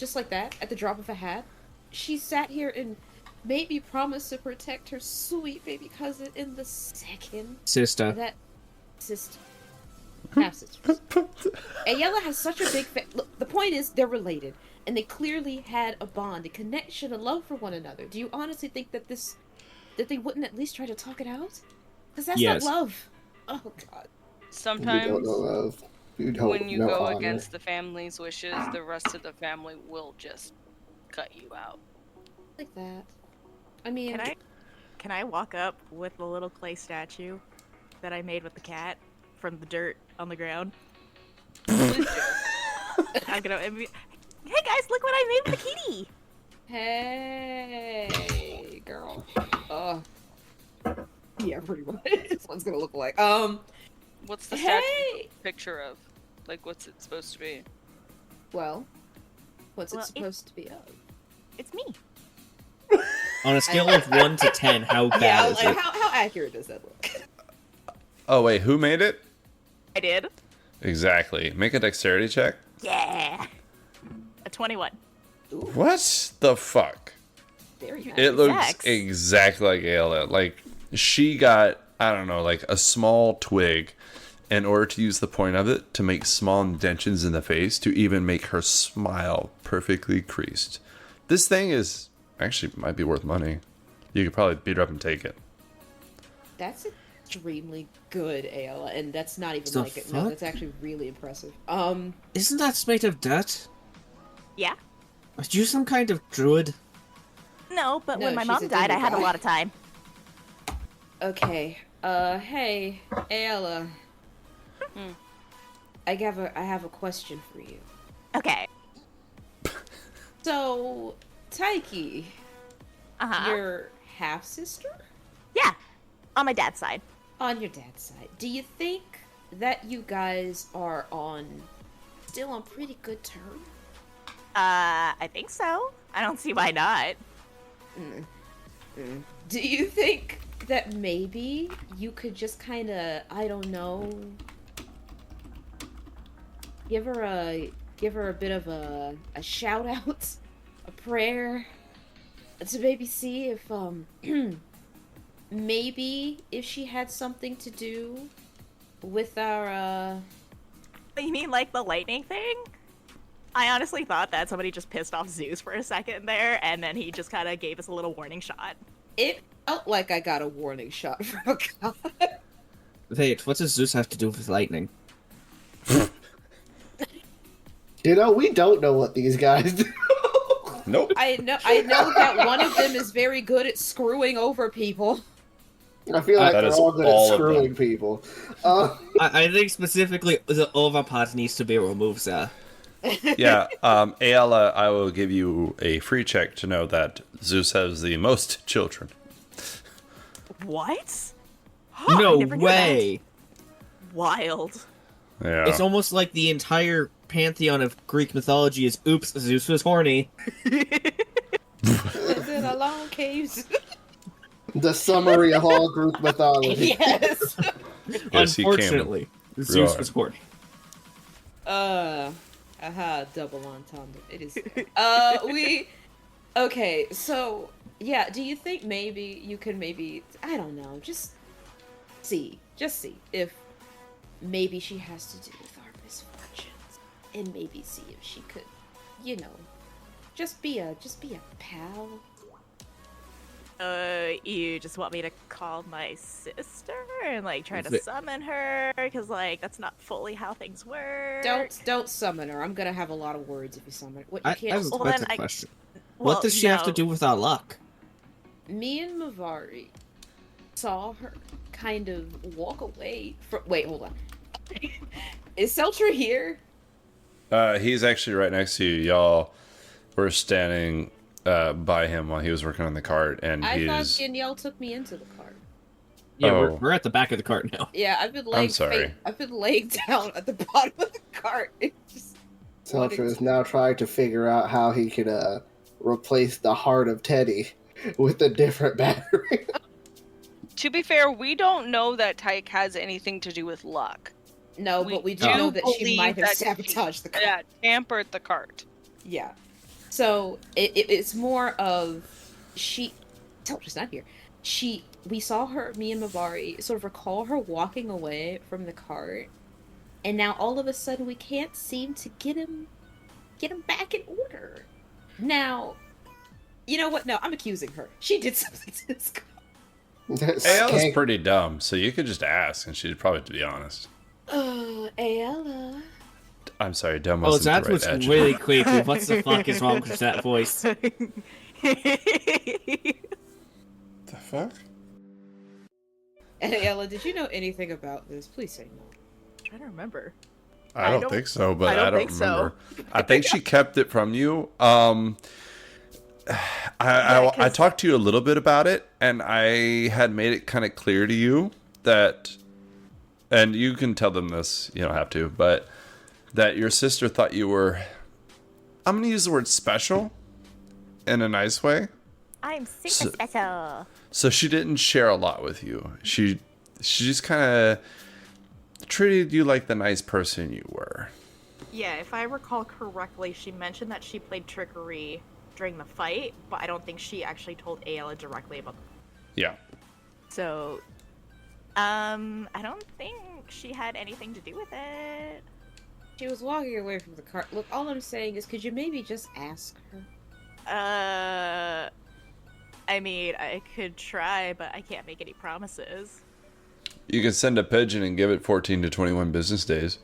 just like that at the drop of a hat? She sat here and made me promise to protect her sweet baby cousin in the second Sister. that sister. Half sisters. Ayala has such a big look, the point is they're related, and they clearly had a bond, a connection, a love for one another. Do you honestly think that they wouldn't at least try to talk it out? Because that's Yes. not love. Oh God. Sometimes You don't know love. You don't when you know go honor. against the family's wishes, the rest of the family will just cut you out. Like that. I mean, Can I walk up with the little clay statue that I made with the cat from the dirt on the ground? I'm gonna. Hey guys, look what I made with the kitty. hey, girl. Yeah, pretty much. This one's gonna look like. What's the statue Hey. picture of? Like, what's it supposed to be? Well, what's Well, it supposed to be of? It's me. On a scale of 1 to 10, how bad Yeah, is like it? how accurate does that look? Oh wait, who made it? I did. Exactly. Make a dexterity check. Yeah. A 21. What the fuck? Very nice. It looks Dex. exactly like Ayla. Like, she got, I don't know, like a small twig in order to use the point of it to make small indentions in the face to even make her smile perfectly creased. This thing is actually might be worth money. You could probably beat her up and take it. That's extremely good, Ayla, and that's not even The like it. No, fuck? that's actually really impressive. Isn't that made of dirt? Yeah. Are you some kind of druid? No, but No, when my she's mom a died, I had a demigod. lot of time. Okay. Hey, Ayla. I have a question for you. Okay. So, Taiki, Uh-huh. your half sister Yeah. On my dad's side. on your dad's side, do you think that you guys are still on pretty good terms? I think so. I don't see why not. Do you think that maybe you could just kind of, I don't know, give her a bit of a shout out, a prayer, to maybe see if maybe if she had something to do with our You mean like the lightning thing? I honestly thought that somebody just pissed off Zeus for a second there, and then he just kind of gave us a little warning shot. It felt like I got a warning shot from a god. Wait, what does Zeus have to do with lightning? You know, we don't know what these guys do. Nope. I know that one of them is very good at screwing over people. I feel like That they're is all good all at of them. screwing people. I think specifically the overpod needs to be removed, sir. Yeah, Ayala, I will give you a free check to know that Zeus has the most children. What? I No never knew way! that. Wild. Yeah. It's almost like the entire pantheon of Greek mythology is oops, Zeus was horny. And then along caves. The summary of all Greek mythology. Yes. Yes, he came. Unfortunately, Zeus was horny. Double entendre. It is. Okay, so, yeah, do you think maybe you could I don't know, just see if maybe she has to do with our misfortunes, and maybe see if she could, just be a pal. You just want me to call my sister and like try to The- summon her? Because like that's not fully how things work. Don't summon her. I'm gonna have a lot of words if you summon her. What you I can't. have a Well, better then question. Well, What does she have to no. do with our luck? Me and Mavari saw her kind of walk away from. Wait, hold on. Is Celtra here? He's actually right next to you. Y'all were standing by him while he was working on the cart, and I thought he's... Danielle took me into the cart. Yeah, Oh. we're at the back of the cart now. Yeah, I've been laying. sorry. I've been laying down at the bottom of the cart. It just. Celtra is now trying to figure out how he can replace the heart of Teddy with a different battery. To be fair, we don't know that Tyke has anything to do with luck. No, We but we do do know that she believe might have that she- sabotaged the cart. Yeah, tampered the cart. Yeah. So it's more of Celtra's not here. We saw her, me and Mavari, sort of recall her walking away from the cart, and now all of a sudden we can't seem to get him back in order. Now, you know what? No, I'm accusing her. She did something to this cart. Ayala's Skank. pretty dumb, so you could just ask, and she'd probably be honest. Ayala. I'm sorry, dumb Oh, wasn't that the right was adjective. really creepy. What the fuck is wrong with that voice? The fuck? Ayala, did you know anything about this? Please say no. trying to remember. I don't think so, but I I don't don't think so. remember. I think she kept it from you. I talked to you a little bit about it, and I had made it kind of clear to you that, and you can tell them this, you don't have to, but that your sister thought you were, I'm going to use the word special in a nice way. I'm super So- special. So she didn't share a lot with you. She She just kind of treated you like the nice person you were. Yeah, if I recall correctly, she mentioned that she played trickery during the fight, but I don't think she actually told Ayla directly about Yeah. So, I don't think she had anything to do with it. She was walking away from the car. Look, all I'm saying is, could you maybe just ask her? I mean, I could try, but I can't make any promises. You can send a pigeon and give it 14 to 21 business days.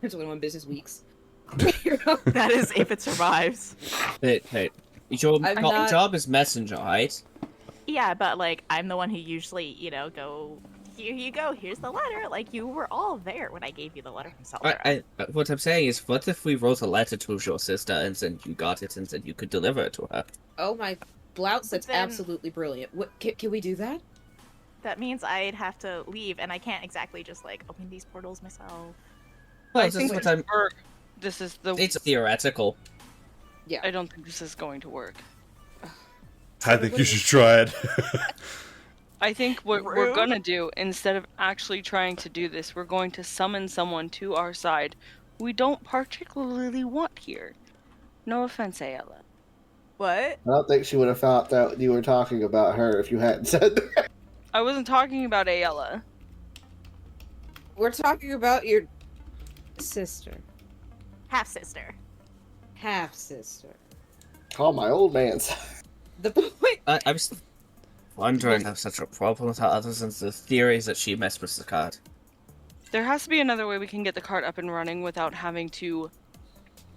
21 business weeks. That is if it survives. Hey, your I'm not- job is messenger, right? Yeah, but like, I'm the one who usually, go, here you go, here's the letter. Like, you were all there when I gave you the letter from Celtra. What I'm saying is, what if we wrote a letter to your sister and said you got it and said you could deliver it to her? Oh my blouse, that's Then- absolutely brilliant. What, can we do that? That means I'd have to leave, and I can't exactly just, like, open these portals myself. Well, I this think is what this I'm. work. This is the. It's theoretical. I don't think this is going to work. I think you should try it. I think what we're Rude. gonna do, instead of actually trying to do this, we're going to summon someone to our side we don't particularly want here. No offense, Ayla. What? I don't think she would have thought that you were talking about her if you hadn't said that. I wasn't talking about Ayla. We're talking about your sister. Half-sister. Half-sister. Call my old man's. The point... I was wondering how such a problem with her other than the theories that she messed with the card. There has to be another way we can get the cart up and running without having to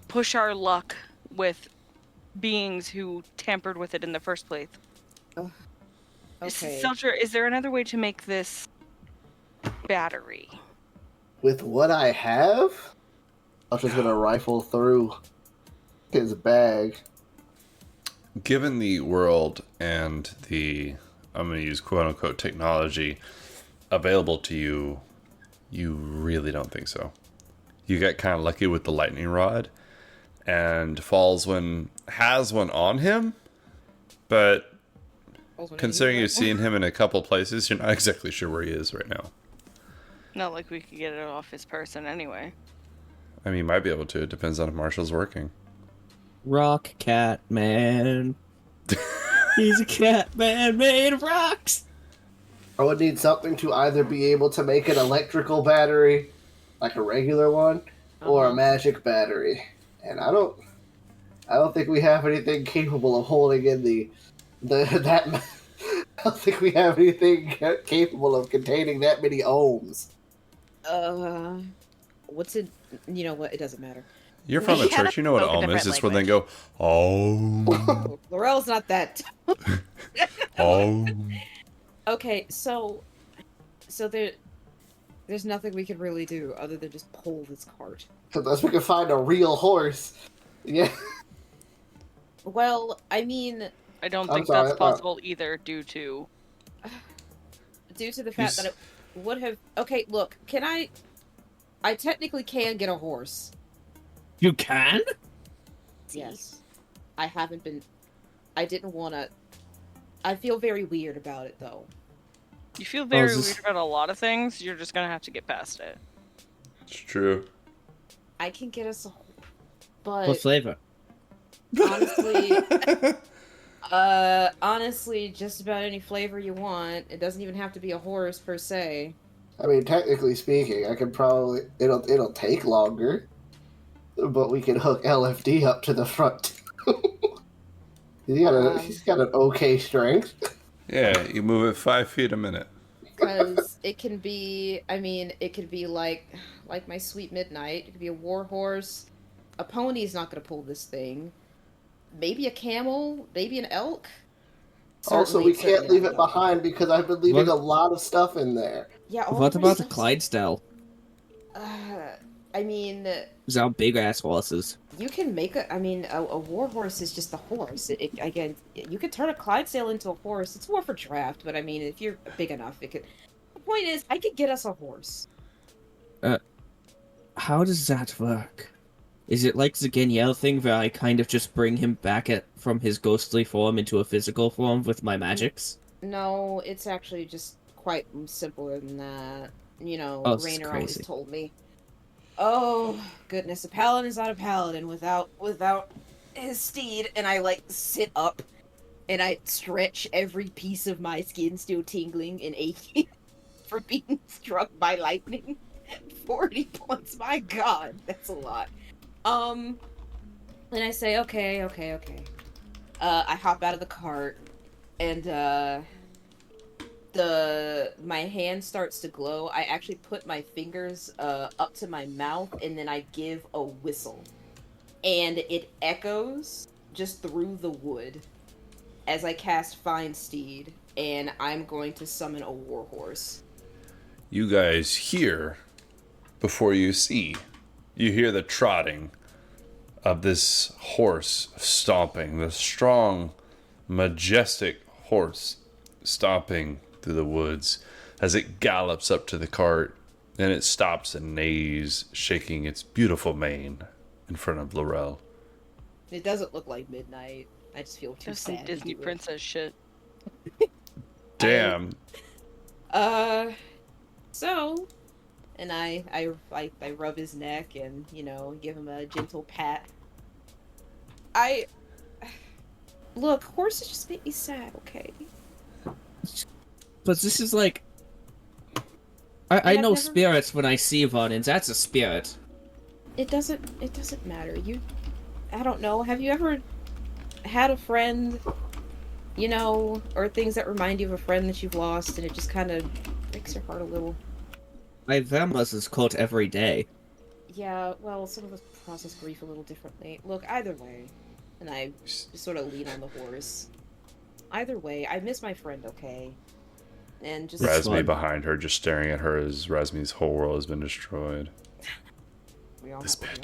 push our luck with beings who tampered with it in the first place. Okay. Celtra, is there another way to make this battery? With what I have, I'm just gonna rifle through his bag. Given the world and the, I'm going to use quote-unquote technology available to you, you really don't think so. You got kind of lucky with the lightning rod, and Fallswin has one on him, but considering you've seen him in a couple places, you're not exactly sure where he is right now. Not like we could get it off his person anyway. I mean, you might be able to. It depends on if Marshall's working. Rock cat man. He's a cat man made of rocks. I would need something to either be able to make an electrical battery, like a regular one, or a magic battery. And I don't think we have anything capable of holding in I don't think we have anything capable of containing that many ohms. What's it? You know what? It doesn't matter. You're from a We church, you know what spoke a Om is. different It's when they go, oh, Lorel's not that. oh. Okay, so there's nothing we can really do other than just pull this cart. Unless we can find a real horse. Yeah. Well, I mean, I don't I'm think sorry, that's possible either due to... due to the fact that it would have... Okay, look, I technically can get a horse. You can? Yes. I haven't been... I didn't want to... I feel very weird about it, though. You feel very is this- weird about a lot of things, you're just gonna have to get past it. It's true. I can get us a horse, What but flavor? honestly, just about any flavor you want. It doesn't even have to be a horse, per se. I mean, technically speaking, I could probably... It'll take longer. But we can hook LFD up to the front. He's got an okay strength. Yeah, you move it 5 feet a minute. Because it can be, I mean, it could be like my sweet midnight. It could be a war horse. A pony's not going to pull this thing. Maybe a camel. Maybe an elk. Also, we can't Certainly leave not it a dog. behind because I've been leaving What? a lot of stuff in there. Yeah. all What of my about the stuff's- Clydesdale? I mean, These are big ass horses. you can make a. I mean, a war horse is just a horse. Again, you could turn a Clydesdale into a horse. It's more for draft, but I mean, if you're big enough, it could. The point is, I could get us a horse. How does that work? Is it like the Geniel thing where I kind of just bring him back from his ghostly form into a physical form with my magics? No, it's actually just quite simpler than that. You know, Oh, this is Rainer always crazy. told me, "Oh goodness, a paladin is not a paladin without his steed." And I like sit up, and I stretch every piece of my skin still tingling and aching for being struck by lightning. 40 points, my god, that's a lot. And I say, okay. I hop out of the cart, and my hand starts to glow. I actually put my fingers up to my mouth, and then I give a whistle, and it echoes just through the wood as I cast Find Steed, and I'm going to summon a warhorse. You guys hear before you see. You hear the trotting of this horse stomping, the strong, majestic horse stomping through the woods as it gallops up to the cart. Then it stops and neighs, shaking its beautiful mane in front of Lorel. It doesn't look like midnight. I just feel too That's some sad. Disney to do it. princess shit. Damn. So, and I rub his neck and, you know, give him a gentle pat. Look, horses just make me sad, okay? But this is like... I have know never- spirits when I see one, and that's a spirit. It doesn't matter. I don't know, have you ever had a friend, you know, or things that remind you of a friend that you've lost, and it just kind of breaks your heart a little? My grandma's is called every day. Yeah, well, some of us process grief a little differently. Look, either way, and I just sort of lean on the horse. Either way, I miss my friend, okay? And just... Razmi fun. behind her, just staring at her as Razmi's whole world has been destroyed. We all This have what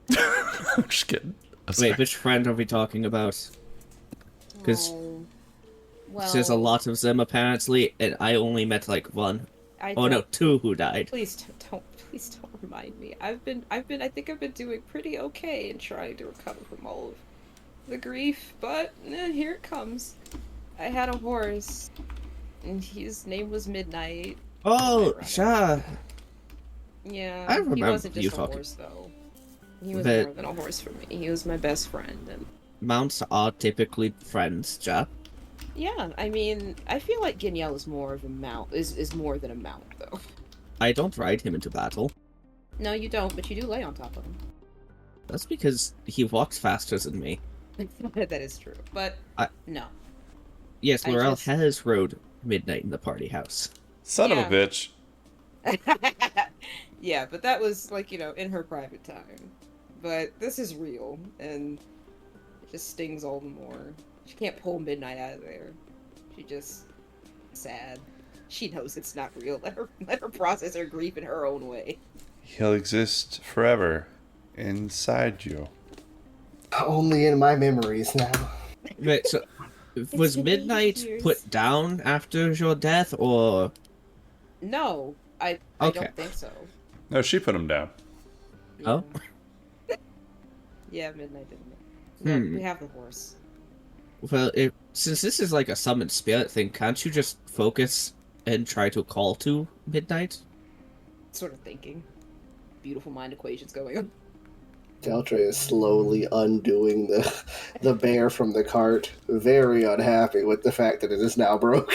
we bitch. I'm just kidding. I'm Wait, sorry. which friend are we talking about? want. 'Cause Oh, well, There's a lot of them apparently, and I only met like one. I Oh no, don't- 2 who died. Please don't remind me. I think I've been doing pretty okay in trying to recover from all of the grief, but here it comes. I had a horse, and his name was Midnight. Oh, Right. sure. Yeah, I he remember wasn't you just a talking- horse though. He was But- more than a horse for me. He was my best friend, and Mounts are typically friends, ja. yeah, I mean, I feel like Genielle is more of a mount. Is more than a mount though. I don't ride him into battle. No, you don't, but you do lay on top of him. That's because he walks faster than me. That is true, but no. Yes, I Lorel just- has rode Midnight in the party house. Son of Yeah. a bitch. Yeah, but that was like, you know, in her private time. But this is real, and it just stings all the more. She can't pull Midnight out of there. She just sad. She knows it's not real. Let her process her grief in her own way. He'll exist forever inside you. Only in my memories now. Wait, so was been Midnight years. put down after your death, or No, I Okay. don't think so. No, she put him down. Oh? Yeah, Midnight didn't. Look, Hmm. we have the horse. well, since this is like a summoned spirit thing, can't you just focus and try to call to Midnight? Sort of thinking. Beautiful mind equations going on. Celtra is slowly undoing the bear from the cart, very unhappy with the fact that it is now broke.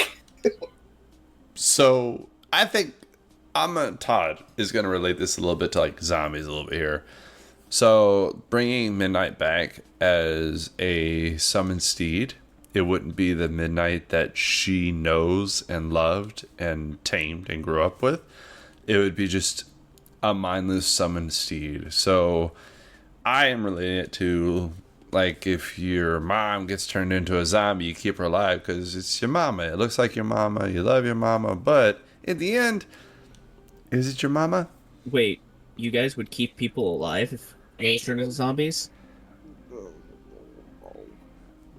So I think Todd is going to relate this a little bit to like zombies a little bit here. So bringing Midnight back as a summoned steed, it wouldn't be the Midnight that she knows and loved and tamed and grew up with. It would be just a mindless summoned steed. So I am relating it to like if your mom gets turned into a zombie, you keep her alive because it's your mama. It looks like your mama. You love your mama, but in the end, is it your mama? Wait, you guys would keep people alive if they turned into zombies?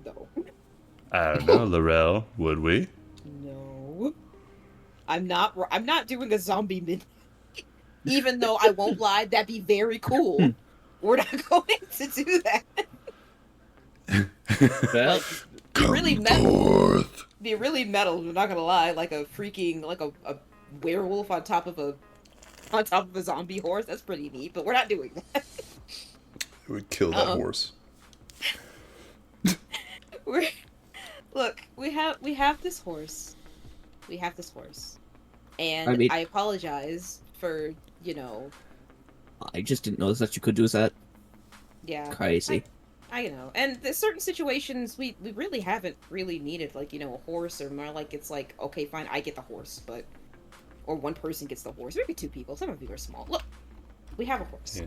No. I don't know, Lorel. Would we? No. I'm not doing a zombie midnight. Even though I won't lie, that'd be very cool. We're not going to do that. Well, Really metal. forth. be really metal. I'm not gonna lie, like a freaking a werewolf on top of a zombie horse. That's pretty neat, but we're not doing that. It would kill that horse. Look, we have this horse. We have this horse. And I apologize for, I just didn't know that you could do that. Yeah. Crazy. I know. And there's certain situations we really haven't really needed, like, a horse, or more like it's like, okay, fine, I get the horse, but... Or one person gets the horse. Maybe two people. Some of you are small. Look, we have a horse. Yeah.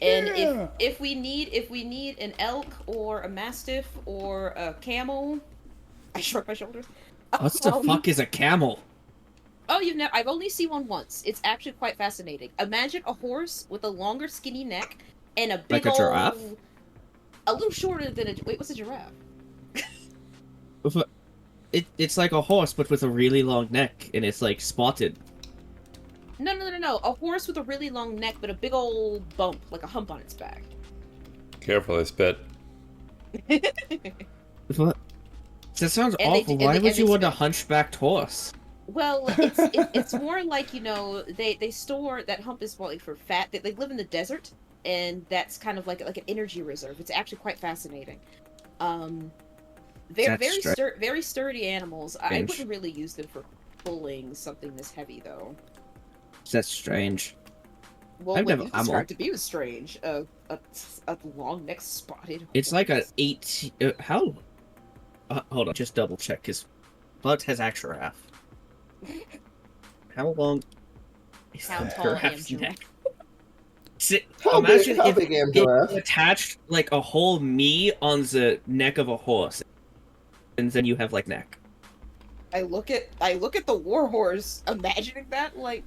And if we need an elk or a mastiff or a camel... I shrug my shoulders. What the fuck is a camel? Oh, I've only seen one once. It's actually quite fascinating. Imagine a horse with a longer, skinny neck and a big like a giraffe? A little shorter than a... Wait, what's a giraffe? It's like a horse, but with a really long neck, and it's, like, spotted. No. A horse with a really long neck, but a big old bump, like a hump on its back. Careful, I spit. What? That sounds awful. Why would you want a hunchbacked horse? Well, it's more like, they store... That hump is more like for fat. They live in the desert, and that's kind of like an energy reserve. It's actually quite fascinating. They're very sturdy animals. I wouldn't really use them for pulling something this heavy, though. That's strange. Well, what you described to me was strange. A long neck spotted horse. It's like a 18... how? Hold on, just double check, because Bud has a giraffe. How long is that giraffe's neck? Imagine if it attached like a whole me on the neck of a horse, and then you have like neck. I look at the war horse, imagining that, like,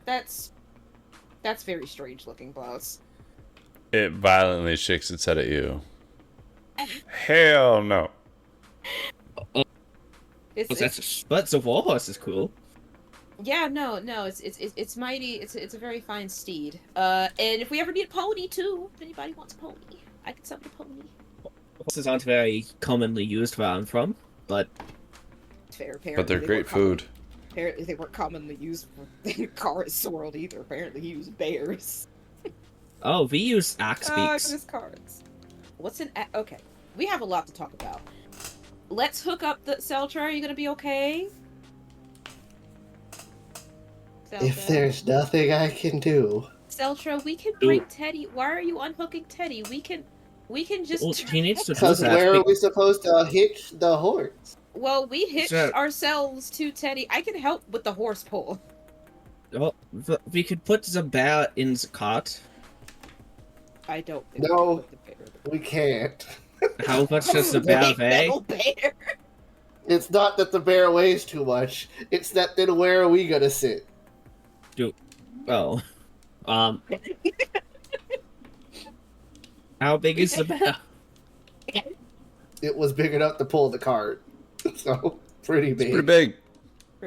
that's very strange looking, boss. It violently shakes its head at you. Hell no. But the war horse is cool. Yeah, no, it's mighty. It's a very fine steed. And if we ever need a pony too, if anybody wants a pony, I can summon a pony. Horses aren't very commonly used where I'm from, but fair. Apparently, but they're great food. Apparently, they weren't commonly used in Kara's world either. Apparently, he used bears. Oh, we use axe beaks. Cards. What's an okay? We have a lot to talk about. Let's hook up the Celtra. Are you gonna be okay? Celtra? If there's nothing I can do. Celtra, we can bring Teddy. Why are you unhooking Teddy? We can just. Well, he needs to do Because that. where are we supposed to hitch the horse? Well, we hitched ourselves to Teddy. I can help with the horse pull. Well, we could put the bear in the cart. I don't think No, we can't. How much does the bear weigh? Bear. It's not that the bear weighs too much. It's that then where are we gonna sit? Well, how big is the bear? It was big enough to pull the cart. So, pretty big. It's pretty big.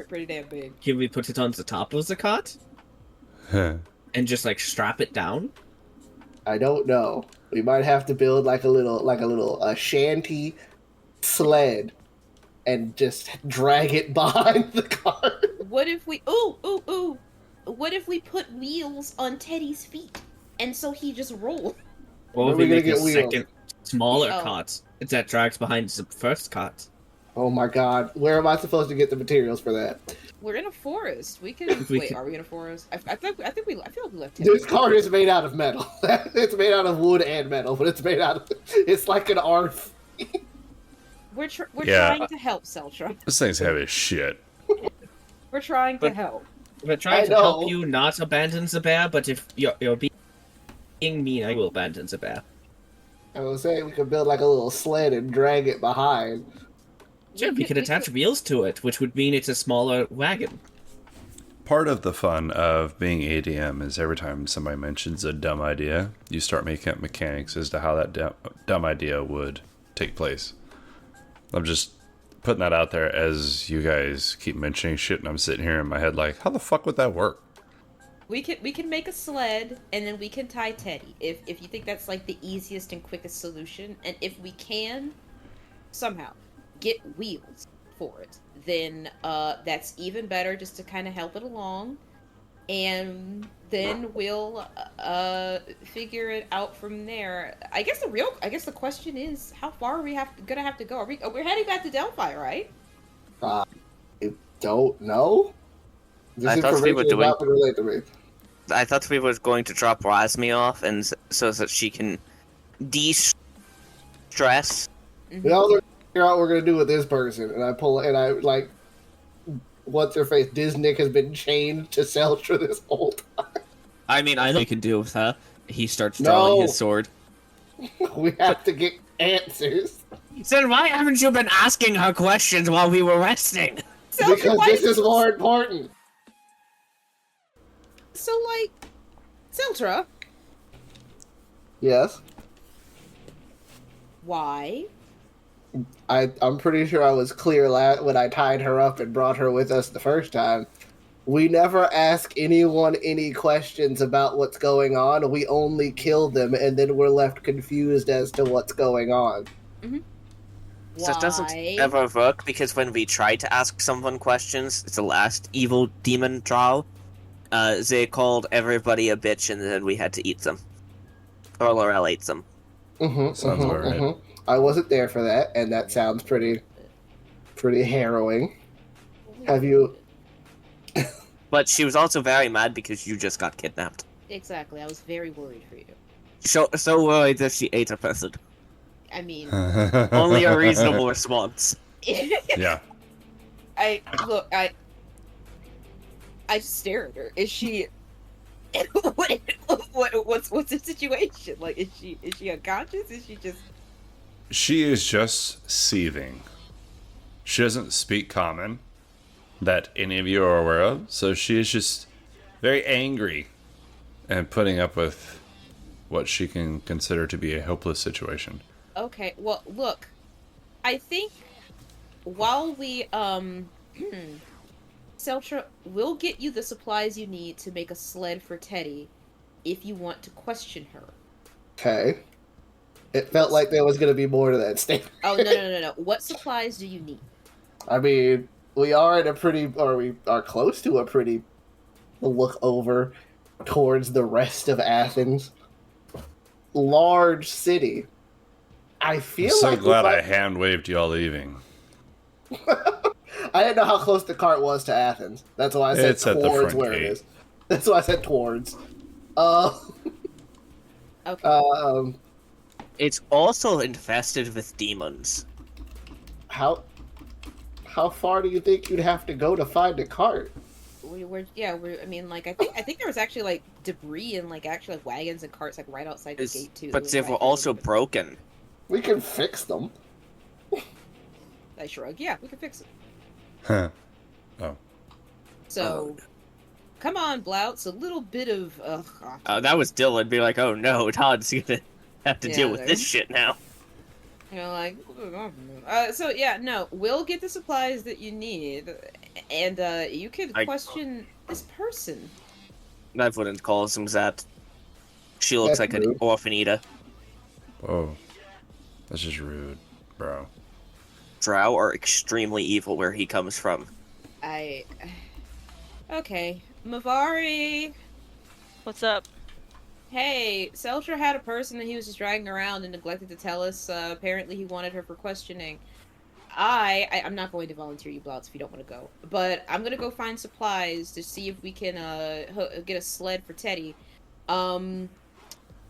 Pretty damn big. Can we put it on the top of the cart? Huh. And just, like, strap it down? I don't know. We might have to build like a little shanty sled and just drag it behind the cart. What if we What if we put wheels on Teddy's feet and so he just rolls? Or if we make a second smaller cart that drags behind the first cart. Oh my god, where am I supposed to get the materials for that? We're in a forest. We can wait. Are we in a forest? I feel like we left. This cart is made out of metal. It's made out of wood and metal, but it's made out of. It's like an ARF. We're trying to help, Celtra. This thing's heavy as shit. We're trying to help. We're trying to help you not abandon the bear, but if you're being mean, I will abandon the bear. I was saying we could build like a little sled and drag it behind. Sure, we could attach wheels to it, which would mean it's a smaller wagon. Part of the fun of being ADM is every time somebody mentions a dumb idea, you start making up mechanics as to how that dumb idea would take place. I'm just putting that out there as you guys keep mentioning shit, and I'm sitting here in my head like, how the fuck would that work? We can make a sled, and then we can tie Teddy. If you think that's like the easiest and quickest solution, and if we can somehow get wheels for it, then that's even better, just to kind of help it along. And then we'll figure it out from there. I guess the question is, how far are we gonna have to go? We're heading back to Delphi, right? I don't know. This I thought we information were is doing. not been relayed to me. I thought we were going to drop Razmi off, and so that she can de-stress. We all figure out what we're gonna do with this person, and I like, what's her face? Disnick has been chained to Celtra this whole time. I mean, I know you can deal with her. He starts drawing his sword. We have to get answers. Then why haven't you been asking her questions while we were resting? Because this is more important. So, like, Celtra, Yes. why? I'm pretty sure I was clear when I tied her up and brought her with us the first time. We never ask anyone any questions about what's going on. We only kill them, and then we're left confused as to what's going on. So it doesn't ever work, because when we try to ask someone questions, it's the last evil demon trial, they called everybody a bitch and then we had to eat them. Or Lorel ate them. Sounds about right. I wasn't there for that, and that sounds pretty harrowing. Have you... But she was also very mad because you just got kidnapped. Exactly, I was very worried for you. So worried that she ate a person. I mean... Only a reasonable response. Yeah. I just stare at her. Is she... what's the situation? Like, is she unconscious? Is she just... She is just seething. She doesn't speak common that any of you are aware of, so she is just very angry and putting up with what she can consider to be a hopeless situation. Okay, well, look, I think while we, Celtra, we'll get you the supplies you need to make a sled for Teddy if you want to question her. Okay. It felt like there was going to be more to that statement. Oh, no. What supplies do you need? I mean, we are we are close to a pretty look over towards the rest of Athens. Large city. I feel I'm so like glad I hand waved y'all leaving. I didn't know how close the cart was to Athens. That's why I said It's at the towards front where gate. it is. That's why I said towards. Okay. It's also infested with demons. How far do you think you'd have to go to find a cart? I mean, like, I think there was actually, like, debris and, like, actually, like, wagons and carts, like, right outside the gate, too. But they were also broken. We can fix them. I shrug. Yeah, we can fix it. Huh. Oh. So, come on, Blouts, a little bit of, That was Dylan be like, oh no, Todd's gonna have to deal with there. this shit now. You know, like, so yeah, no, we'll get the supplies that you need, and you can question this person. I wouldn't call him that. She looks That's like an rude. orphan eater. Whoa. That's just rude, bro. Drow are extremely evil where he comes from. Okay, Mavari. What's up? Hey, Celtra had a person that he was just dragging around and neglected to tell us. Apparently he wanted her for questioning. I'm not going to volunteer you, Blouts, if you don't want to go. But I'm going to go find supplies to see if we can get a sled for Teddy. I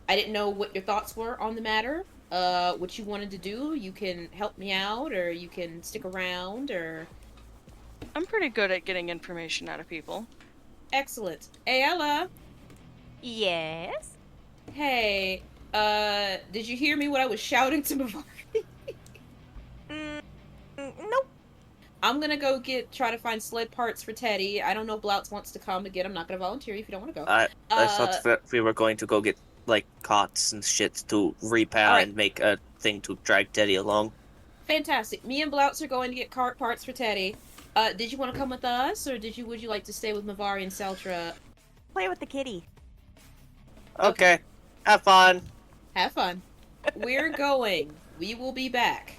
didn't know what your thoughts were on the matter. What you wanted to do. You can help me out, or you can stick around, or... I'm pretty good at getting information out of people. Excellent. Hey, Ella. Yes? Hey, did you hear me when I was shouting to Mavari? Nope. I'm gonna go try to find sled parts for Teddy. I don't know if Blouts wants to come again. I'm not gonna volunteer you if you don't want to go. I thought that we were going to go get, like, cots and shit to repair Alright. and make a thing to drag Teddy along. Fantastic. Me and Blouts are going to get cart parts for Teddy. Did you want to come with us, or would you like to stay with Mavari and Celtra? Play with the kitty. Okay. Have fun. Have fun. We're going. We will be back.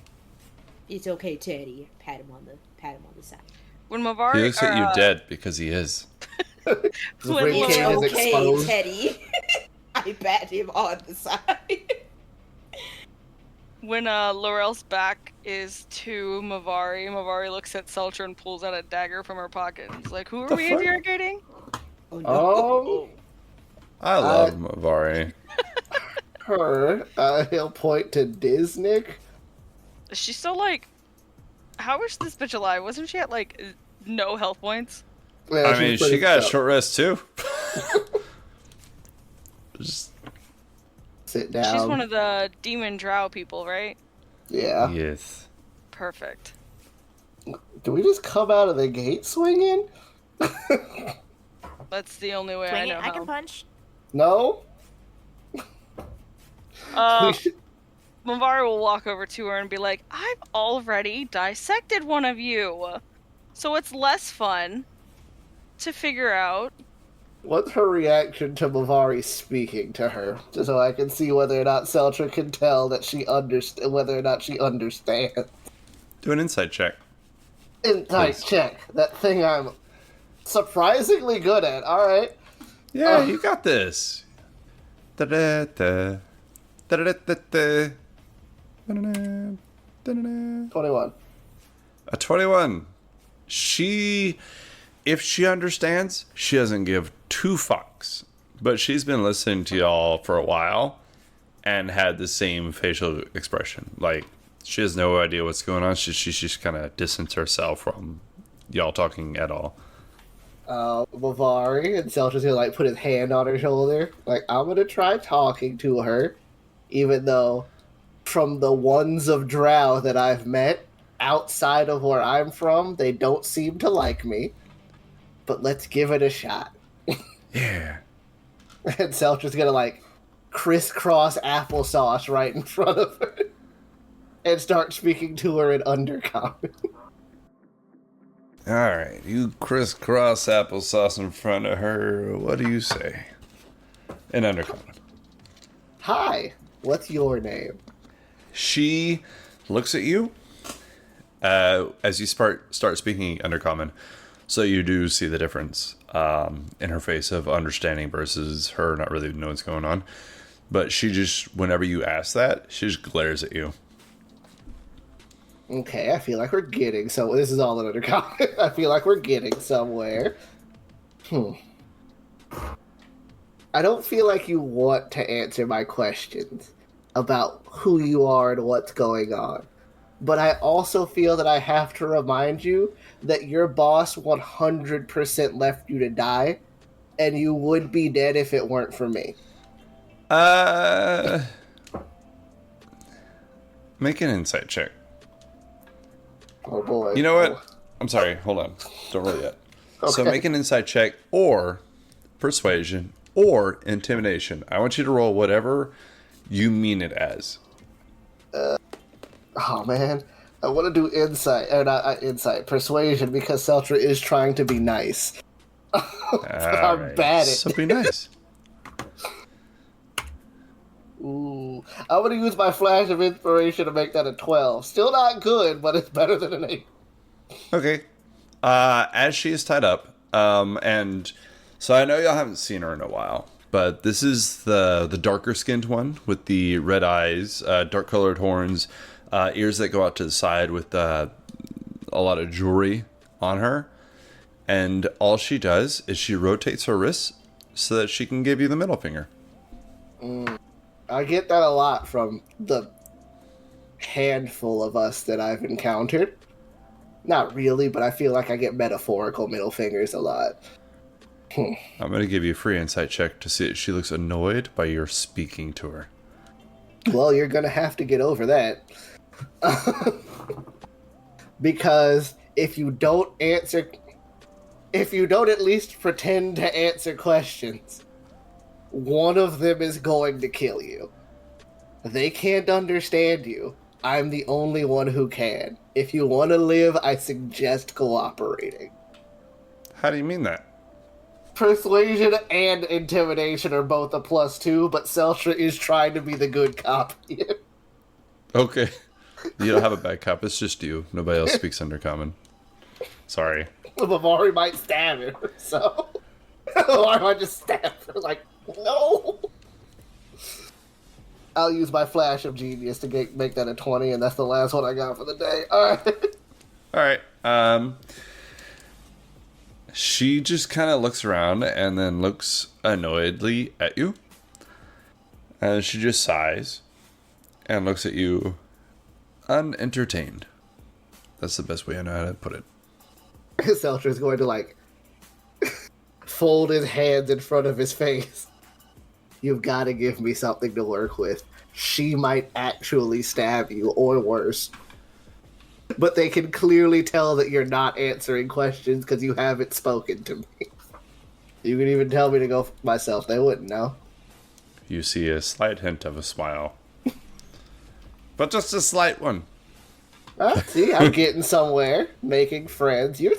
It's okay, Teddy. Pat him on pat him on the side. When Mavari He looks at you dead because he is. The When rib cage is Okay, exposed. Teddy. I pat him on the side. When Lorel's back is to Mavari, Mavari looks at Celtra and pulls out a dagger from her pocket. He's like, "Who are The we fuck? interrogating?" Oh no. Oh, I love Mavari. her. He'll point to Disnick. Is she still like? How is this bitch alive? Wasn't she at like no health points? Yeah, I mean, she's she pretty got a stuck. short rest too. Just, Sit down. She's one of the demon drow people, right? Yeah. yes. Perfect. Do we just come out of the gate swinging? That's the only way I Swing know it. I how. can punch. No. Uh, We should- Mavari will walk over to her and be like, "I've already dissected one of you, so it's less fun to figure out." What's her reaction to Mavari speaking to her, just so I can see whether or not Celtra can tell that she whether or not she understands. Do an insight check. Insight Please. check. That thing I'm surprisingly good at. All right. Yeah, you got this. Da-da-da. Da-da-da-da-da. Da-da-da. Da-da-da. 21. A 21. If she understands, she doesn't give two fucks. But she's been listening to y'all for a while and had the same facial expression. Like, she has no idea what's going on. She just kind of distanced herself from y'all talking at all. Mavari, and Celtra's gonna like put his hand on her shoulder. Like, I'm gonna try talking to her, even though from the ones of Drow that I've met outside of where I'm from, they don't seem to like me. But let's give it a shot. Yeah. And Celtra's gonna like crisscross applesauce right in front of her and start speaking to her in Undercommon. Alright, you crisscross applesauce in front of her. What do you say? In Undercommon. Hi, what's your name? She looks at you as you start speaking Undercommon. So you do see the difference in her face of understanding versus her not really knowing what's going on. But she just, whenever you ask that, she just glares at you. Okay, I feel like we're getting so. This is all an Undercommon. I feel like we're getting somewhere. I don't feel like you want to answer my questions about who you are and what's going on. But I also feel that I have to remind you that your boss 100% left you to die, and you would be dead if it weren't for me. Make an insight check. Oh boy. You know what? I'm sorry, hold on. Don't roll yet. So Okay. make an insight check or persuasion or intimidation. I want you to roll whatever you mean it as. Oh man, I want to do insight, or not insight, persuasion, because Celtra is trying to be nice. I'm Alright, bad at so be nice. Ooh, I'm gonna use my flash of inspiration to make that a 12. Still not good, but it's better than an 8. Okay. As she is tied up, and so I know y'all haven't seen her in a while, but this is the darker skinned one with the red eyes, dark colored horns, ears that go out to the side with a lot of jewelry on her. And all she does is she rotates her wrists so that she can give you the middle finger. I get that a lot from the handful of us that I've encountered. Not really, but I feel like I get metaphorical middle fingers a lot. I'm going to give you a free insight check to see if she looks annoyed by your speaking to her. Well, you're gonna have to get over that. Because if you don't at least pretend to answer questions, one of them is going to kill you. They can't understand you. I'm the only one who can. If you want to live, I suggest cooperating. How do you mean that? Persuasion and intimidation are both a +2, but Celtra is trying to be the good cop here. Okay. You don't have a bad cop, it's just you. Nobody else speaks Undercommon. Sorry. Mavari might stab her, so Mavari might just stab her. Like, no. I'll use my flash of genius to make that a 20, and that's the last one I got for the day. All right. All right. She just kind of looks around and then looks annoyedly at you. And she just sighs and looks at you unentertained. That's the best way I know how to put it. Celtra is going to, like, fold his hands in front of his face. You've got to give me something to work with. She might actually stab you, or worse. But they can clearly tell that you're not answering questions because you haven't spoken to me. You can even tell me to go myself. They wouldn't know. You see a slight hint of a smile. But just a slight one. See, I'm getting somewhere, making friends. You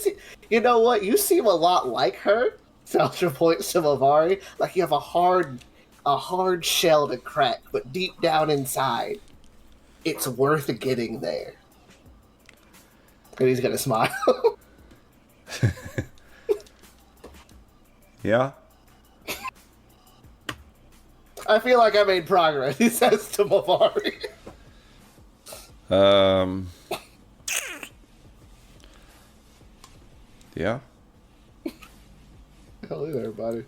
know what? You seem a lot like her. Celtra points to Mavari. Like you have a hard shell to crack, but deep down inside, it's worth getting there. And he's gonna smile. Yeah? I feel like I made progress, he says to Mavari. Yeah? Hello, everybody.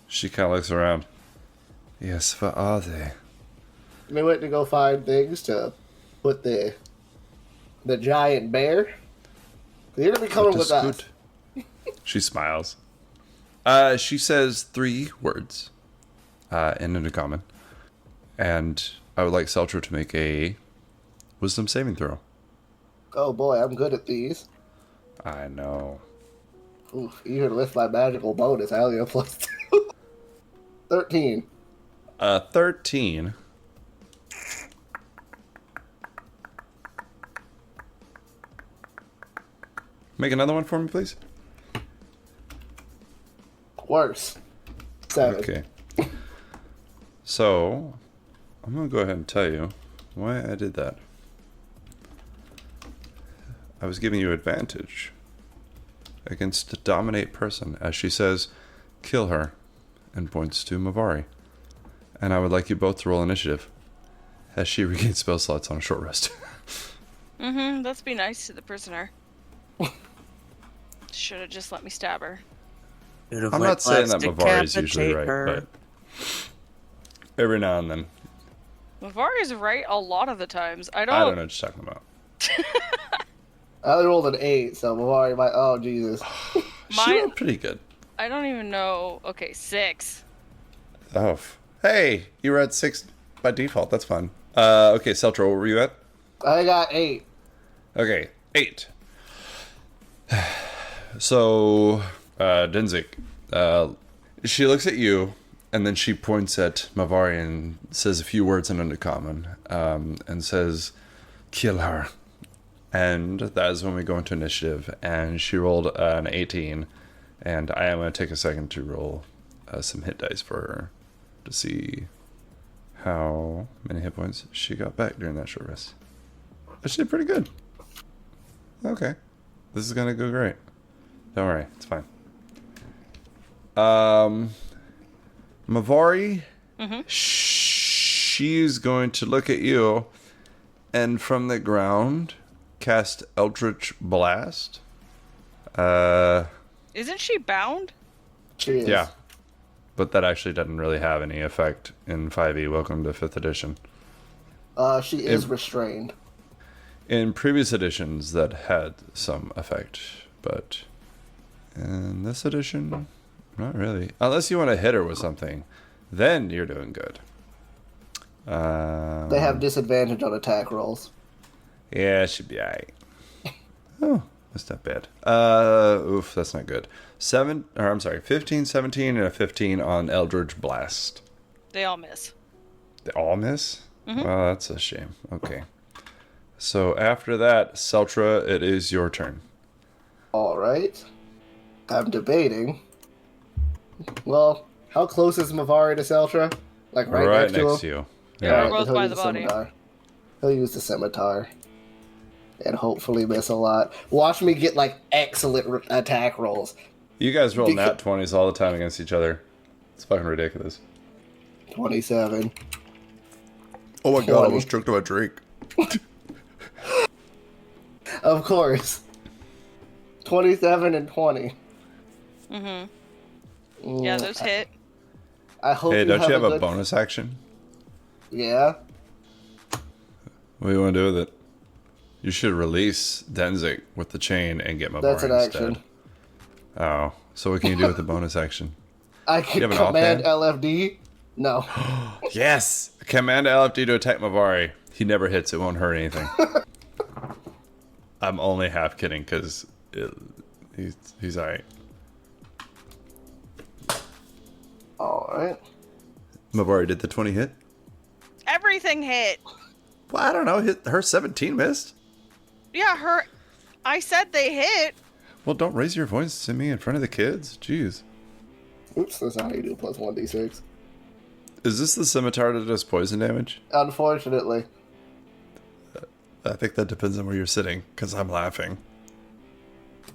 She kind of looks around. Yes, what are they? We went to go find things to put the giant bear. You're gonna be coming with us. She smiles. She says 3 words in uncommon. And I would like Celtra to make a wisdom saving throw. Oh boy, I'm good at these. I know. Oof, even with my magical bonus, I only have +2. 13. 13. Make another one for me, please. Worse. 7. Okay. So, I'm going to go ahead and tell you why I did that. I was giving you advantage against a dominate person, as she says, kill her, and points to Mavari. And I would like you both to roll initiative, as she regains spell slots on a short rest. Let's be nice to the prisoner. Should have just let me stab her. I'm not saying that Mavari is usually right, but every now and then. Mavari is right a lot of the times. I don't know what you're talking about. I only rolled an 8, so Mavari might. Oh, Jesus. She rolled pretty good. I don't even know. Okay, 6. Oh. Hey, you were at 6 by default. That's fun. Okay, Celtra, what were you at? I got 8. Okay, 8. So, Dinzik, she looks at you, and then she points at Mavari and says a few words in Undercommon, and says, kill her. And that is when we go into initiative, and she rolled an 18, and I am going to take a second to roll some hit dice for her to see how many hit points she got back during that short rest. She did pretty good. Okay. This is going to go great. Don't worry, it's fine. Mavari, she's going to look at you and from the ground cast Eldritch Blast. Isn't she bound? She is. Yeah. But that actually doesn't really have any effect in 5e. Welcome to 5th edition. She is restrained. In previous editions, that had some effect, but in this edition, not really. Unless you want to hit her with something, then you're doing good. They have disadvantage on attack rolls. Yeah, it should be alright. Oh, that's not bad. Oof, that's not good. 15, 17, and a 15 on Eldritch Blast. They all miss. They all miss? Well, that's a shame. Okay. So after that, Celtra, it is your turn. Alright. I'm debating. Well, how close is Mavari to Celtra? Like right next to him? you. Yeah, Alright, we're both he'll by use the body. scimitar. He'll use the scimitar. and hopefully miss a lot. Watch me get like excellent attack rolls. You guys roll nat 20s all the time against each other. It's fucking ridiculous. 27. Oh my 20. god, I almost choked on my drink. Of course. 27 and 20. Yeah, those hit. I hope Hey, don't you have a good... bonus action? Yeah? What do you want to do with it? You should release Denzik with the chain and get Mavari That's an instead. action. Oh, so what can you do with the bonus action? I can You have an command offhand? LFD? No. Yes! Command LFD to attack Mavari. He never hits, it won't hurt anything. I'm only half kidding, because he's alright. Alright. Mavari, did the 20 hit? Everything hit. Well, I don't know. Her 17 missed. Yeah, I said they hit. Well, don't raise your voice to me in front of the kids. Jeez. Oops, that's not how you do plus 1d6. Is this the scimitar that does poison damage? Unfortunately. I think that depends on where you're sitting, because I'm laughing.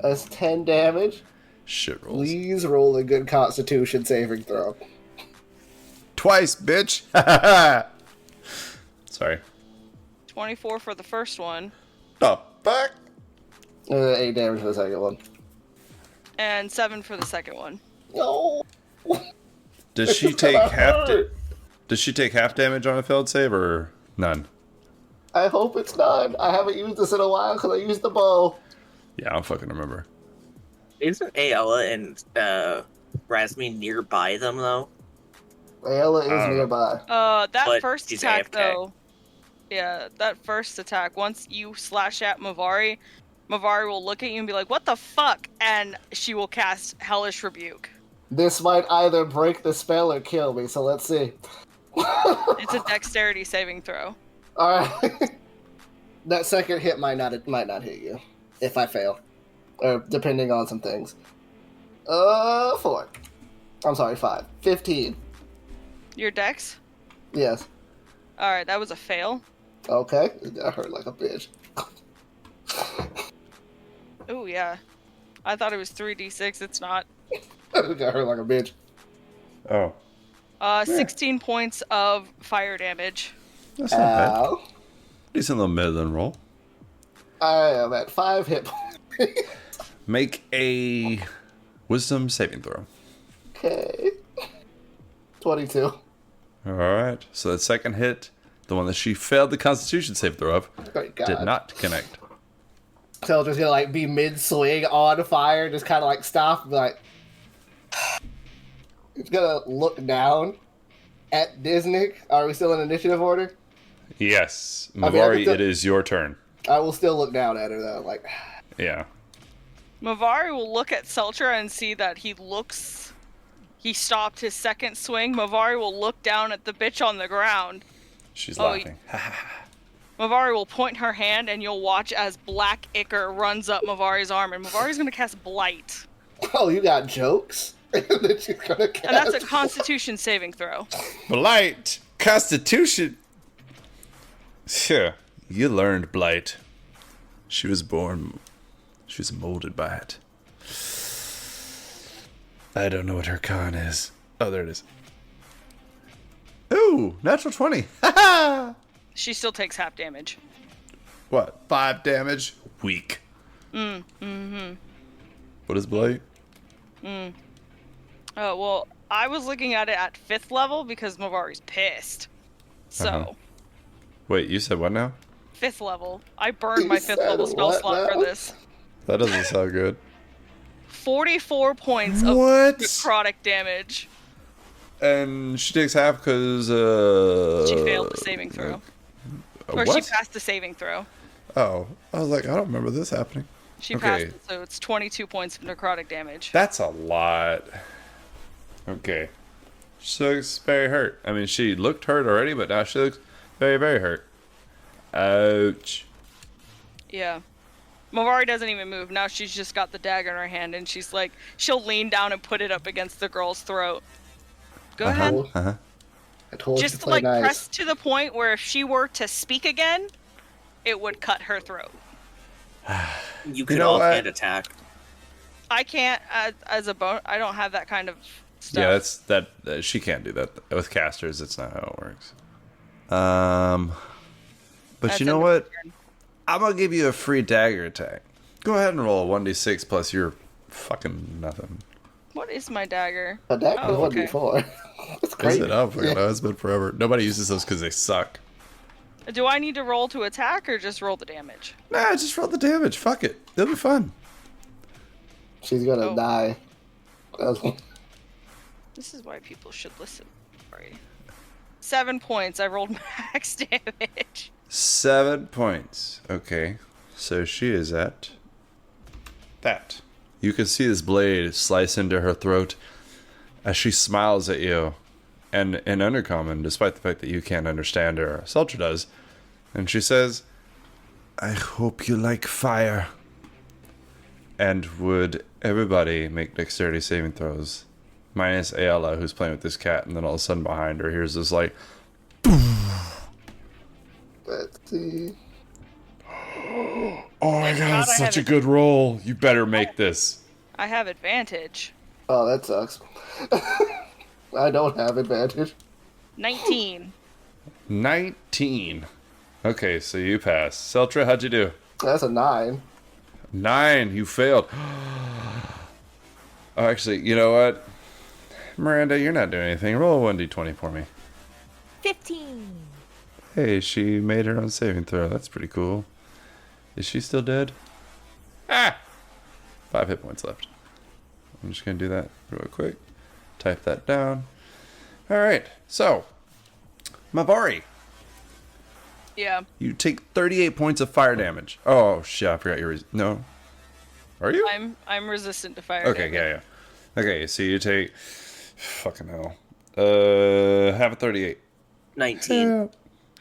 That's 10 damage. Shit rolls. Please roll a good constitution saving throw. Twice, bitch! Sorry. 24 for the first one. The fuck? 8 damage for the second one. And 7 for the second one. No! Does she take Does she take half damage on a failed save, or none? I hope it's none. I haven't used this in a while because I used the bow. Yeah, I don't fucking remember. Isn't Ayala and Razmi nearby them, though? Ayla is nearby. That But first she's attack, AFK. though. Yeah, that first attack, once you slash at Mavari, Mavari will look at you and be like, what the fuck? And she will cast Hellish Rebuke. This might either break the spell or kill me, so let's see. It's a dexterity saving throw. Alright. That second hit might not hit you. If I fail. Or depending on some things. 4. I'm sorry, 5. 15. Your dex? Yes. Alright, that was a fail. Okay. That hurt like a bitch. Oh, yeah. I thought it was 3d6, it's not. That hurt like a bitch. Oh. 16 points of fire damage. That's not bad. Ow. Decent little midland roll. I am at 5 hit points. Make a wisdom saving throw. Okay. 22. Alright, so that second hit, the one that she failed the constitution save throw of, Great God. did not connect. So just gonna like be mid-swing on fire, just kind of like stop and be like... It's gonna look down at Disney. Are we still in initiative order? Yes. I mean, Mavari, it is your turn. I will still look down at her though, like... Yeah. Mavari will look at Celtra and see that he stopped his second swing. Mavari will look down at the bitch on the ground. She's laughing. Mavari will point her hand and you'll watch as black ichor runs up Mavari's arm, and Mavari's gonna cast Blight. Oh, you got jokes? That she's gonna cast. And that's a constitution saving throw. Blight! Constitution! Sure, you learned Blight. She was molded by it. I don't know what her con is. Oh, there it is. Ooh, natural 20. Ha She still takes half damage. What? 5 damage? Weak. What is Blight? Oh, well, I was looking at it at 5th level because Mavari's pissed. So, Wait, you said what now? 5th level. I burned my 5th said level spell what slot for now? this. That doesn't sound good. 44 points of What? necrotic damage. And she takes half because, She failed the saving throw. Or what? she passed the saving throw. Oh, I was like, I don't remember this happening. She Okay. passed it, so it's 22 points of necrotic damage. That's a lot. Okay. She looks very hurt. I mean, she looked hurt already, but now she looks very, very hurt. Ouch. Yeah. Mavari doesn't even move. Now she's just got the dagger in her hand, and she's like, she'll lean down and put it up against the girl's throat. Go ahead. Uh-huh. I told you Just to to, play like, nice. press to the point where if she were to speak again, it would cut her throat. You could know what? offhand attack. I can't as a bone. I don't have that kind of stuff. Yeah, that she can't do that with casters. It's not how it works. But That's you know end of what? turn. I'm gonna give you a free dagger attack. Go ahead and roll a 1d6 plus your fucking nothing. What is my dagger? A deck was Oh, one okay. before. That's Is crazy. it up? It's been forever. Nobody uses those because they suck. Do I need to roll to attack or just roll the damage? Nah, just roll the damage. Fuck it. It'll be fun. She's gonna Oh. die. That's one. This is why people should listen. Sorry. 7 points. I rolled max damage. 7 points. Okay. So she is at that. You can see this blade slice into her throat as she smiles at you. And in Undercommon, despite the fact that you can't understand her, Celtra does. And she says, I hope you like fire. And would everybody make dexterity saving throws? Minus Ayala, who's playing with this cat, and then all of a sudden behind her, here's this like... Let's see. Oh my God, god, I it's such a haven't- good roll. You better make this. I have advantage. Oh, that sucks. I don't have advantage. 19. 19. Okay, so you pass. Celtra, how'd you do? That's a 9. 9. You failed. Oh, actually, you know what? Miranda, you're not doing anything. Roll a 1d20 for me. 15. Hey, she made her own saving throw. That's pretty cool. Is she still dead? Ah! 5 hit points left. I'm just going to do that real quick. Type that down. Alright, so. Mavari. Yeah. You take 38 points of fire damage. Oh, shit, I forgot your... No. Are you? I'm resistant to fire. Okay, damage. yeah. Okay, so you take... Fucking hell. Have a 38. 19.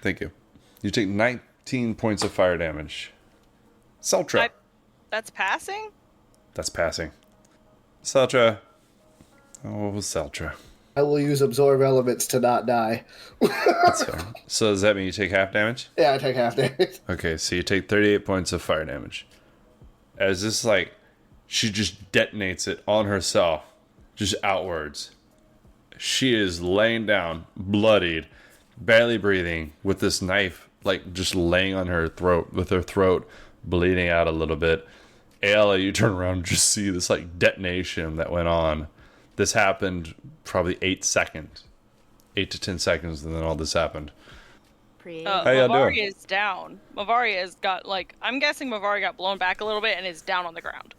Thank you. You take 19 points of fire damage. Celtra. That's passing? That's passing. Celtra. Oh, Celtra. I will use absorb elements to not die. That's fair. So does that mean you take half damage? Yeah, I take half damage. Okay, so you take 38 points of fire damage. As this, like, she just detonates it on herself, just outwards. She is laying down, bloodied, barely breathing, with this knife, like, just laying on her throat, with her throat bleeding out a little bit. Ayla, you turn around and just see this, like, detonation that went on. This happened probably 8 seconds. 8 to 10 seconds, and then all this happened. How y'all Mavari doing? is down. Mavari has got, like, I'm guessing Mavari got blown back a little bit and is down on the ground.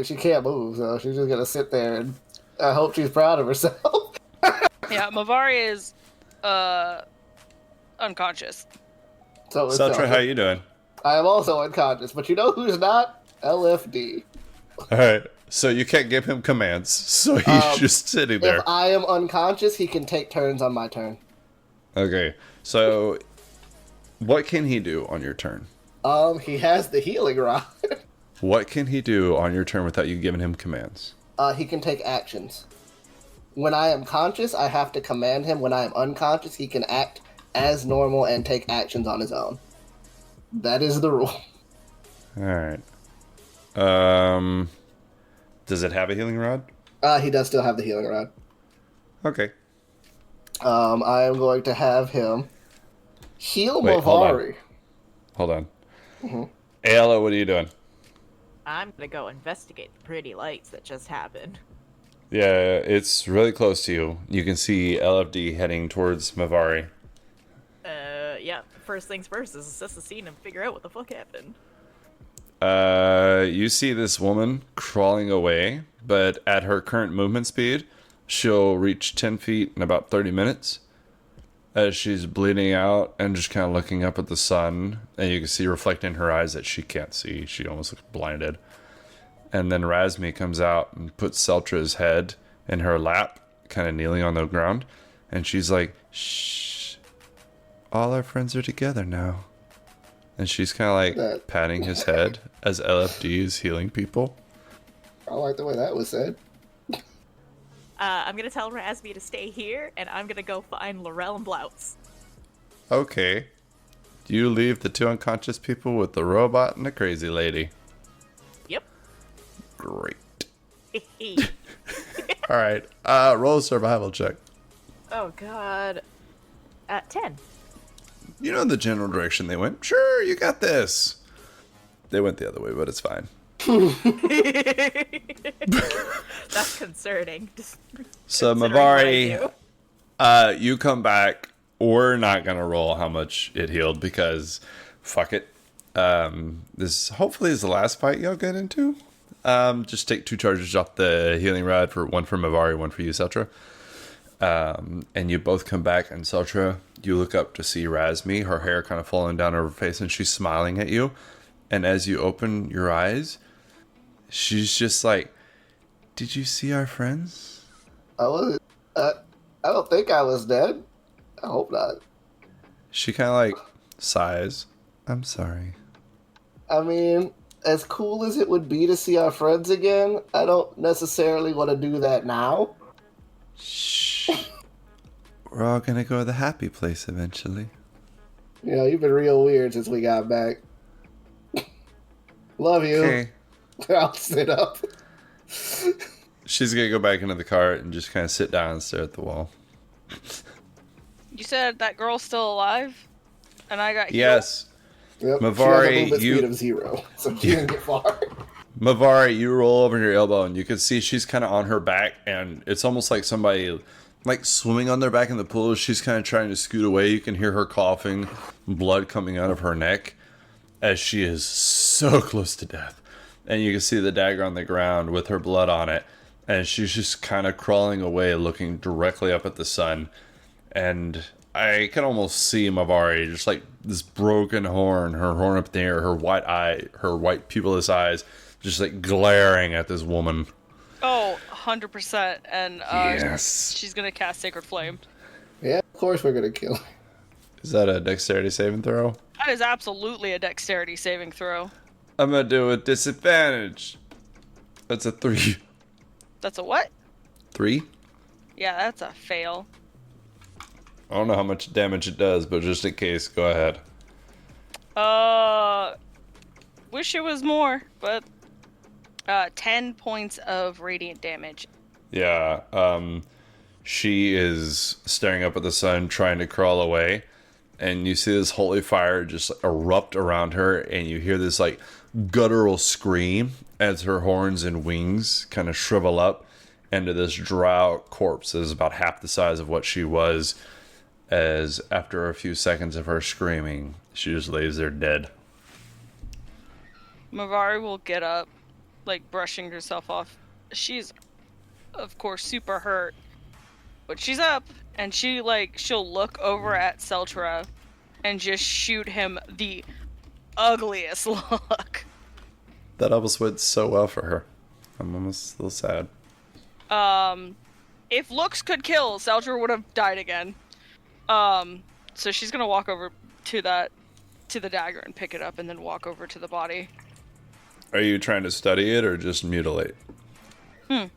She can't move, so she's just gonna sit there and I hope she's proud of herself. Yeah, Mavari is, unconscious. So it's Celtra, how you doing? I am also unconscious, but you know who's not? LFD. Alright, so you can't give him commands, so he's just sitting there. If I am unconscious, he can take turns on my turn. Okay, so what can he do on your turn? He has the healing rod. What can he do on your turn without you giving him commands? He can take actions. When I am conscious, I have to command him. When I am unconscious, he can act as normal and take actions on his own. That is the rule. Alright. Does it have a healing rod? He does still have the healing rod. Okay. I am going to have him heal Wait, hold on. Mavari. Hold on. Mhm. Ayla, what are you doing? I'm gonna go investigate the pretty lights that just happened. Yeah, it's really close to you. You can see LFD heading towards Mavari. Yeah. First things first is assess the scene and figure out what the fuck happened. You see this woman crawling away, but at her current movement speed, she'll reach 10 feet in about 30 minutes as she's bleeding out and just kind of looking up at the sun. And you can see reflected in her eyes that she can't see. She almost looks blinded. And then Razmi comes out and puts Celtra's head in her lap, kind of kneeling on the ground. And she's like, shh, all our friends are together now. And she's kind of like patting his head as LFD is healing people. I like the way that was said. I'm gonna tell Razmi to stay here, and I'm gonna go find Lorel and Blouse. Okay. You leave the 2 unconscious people with the robot and the crazy lady. Yep. Great. All right. Roll a survival check. Oh god. 10. You know the general direction they went. Sure, you got this. They went the other way, but it's fine. That's concerning. So Considering what I Mavari, you come back. We're not gonna roll how much it healed because, fuck it. This hopefully is the last fight y'all get into. Just take 2 charges off the healing rod, for one for Mavari, one for you, Celtra. And you both come back, and Celtra, you look up to see Razmi, her hair kind of falling down her face, and she's smiling at you. And as you open your eyes, she's just like, "Did you see our friends?" I don't think I was dead. I hope not. She kind of like sighs. "I'm sorry." I mean, as cool as it would be to see our friends again, I don't necessarily want to do that now. Shh. We're all gonna go to the happy place eventually. You know, you've been real weird since we got back. Love you. Okay. I'll sit up. She's gonna go back into the cart and just kind of sit down and stare at the wall. You said that girl's still alive? And I got Yes. Yep. Mavari, she has a movement you- speed of 0, so she didn't get far. Mavari, you roll over your elbow and you can see she's kind of on her back, and it's almost like somebody like swimming on their back in the pool. She's kind of trying to scoot away. You can hear her coughing, blood coming out of her neck as she is so close to death. And you can see the dagger on the ground with her blood on it, and she's just kind of crawling away, looking directly up at the sun. And I can almost see Mavari just like this broken horn, her horn up there, her white pupilless eyes, just like glaring at this woman. Oh, 100%. And Yes. she's gonna cast Sacred Flame. Yeah, of course we're gonna kill her. Is that a dexterity saving throw? That is absolutely a dexterity saving throw. I'm gonna do a disadvantage. That's a 3. That's a what? 3? Yeah, that's a fail. I don't know how much damage it does, but just in case, go ahead. Wish it was more, but 10 points of radiant damage. Yeah, she is staring up at the sun, trying to crawl away, and you see this holy fire just erupt around her, and you hear this like guttural scream as her horns and wings kind of shrivel up into this drow corpse that is about half the size of what she was, as after a few seconds of her screaming, she just lays there dead. Mavari will get up, like brushing herself off. She's, of course, super hurt, but she's up, and she'll look over at Celtra and just shoot him the ugliest look. That almost went so well for her. I'm almost a little sad. If looks could kill, Celtra would have died again. So she's gonna walk over to the dagger and pick it up, and then walk over to the body. Are you trying to study it or just mutilate? Does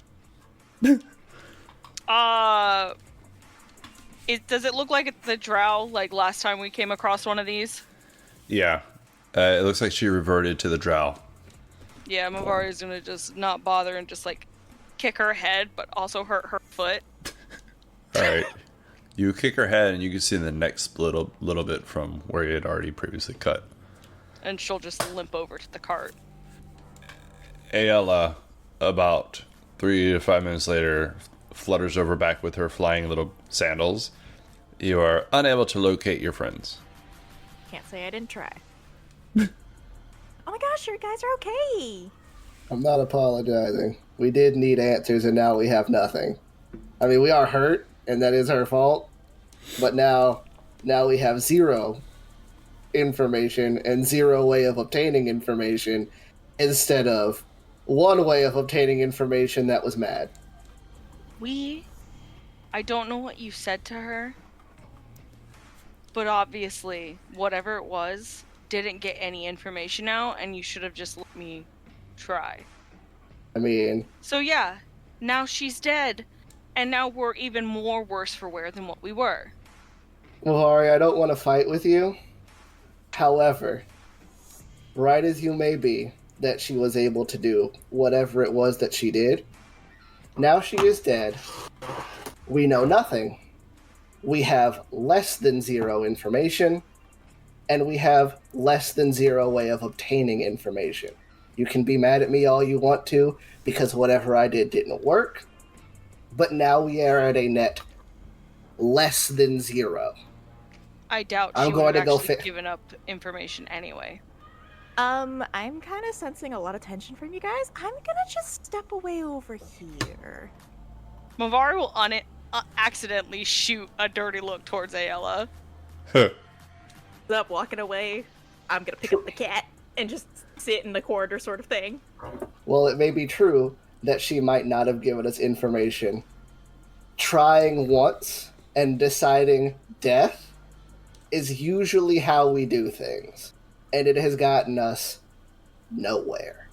it look like it's the drow, like last time we came across one of these? Yeah. It looks like she reverted to the drow. Yeah, Mavari is gonna just not bother and just like kick her head, but also hurt her foot. Alright. You kick her head and you can see the neck split a little bit from where you had already previously cut. And she'll just limp over to the cart. Ayala, about 3 to 5 minutes later, flutters over back with her flying little sandals. You are unable to locate your friends. Can't say I didn't try. Oh my gosh, you guys are okay. I'm not apologizing. We did need answers, and now we have nothing. I mean, we are hurt, and that is her fault. But now we have 0 information and 0 way of obtaining information instead of 1 way of obtaining information that was mad. I don't know what you said to her, but obviously, whatever it was, didn't get any information out, and you should have just let me try. I mean... So yeah, now she's dead, and now we're even more worse for wear than what we were. Mavari, I don't want to fight with you, However, right as you may be that she was able to do whatever it was that she did, now she is dead. We know nothing. We have less than zero information, and we have less than zero way of obtaining information. You can be mad at me all you want to, because whatever I did didn't work, but now we are at a net less than zero. I doubt I'm she going would to have go actually given up information anyway. I'm kind of sensing a lot of tension from you guys. I'm gonna just step away over here. Mavari will accidentally shoot a dirty look towards Ayala. Up, walking away. I'm gonna pick up the cat and just sit in the corridor, sort of thing. Well, it may be true that she might not have given us information. Trying once and deciding death is usually how we do things, and it has gotten us nowhere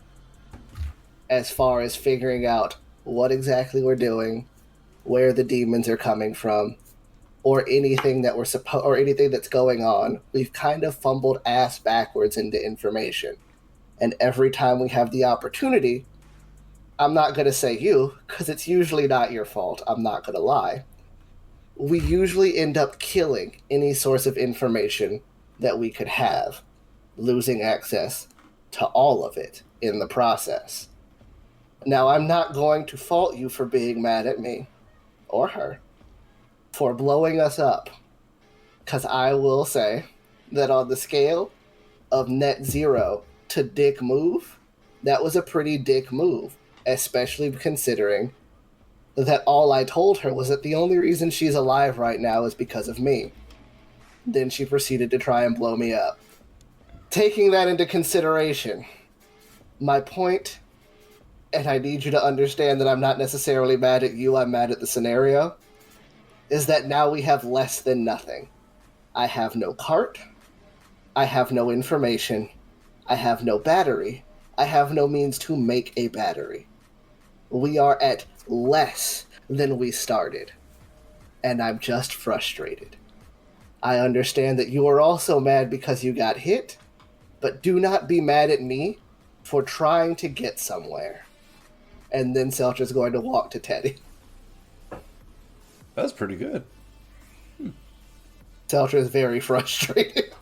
as far as figuring out what exactly we're doing, where the demons are coming from, or anything that or anything that's going on. We've kind of fumbled ass backwards into information, and every time we have the opportunity, I'm not going to say you, because it's usually not your fault, I'm not going to lie, we usually end up killing any source of information that we could have, losing access to all of it in the process. Now, I'm not going to fault you for being mad at me, or her, for blowing us up, because I will say that on the scale of net zero to dick move, that was a pretty dick move, especially considering that all I told her was that the only reason she's alive right now is because of me. Then she proceeded to try and blow me up. Taking that into consideration, my point, and I need you to understand that I'm not necessarily mad at you, I'm mad at the scenario, is that now we have less than nothing. I have no cart, I have no information, I have no battery, I have no means to make a battery. We are at less than we started, and I'm just frustrated. I understand that you are also mad because you got hit, but do not be mad at me for trying to get somewhere. And then Celtra's going to walk to Teddy. That's pretty good. Celtra is very frustrated.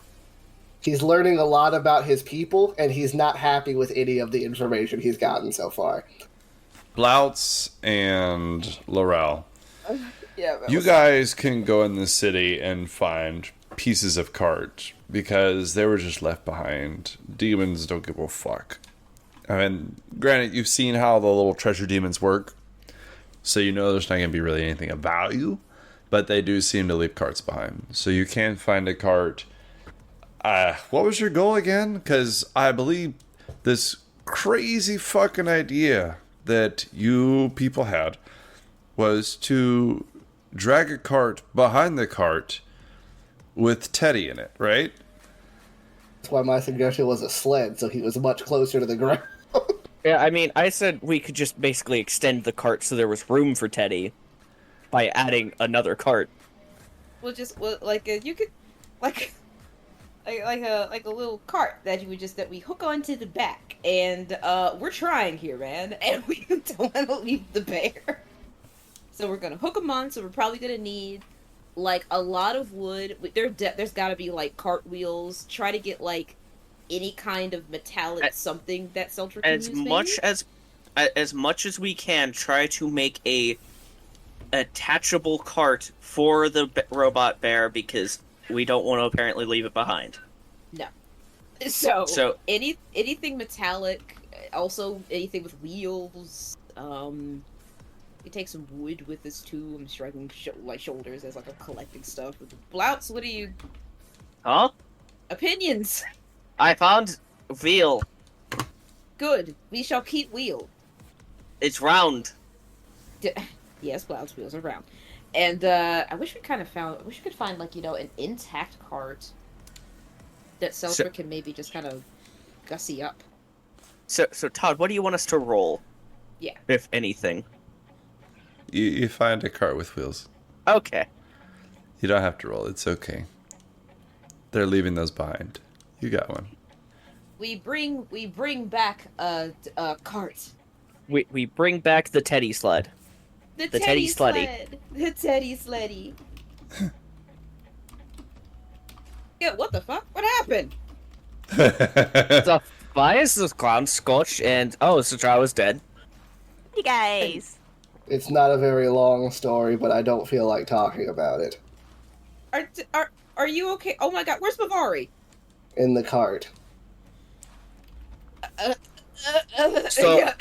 He's learning a lot about his people, and he's not happy with any of the information he's gotten so far. Blouts and Lorel, Yeah. you guys can go in the city and find pieces of cart because they were just left behind. Demons don't give a fuck. I mean, granted, you've seen how the little treasure demons work, so you know there's not going to be really anything of value, but they do seem to leave carts behind. So you can find a cart. What was your goal again? Because I believe this crazy fucking idea that you people had was to drag a cart behind the cart with Teddy in it, right? That's why my suggestion was a sled, so he was much closer to the ground. Yeah, I mean, I said we could just basically extend the cart so there was room for Teddy by adding another cart. You could like a little cart that we hook onto the back, and we're trying here, man, and we don't want to leave the bear. So we're gonna hook them on. So we're probably gonna need like a lot of wood. There's got to be like cart wheels. Try to get like any kind of metallic something that Celtra can use. As much as we can, try to make a attachable cart for the robot bear because we don't want to apparently leave it behind. No. So anything metallic, also anything with wheels. We take some wood with us too. I'm striking shoulders as like I'm collecting stuff. Blouts, what are you? Huh? Opinions. I found wheel. Good. We shall keep wheel. It's round. Yes, Blouts, wheels are round. And I wish we could find like an intact cart that Celtra can maybe just kind of gussy up. So Todd, what do you want us to roll? Yeah. If anything. You find a cart with wheels. Okay. You don't have to roll. It's okay. They're leaving those behind. You got one. We bring back a cart. We bring back the teddy sled. The teddy sleddy. sled. The teddy sleddy. Yeah, what the fuck? What happened? The fires was ground scorched, and Celtra was dead. You guys. It's not a very long story, but I don't feel like talking about it. Are you okay? Oh my god, where's Mavari? In the cart. So- yeah.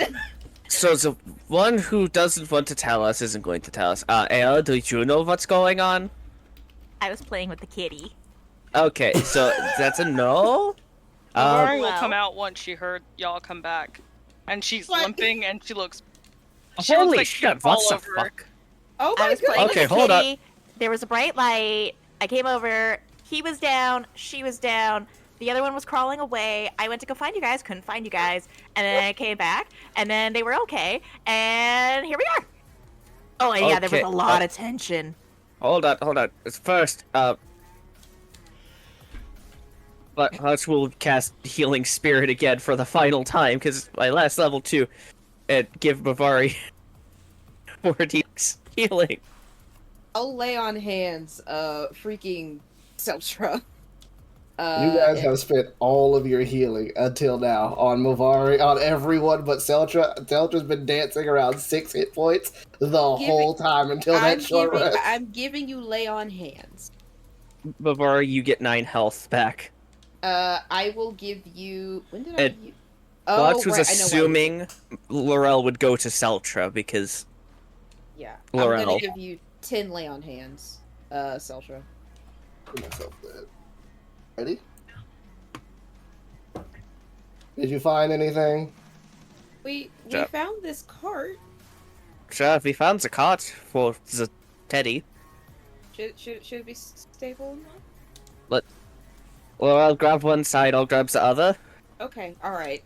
So the one who doesn't want to tell us isn't going to tell us. Ayla, do you know what's going on? I was playing with the kitty. Okay, so that's a no? Mavari will well. come out once she heard y'all come back. And she's What? limping and she looks Holy looks like shit, she'd fall what the over. fuck? Oh I my was playing god. Okay, with the hold up. kitty. There was a bright light. I came over. He was down. She was down. The other one was crawling away. I went to go find you guys. Couldn't find you guys. And then I came back. And then they were okay. And here we are. Oh, and yeah, there was Okay, a lot of tension. Hold on. First, but us will cast Healing Spirit again for the final time, because my last level 2, and give Mavari 4d healing. I'll lay on hands, freaking Celtra. You guys have spent all of your healing until now on Mavari, on everyone but Celtra. Celtra's been dancing around 6 hit points the whole time until that short rest. I'm giving you lay on hands. Mavari, you get 9 health back. I will give you. When did I And give you? Watts was right, I know why. assuming Lorel would go to Celtra, because... Yeah, Lorel. I'm gonna give you 10 lay on hands, Celtra. Put myself dead. Ready? Did you find anything? We Yeah. found this cart. Sure, we found the cart for the teddy. Should it be stable? Well, I'll grab one side, I'll grab the other. Okay, alright,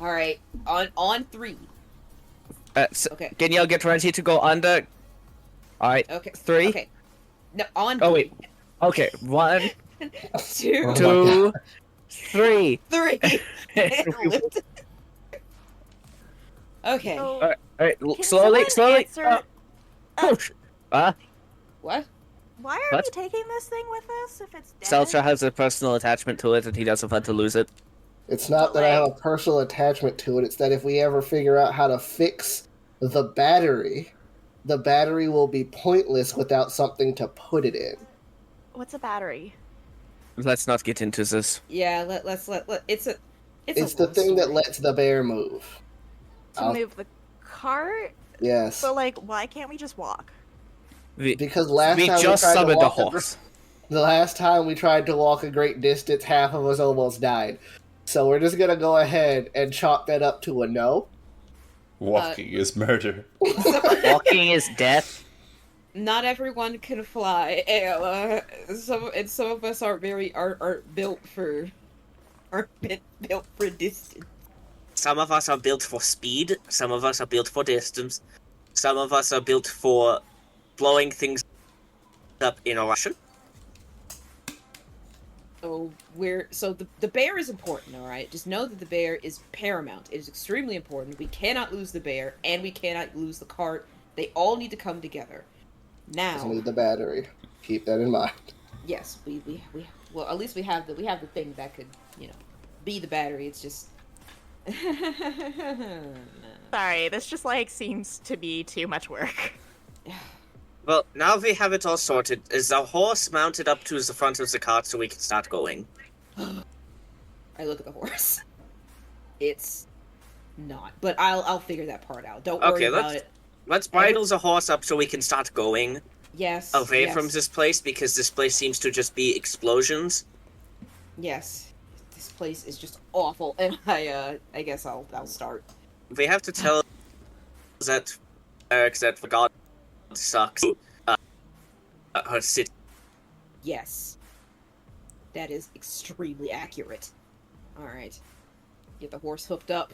alright, on 3. So, Okay. can y'all get ready to go under? Alright, Okay. 3. Okay. No, on Oh, wait. Okay, 1, 2, Oh my 2, 3. 3. Okay. So, Alright, can slowly. someone answer- Push. What? why are What? we taking this thing with us if it's dead? Celtra has a personal attachment to it, and he doesn't want to lose it. It's not that I have a personal attachment to it, it's that if we ever figure out how to fix the battery will be pointless without something to put it in. What's a battery? Let's not get into this. Yeah, let's it's a It's the long thing that story. lets the bear move. To I'll- move the cart? Yes. But like, why can't we just walk? Because last We time just we tried to summoned a walk horse. the last time we tried to walk a great distance, half of us almost died. So we're just gonna go ahead and chalk that up to a no. Walking is murder. Walking is death. Not everyone can fly. Some of us are built for built for distance. Some of us are built for speed, some of us are built for distance, some of us are built for blowing things up in a Russian. So the bear is important, all right. Just know that the bear is paramount. It is extremely important. We cannot lose the bear, and we cannot lose the cart. They all need to come together. Just Now, need the battery. Keep that in mind. yes, we well at least we have the thing that could be the battery. It's just Sorry, this just like seems to be too much work. Well, now we have it all sorted. Is the horse mounted up to the front of the cart so we can start going? I look at the horse. It's not, but I'll figure that part out. Don't worry about it. Let's bridle the horse up so we can start going Yes. away yes, from this place, because this place seems to just be explosions. Yes. This place is just awful, and I guess I'll start. We have to tell that Eric that God sucks. Her city. Yes. That is extremely accurate. Alright. Get the horse hooked up.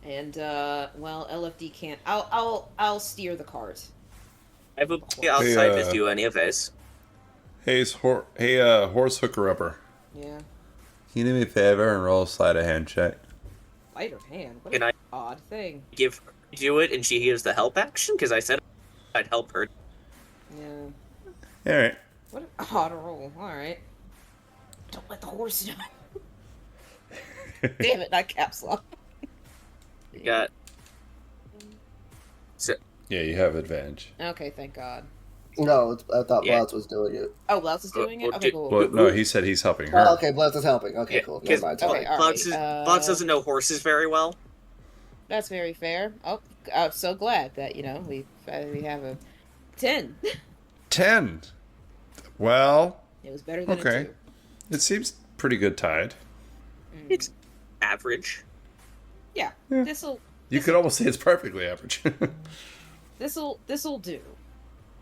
And well, LFD can't I'll steer the cart. I will be outside Hey, with you anyways. Hey, horse hooker upper. Yeah. Can you do me a favor and roll a sleight of hand check? Light of hand. What Can an I- odd thing. Do it, and she hears the help action? Because I said I'd help her. Yeah. Alright. What an odd roll. Alright. Don't let the horse know. Damn it, not caps lock. You got... Yeah, you have advantage. Okay, thank God. No, I thought Yeah. Bloods was doing it. Oh, Blouse is doing it? Well, Okay, do- cool. Well, no, he said he's helping her. Oh, okay, Bloods is helping. Okay, Yeah, cool. Never 'cause- mind. Sorry. Okay, alright. Bloods doesn't know horses very well. That's very fair. Oh, I'm so glad that, we have a 10. 10. Well, It was better than Okay. a 2. it seems pretty good tied. It's average. Yeah, Yeah. this'll You could almost say it's perfectly average. this'll do.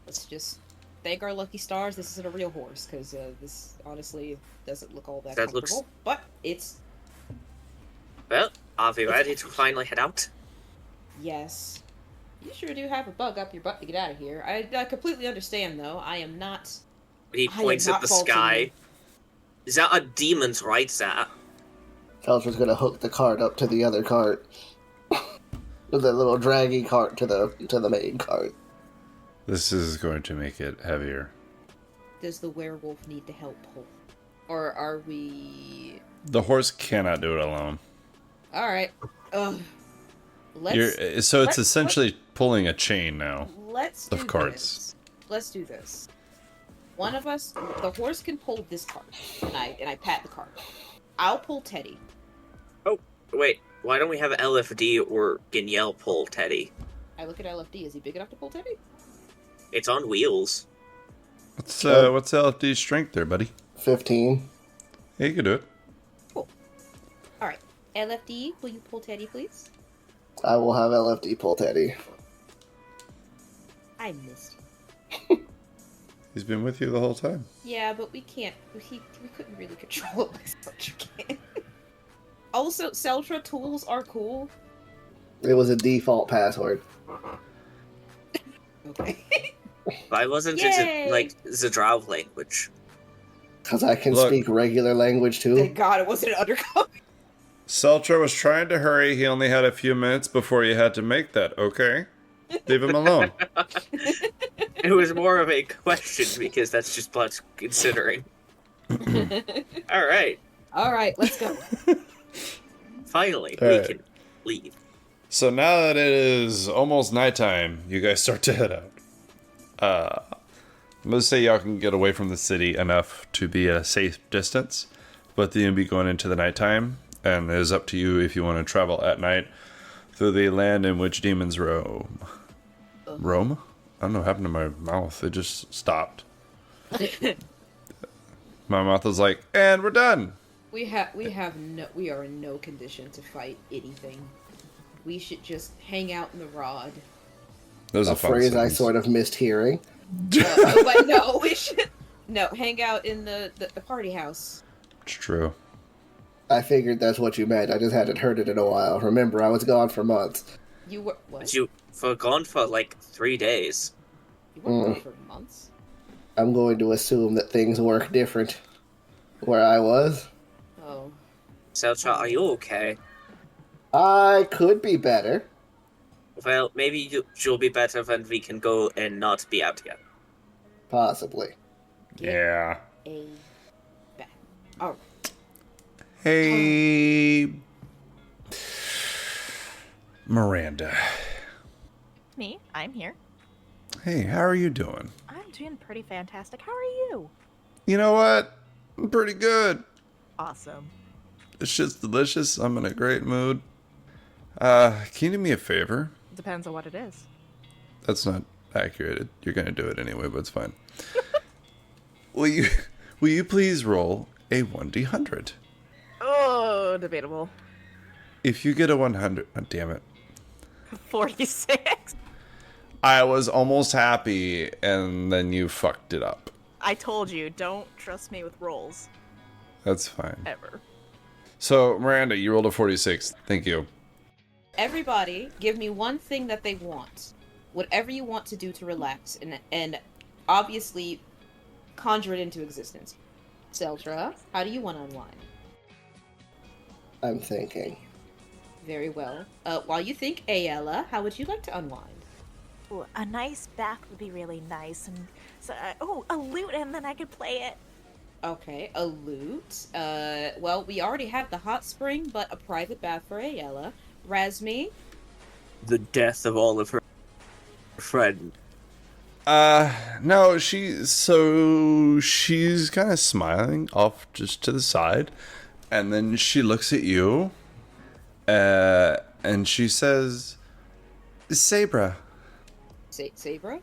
Let's just thank our lucky stars. This isn't a real horse, because this honestly doesn't look all that That looks- comfortable. But it's Well, are we ready to finally head out? yes. You sure do have a bug up your butt to get out of here. I completely understand, though. I am not. He I am points at not the faulting sky. you. Is that a demon's right, sir? Celtra's gonna hook the cart up to the other cart. With the little draggy cart to the main cart. This is going to make it heavier. Does the werewolf need to help pull, or are we? The horse cannot do it alone. All right. Ugh. Let's So it's let's- essentially pulling a chain now. let's of do carts. this. Let's do this. One of us, the horse can pull this cart, and I pat the cart. I'll pull Teddy. Wait, why don't we have LFD or Ganyel pull Teddy? I look at LFD. Is he big enough to pull Teddy? It's on wheels. What's LFD's strength there, buddy? 15. Yeah, you can do it. All right. LFD, will you pull Teddy, please? I will have LFD pull Teddy. I missed you. He's been with you the whole time. Yeah, but we can't. We couldn't really control it like Celtra can. Also, Celtra tools are cool. It was a default password. Okay. Why wasn't Yay! it like Zadrav language? Because I can Look. speak regular language too. Thank God it wasn't an undercover. Celtra was trying to hurry. He only had a few minutes before he had to make that, okay? Leave him alone. It was more of a question because that's just Blood's considering. Alright, All right, let's go. finally, All we right. can leave. So now that it is almost nighttime, you guys start to head out. I'm going to say y'all can get away from the city enough to be at a safe distance, but then you'll be going into the nighttime, and it is up to you if you want to travel at night through the land in which demons roam. Roam? I don't know what happened to my mouth. It just stopped. My mouth was like, and we're done. We are in no condition to fight anything. We should just hang out in the rod. That was A a fun phrase I sentence. sort of missed hearing. But no, we should hang out in the party house. It's true. I figured that's what you meant. I just hadn't heard it in a while. Remember, I was gone for months. You were what? But you were gone for like 3 days. You were gone for months. I'm going to assume that things work different where I was. Oh, Celtra, are you okay? I could be better. Well, maybe you'll be better when we can go and not be out here. Possibly. Yeah. a bad. Oh, Hey, Miranda. Me, I'm here. Hey, how are you doing? I'm doing pretty fantastic. How are you? You know what? I'm pretty good. Awesome. It's just delicious. I'm in a great mood. Can you do me a favor? Depends on what it is. That's not accurate. You're gonna do it anyway, but it's fine. Will you please roll a 1d100? Oh, debatable. If you get a 100, oh, damn it. 46. I was almost happy, and then you fucked it up. I told you, don't trust me with rolls. That's fine. Ever. So, Miranda, you rolled a 46. Thank you. everybody, give me one thing that they want. Whatever you want to do to relax, and obviously conjure it into existence. Celtra, how do you want to unwind? I'm thinking. Very well. While you think, Ayala, how would you like to unwind? Ooh, a nice bath would be really nice, and so a lute, and then I could play it. Okay, a lute. Well, we already have the hot spring, but a private bath for Ayala. Razmi? The death of all of her friends. No, she's kind of smiling off just to the side, and then she looks at you, and she says, Sabra. Sabra?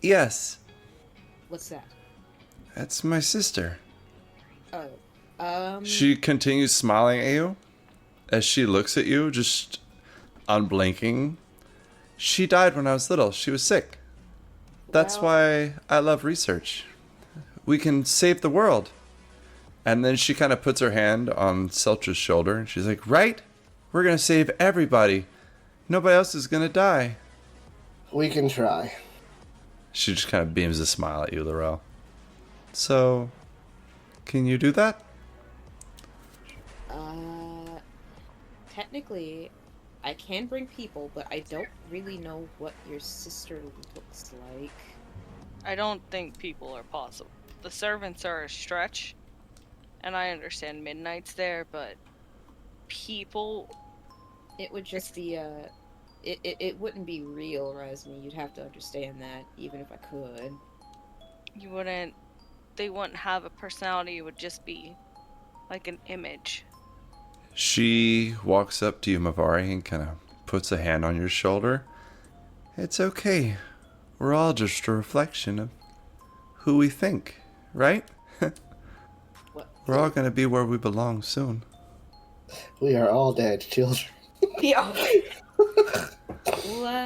Yes, What's that? that's my sister. Oh, She continues smiling at you as she looks at you, just unblinking. She died when I was little. She was sick. That's Well- why I love research. We can save the world. And then she kind of puts her hand on Celtra's shoulder, and she's like, right? We're going to save everybody. Nobody else is going to die. We can try. She just kind of beams a smile at you, Lorel. So, can you do that? Technically, I can bring people, but I don't really know what your sister looks like. I don't think people are possible. The servants are a stretch, and I understand Midnight's there, but people. It would just be, it wouldn't be real, Razmi. You'd have to understand that, even if I could. You wouldn't. They wouldn't have a personality, it would just be like an image. She walks up to you, Mavari, and kind of puts a hand on your shoulder. It's okay. We're all just a reflection of who we think, right? What? We're all going to be where we belong soon. We are all dead children. Yeah.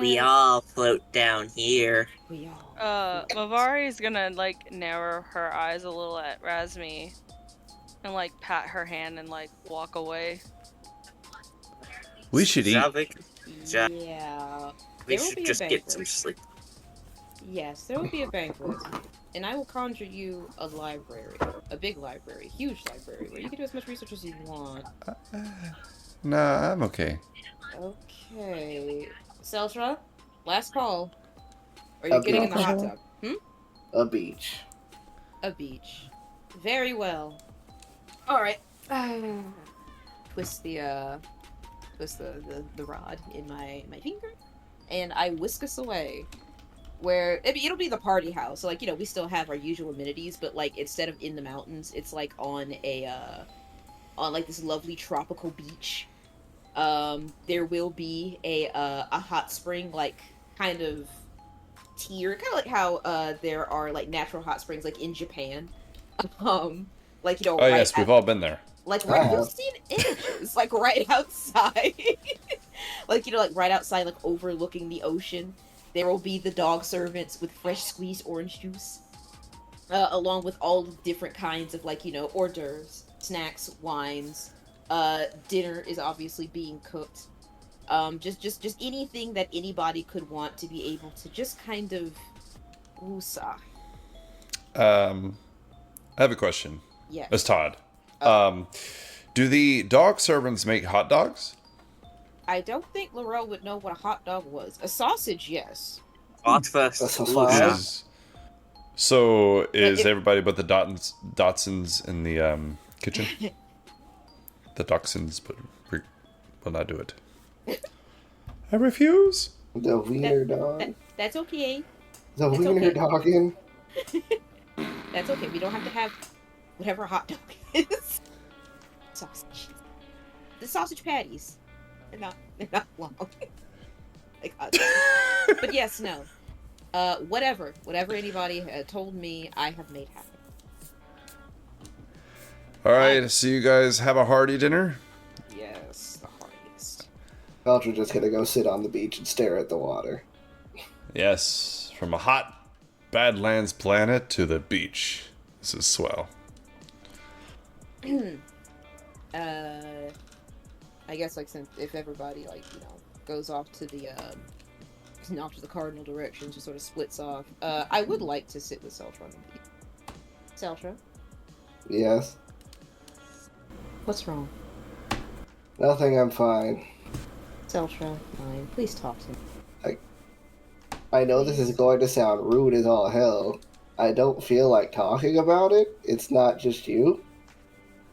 We all float down here. We all. Mavari is gonna like narrow her eyes a little at Razmi and like pat her hand and like walk away. We should eat. Yeah. We There will should be a just get banquet. some sleep. Yes, there will be a banquet, and I will conjure you a library, a big library, huge library, where you can do as much research as you want. Nah, I'm okay. Okay, Celtra, last call. Are you getting in the hot tub? A beach. A beach. Very well. All right. Twist the rod in my finger, and I whisk us away. Where it'll be the party house, so like we still have our usual amenities, but like instead of in the mountains, it's like on on like this lovely tropical beach. There will be a hot spring, like kind of tier, kind of like how there are like natural hot springs like in Japan. Like Oh, yes, we've all been there. like you've seen images like right outside, like like right outside, like overlooking the ocean. There will be the dog servants with fresh squeezed orange juice, along with all different kinds of like hors d'oeuvres, snacks, wines. Dinner is obviously being cooked. Just anything that anybody could want to be able to just kind of woosah. I have a question. Yes. As Todd. Do the dog servants make hot dogs? I don't think Lorel would know what a hot dog was. A sausage, yes. Hot first. That's a Ooh, fire. yeah. So is if- everybody but the Dotsons in the kitchen? The Dachshunds, but we will not do it. I refuse. The wiener dog. That's okay. The that's wiener okay. dogging. That's okay. We don't have to have whatever a hot dog is. Sausage. The sausage patties. They're not long. Like hot dogs. But yes, no. Whatever anybody told me, I have made happen. All right, so you guys have a hearty dinner? Yes, the heartiest. Celtra just gonna go sit on the beach and stare at the water. Yes, from a hot Badlands planet to the beach. This is swell. I guess like since if everybody like goes off to the cardinal directions, just sort of splits off. I would like to sit with Celtra on the beach. Celtra, Yes. What's wrong? Nothing, I'm fine. Celtra, fine. Please talk to me. I know this is going to sound rude as all hell. I don't feel like talking about it. It's not just you.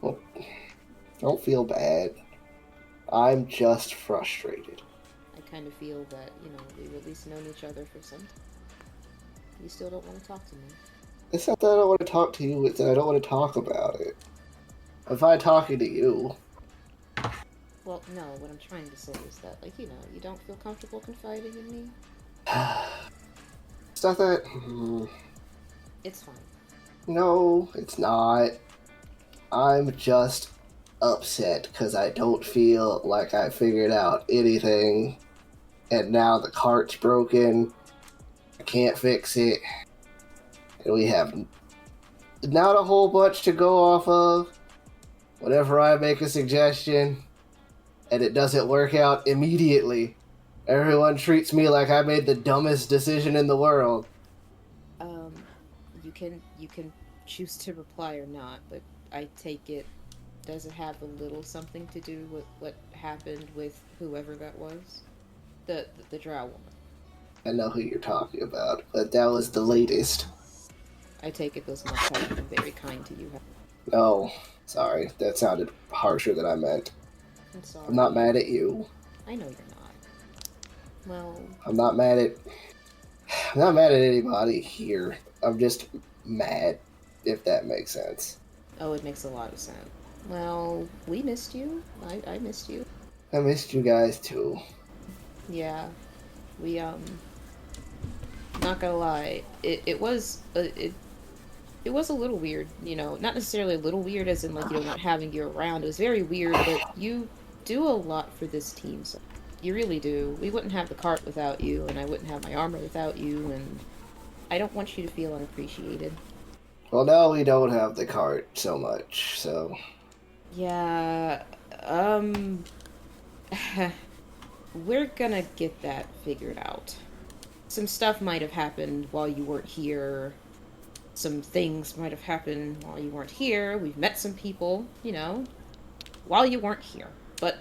Well, don't feel bad. I'm just frustrated. I kind of feel that, we've at least known each other for some time. You still don't want to talk to me. It's not that I don't want to talk to you, it's that I don't want to talk about it. If I'm talking to you... Well, no, what I'm trying to say is that, you don't feel comfortable confiding in me? It's not that... It's fine. No, it's not. I'm just upset because I don't feel like I figured out anything. And now the cart's broken. I can't fix it. And we have not a whole bunch to go off of. Whenever I make a suggestion and it doesn't work out immediately, everyone treats me like I made the dumbest decision in the world. You can choose to reply or not, but I take it, does it have a little something to do with what happened with whoever that was? The drow woman. I know who you're talking about, but that was the latest. I take it those must have been very kind to you. No, sorry, that sounded harsher than I meant. I'm sorry. I'm not mad at you. I know you're not. Well... I'm not mad at anybody here. I'm just mad, if that makes sense. Oh, it makes a lot of sense. Well, we missed you. I missed you. I missed you guys too. Yeah. We, not gonna lie, it was a little weird, not necessarily a little weird as in, not having you around. It was very weird, but you do a lot for this team, so you really do. We wouldn't have the cart without you, and I wouldn't have my armor without you, and I don't want you to feel unappreciated. Well, now we don't have the cart so much, so... Yeah, we're gonna get that figured out. Some stuff might have happened while you weren't here. Some things might have happened while you weren't here. We've met some people, while you weren't here. But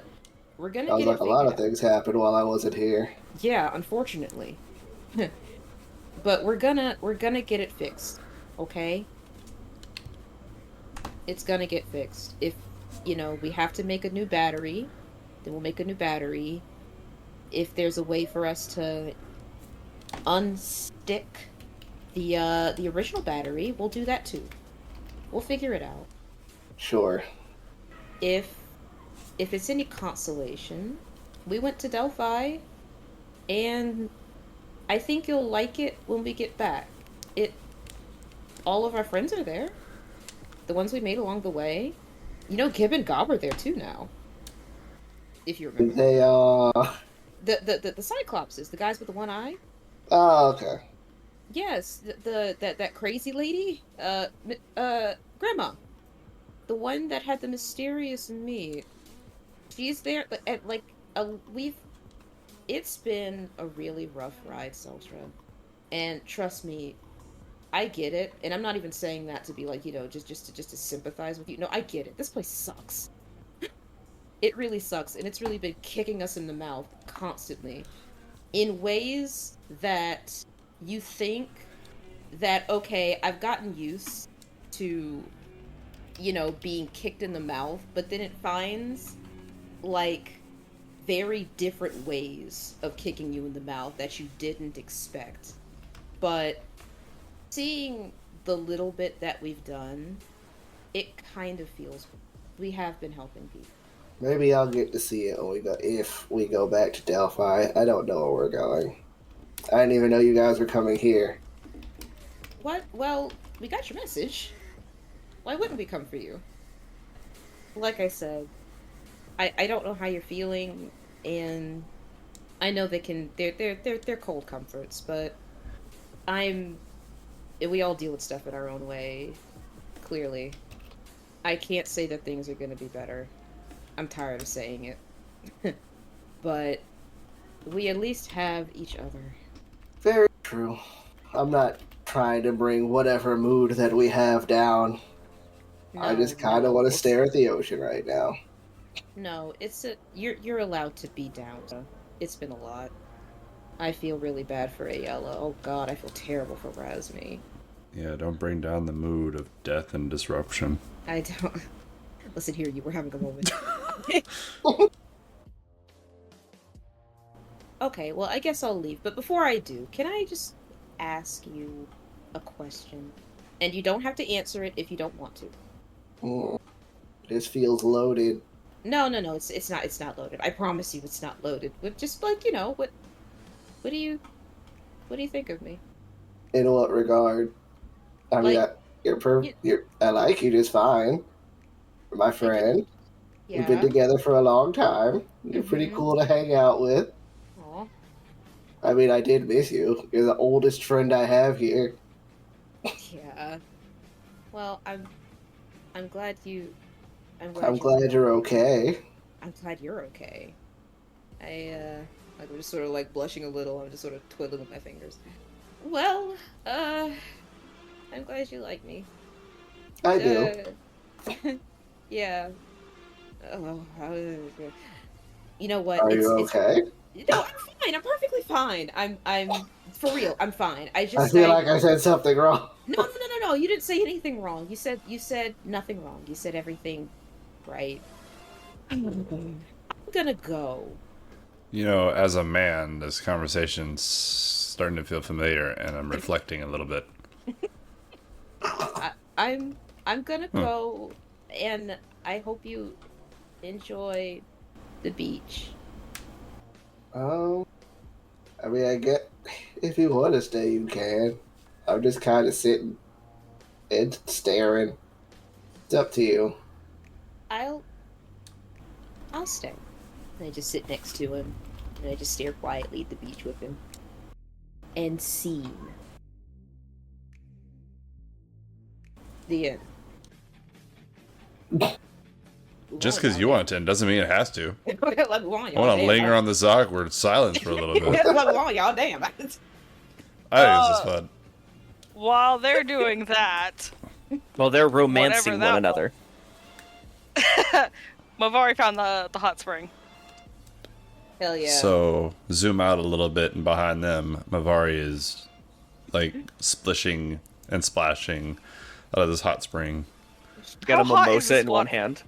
we're gonna Sounds get like a lot of things happened while I wasn't here. Yeah, unfortunately. But we're gonna get it fixed, okay? It's gonna get fixed. If, we have to make a new battery, then we'll make a new battery. If there's a way for us to unstick the original battery, we'll do that too. We'll figure it out. Sure. If it's any consolation, we went to Delphi, and I think you'll like it when we get back. All of our friends are there. The ones we made along the way. Gib and Gob are there too now. If you remember. They, The Cyclopses, the guys with the one eye. Oh, okay. Yes, that crazy lady, Grandma, the one that had the mysterious meat. She's there, and it's been a really rough ride, Celtra, and trust me, I get it, and I'm not even saying that to be just to sympathize with you. No, I get it. This place sucks. It really sucks, and it's really been kicking us in the mouth constantly, in ways that you think that, okay, I've gotten used to, being kicked in the mouth, but then it finds, very different ways of kicking you in the mouth that you didn't expect. But seeing the little bit that we've done, it kind of feels we have been helping people. Maybe I'll get to see it when if we go back to Delphi. I don't know where we're going. I didn't even know you guys were coming here. What? Well, we got your message. Why wouldn't we come for you? Like I said, I don't know how you're feeling, and I know they're cold comforts, but we all deal with stuff in our own way, clearly. I can't say that things are gonna be better. I'm tired of saying it. But we at least have each other. Very true. I'm not trying to bring whatever mood that we have down. I just kind of want to stare at the ocean right now. No, you're allowed to be down. It's been a lot. I feel really bad for Ayala. Oh god, I feel terrible for Razmi. Yeah, don't bring down the mood of death and disruption. I don't. Listen here, you were having a moment. Okay, well, I guess I'll leave. But before I do, can I just ask you a question? And you don't have to answer it if you don't want to. This feels loaded. No, it's not loaded. I promise you it's not loaded. But just like, what do you think of me? In what regard? I mean, I like you just fine. You're my friend. Yeah. We've been together for a long time. You're pretty cool to hang out with. Aw. I mean, I did miss you. You're the oldest friend I have here. Yeah. Well, I'm glad you. I'm glad you're okay. I'm glad you're okay. I'm just sort of like blushing a little. I'm just sort of twiddling with my fingers. Well, I'm glad you like me. I do. Yeah. Oh, you know what? Are you okay? No, I'm fine. I'm perfectly fine. I'm for real. I'm fine. I feel like I said something wrong. No. You didn't say anything wrong. You said nothing wrong. You said everything right. I'm gonna go. As a man, this conversation's starting to feel familiar, and I'm reflecting a little bit. I'm gonna go, and I hope you enjoy the beach. I mean, I get if you want to stay, you can. I'm just kind of sitting and staring. It's up to you. I'll stay. And I just sit next to him, and I just stare quietly at the beach with him. And scene. The end. Just because you want it to end doesn't mean it has to. Let me on, I want to linger on this awkward silence for a little bit. Let me on, y'all. Damn. I think this is fun. While they're doing that, Well, they're romancing one another. Mavari found the hot spring. Hell yeah. So, zoom out a little bit, and behind them, Mavari is, like, splishing and splashing out of this hot spring. Got a How hot is mimosa this in one hand.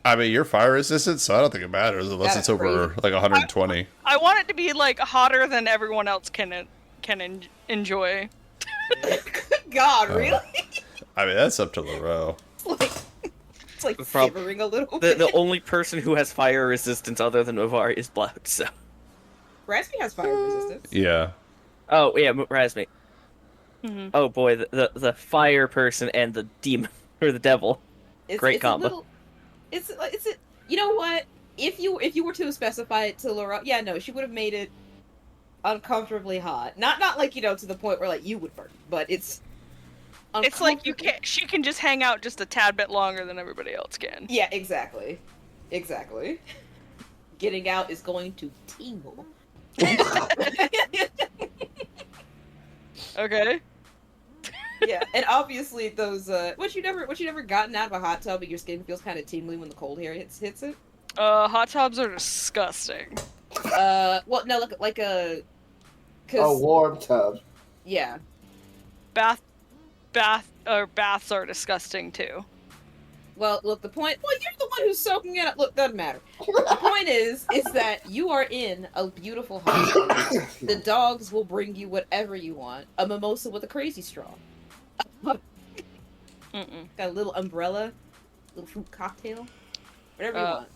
I mean, you're fire resistant, so I don't think it matters unless That's it's over, like, 120. I want it to be like hotter than everyone else can enjoy. God, really? I mean, that's up to Lorel. It's like shivering a little bit. The only person who has fire resistance other than Mavari is Blood, so... Razmi has fire resistance. Yeah. Oh, yeah, Razmi. Mm-hmm. Oh boy, the fire person and the demon, or the devil. Great combo. You know what? If you were to specify it to Laura, yeah, no, she would have made it uncomfortably hot. Not like, to the point where like you would burn, but it's like she can just hang out just a tad bit longer than everybody else can. Yeah, exactly. Getting out is going to tingle. Okay. Yeah, and obviously those what you never gotten out of a hot tub and your skin feels kind of tingly when the cold air hits it? Hot tubs are disgusting. Well, no, like a warm tub. Yeah. Baths are disgusting too. Well, look, the point... Well, you're the one who's soaking it up. Look, doesn't matter. The point is that you are in a beautiful hot tub. The dogs will bring you whatever you want. A mimosa with a crazy straw. Got a little umbrella. Little fruit cocktail. Whatever you want.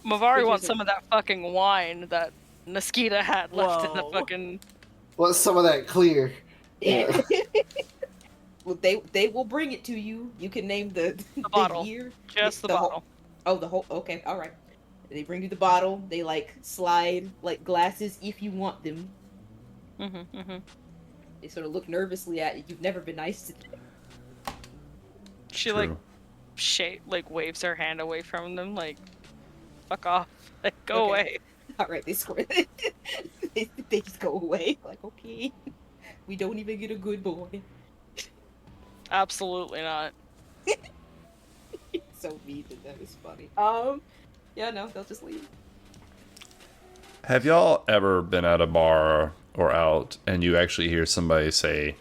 Mavari wants some of that fucking wine that Niskita had left in the fucking... What's some of that clear? Yeah. Well, they will bring it to you. You can name the bottle. Year. Just the bottle. The whole. Okay, all right. They bring you the bottle. They like slide like glasses if you want them. They sort of look nervously at you. You've never been nice to them. She like waves her hand away from them, like fuck off, like go away. All right, they squirt. they just go away. Like okay, we don't even get a good boy. Absolutely not. so mean to them. It's funny. Yeah, no, they'll just leave. Have y'all ever been at a bar or out and you actually hear somebody say,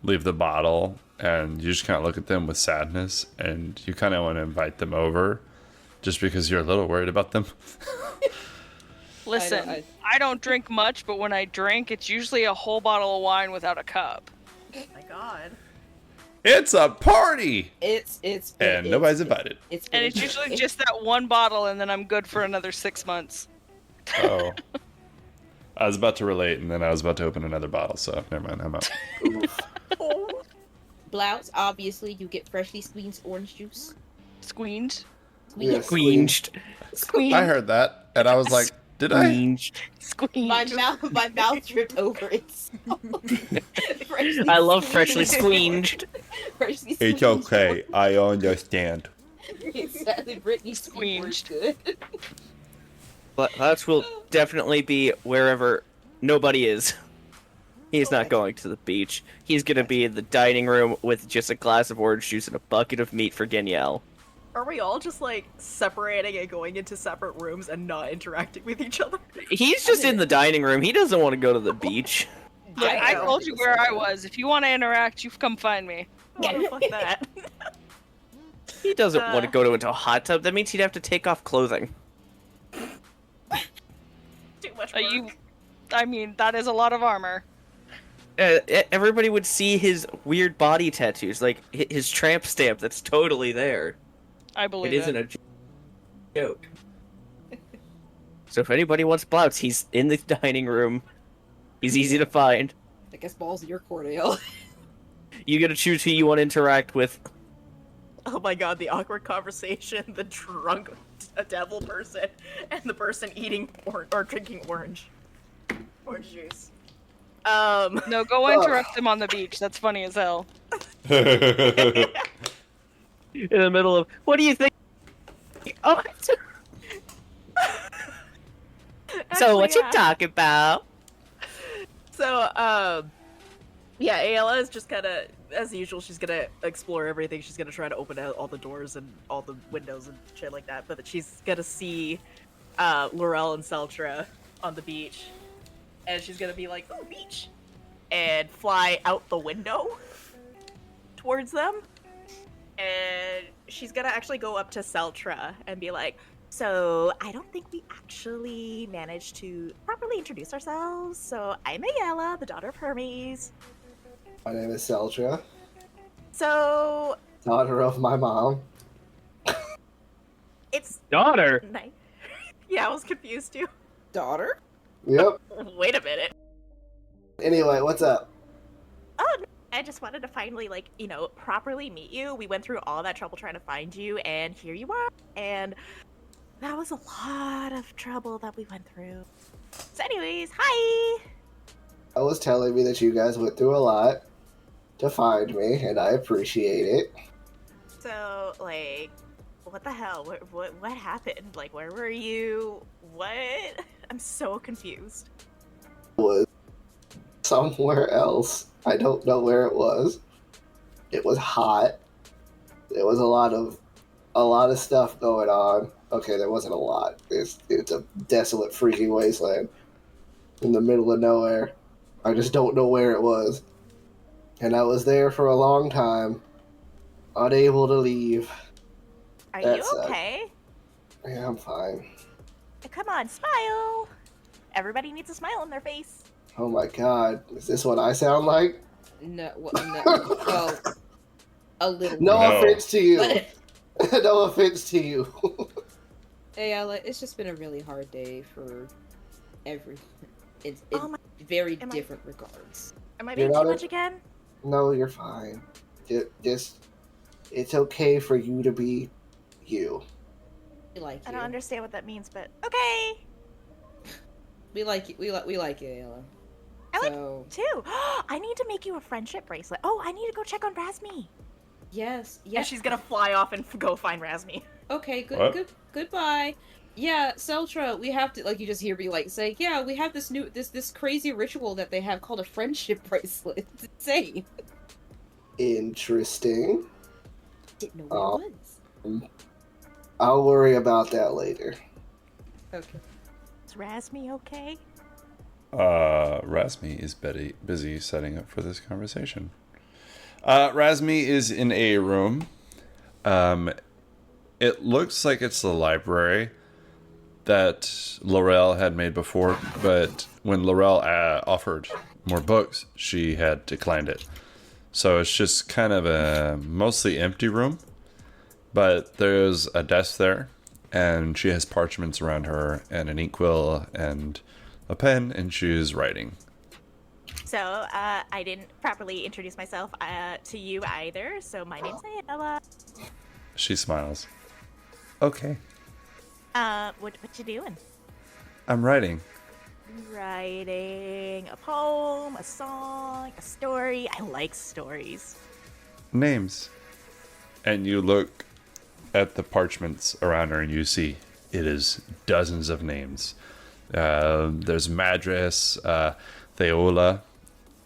leave the bottle, and you just kind of look at them with sadness and you kind of want to invite them over just because you're a little worried about them? Listen, I don't drink much, but when I drink, it's usually a whole bottle of wine without a cup. Oh my god. It's a party! And nobody's invited. And it's usually just that one bottle, and then I'm good for another 6 months. Oh. I was about to relate, and then I was about to open another bottle, so never mind, I'm out. Blouse, obviously, you get freshly squeezed orange juice. Squeezed? Yeah, Squeezed. I heard that, and I was like, did I? Squeezed. My mouth dripped over it. I love freshly squeezed. Freshly It's squeezed. okay, I understand. Exactly, Brittany Squeezed. good. But Louts will definitely be wherever nobody is. He's not going to the beach. He's gonna be in the dining room with just a glass of orange juice and a bucket of meat for Danielle. Are we all just like separating and going into separate rooms and not interacting with each other? He's just in the dining room. He doesn't want to go to the beach. Look, I told you where I was. If you want to interact, you come find me. Oh, fuck that. He doesn't want to go into a hot tub. That means he'd have to take off clothing. Too much work. I mean, that is a lot of armor. Everybody would see his weird body tattoos, like his tramp stamp that's totally there. I believe It isn't a joke. So if anybody wants Blouts, he's in the dining room. He's easy to find. I guess balls in your court, Ale. You gotta choose who you want to interact with. Oh my god, the awkward conversation, the drunk devil person, and the person eating or drinking orange juice. No, go interrupt them on the beach. That's funny as hell. In the middle of, what do you think? Oh, so what you talking about? So, yeah, Ayla is just kind of, as usual, she's gonna explore everything. She's gonna try to open out all the doors and all the windows and shit like that. But she's gonna see Lorel and Celtra on the beach, and she's gonna be like, "Oh, beach," and fly out the window towards them. And she's gonna actually go up to Celtra and be like, "So, I don't think we actually managed to properly introduce ourselves. So, I'm Ayala, the daughter of Hermes. My name is Celtra, So, daughter of my mom. it's Daughter? nice." Yeah, I was confused too. Daughter? Yep. Wait a minute. Anyway, what's up? Oh, no, I just wanted to finally, properly meet you. We went through all that trouble trying to find you, and here you are. And that was a lot of trouble that we went through. So anyways, hi! I was telling me that you guys went through a lot to find me, and I appreciate it. So, what the hell? What happened? Where were you? What? I'm so confused. It was somewhere else. I don't know where it was. It was hot. There was a lot of stuff going on. Okay, there wasn't a lot. It's a desolate freaking wasteland in the middle of nowhere. I just don't know where it was. And I was there for a long time, unable to leave. Are That you sucked. okay? Yeah, I'm fine. Come on, smile! Everybody needs a smile on their face. Oh my god, is this what I sound like? No, well, a little. No No. offense to you. But, No offense to you. hey, it's just been a really hard day for everyone. In Oh my- very am I- different regards. Am I You're being too not much again? No, you're fine. Just, it's okay for you to be you. We like I you. don't understand what that means, but okay. We like you. We like you, Ayla. I like So, too. I need to make you a friendship bracelet. Oh, I need to go check on Razmi. yes. And she's gonna fly off and go find Razmi. Okay, What? goodbye. Yeah, Celtra, we have to, you just hear me, say, yeah, we have this crazy ritual that they have called a friendship bracelet. It's insane. Interesting. Didn't know what it was. I'll worry about that later. Okay. Is Razmi okay? Razmi is busy setting up for this conversation. Razmi is in a room. It looks like it's the library that Lorel had made before, but when Lorel offered more books, she had declined it. So it's just kind of a mostly empty room, but there's a desk there, and she has parchments around her, and an inkwell, and a pen, and she's writing. So, I didn't properly introduce myself to you either, so my name's Ayala. She smiles. Okay, What you doing? I'm writing. Writing a poem, a song, a story. I like stories. Names. And you look at the parchments around her and you see it is dozens of names. There's Madras, Theola,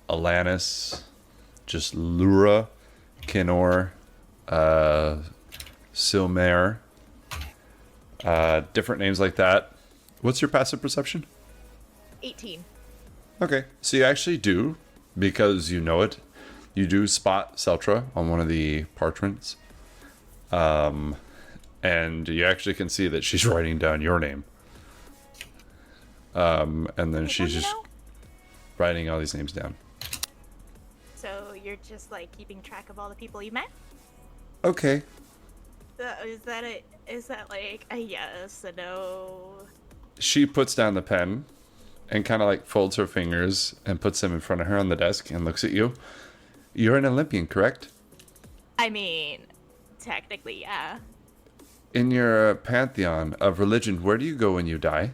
Alanis, just Lura, Kinor, Silmare, different names like that. What's your passive perception? 18. Okay, so you actually do, because you know it, you do spot Celtra on one of the parchments. And you actually can see that she's writing down your name. And then she's just writing all these names down. So you're just like keeping track of all the people you met? Okay. Is that like a yes, a no? She puts down the pen and kind of like folds her fingers and puts them in front of her on the desk and looks at you. You're an Olympian, correct? I mean, technically, yeah. In your pantheon of religion, where do you go when you die?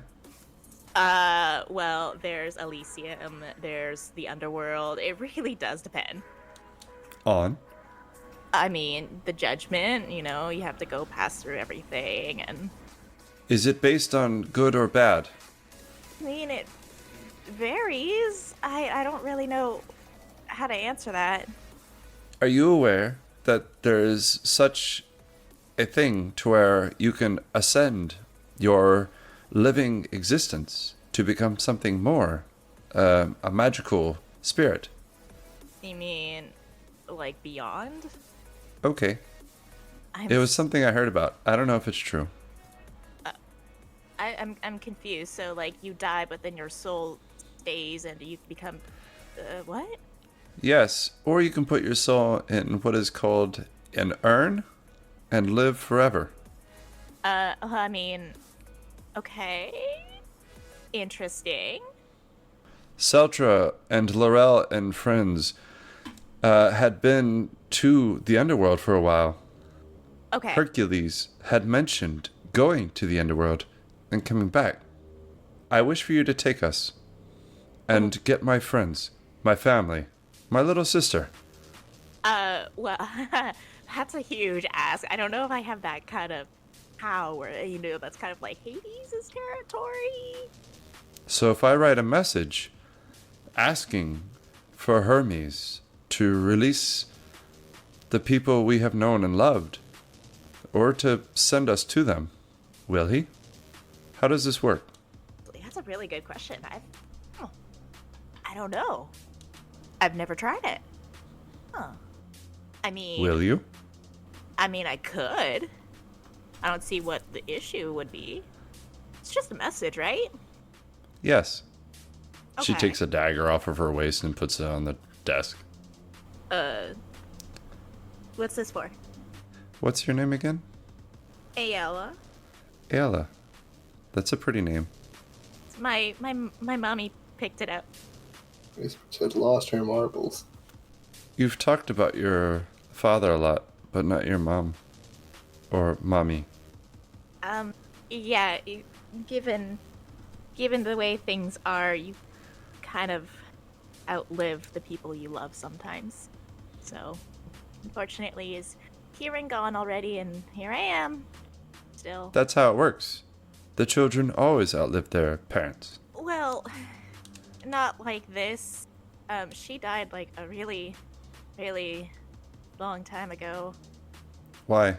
Well, there's Elysium, there's the underworld. It really does depend. On? I mean, the judgment, you have to go pass through everything, and... Is it based on good or bad? I mean, it varies. I don't really know how to answer that. Are you aware that there is such a thing to where you can ascend your living existence to become something more, a magical spirit? You mean, like, beyond? Okay. It was something I heard about. I don't know if it's true. I'm confused. So, like, you die, but then your soul stays and you become... what? Yes, or you can put your soul in what is called an urn and live forever. I mean... Okay. Interesting. Celtra and Lorel and friends had been to the underworld for a while. Okay. Hercules had mentioned going to the underworld and coming back. I wish for you to take us and get my friends, my family, my little sister. Well, that's a huge ask. I don't know if I have that kind of power. That's kind of like Hades' territory. So if I write a message asking for Hermes to release the people we have known and loved, or to send us to them, will he? How does this work? That's a really good question. I don't know. I've never tried it. Huh. I mean... Will you? I mean, I could. I don't see what the issue would be. It's just a message, right? Yes. She Okay. takes a dagger off of her waist and puts it on the desk. What's this for? What's your name again? Ayala. Ayla. That's a pretty name. My mommy picked it up. She had lost her marbles. You've talked about your father a lot, but not your mom. Or mommy. Yeah, given the way things are, you kind of outlive the people you love sometimes. So, unfortunately, is here and gone already, and here I am. Still. That's how it works. The children always outlive their parents. Well, not like this. She died like a really, really long time ago. Why?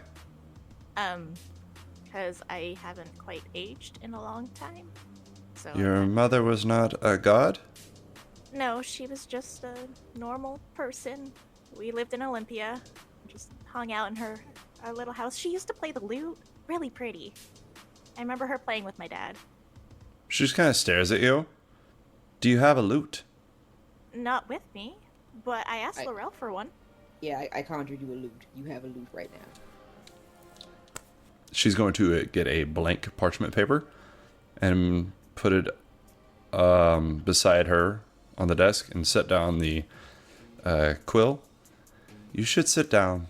because I haven't quite aged in a long time. So Your mother was not a god? No, she was just a normal person. We lived in Olympia, just hung out in our little house. She used to play the lute, really pretty. I remember her playing with my dad. She just kind of stares at you. Do you have a lute? Not with me, but I asked Lorel for one. Yeah, I conjured you a lute. You have a lute right now. She's going to get a blank parchment paper and put it beside her on the desk and set down the quill. You should sit down.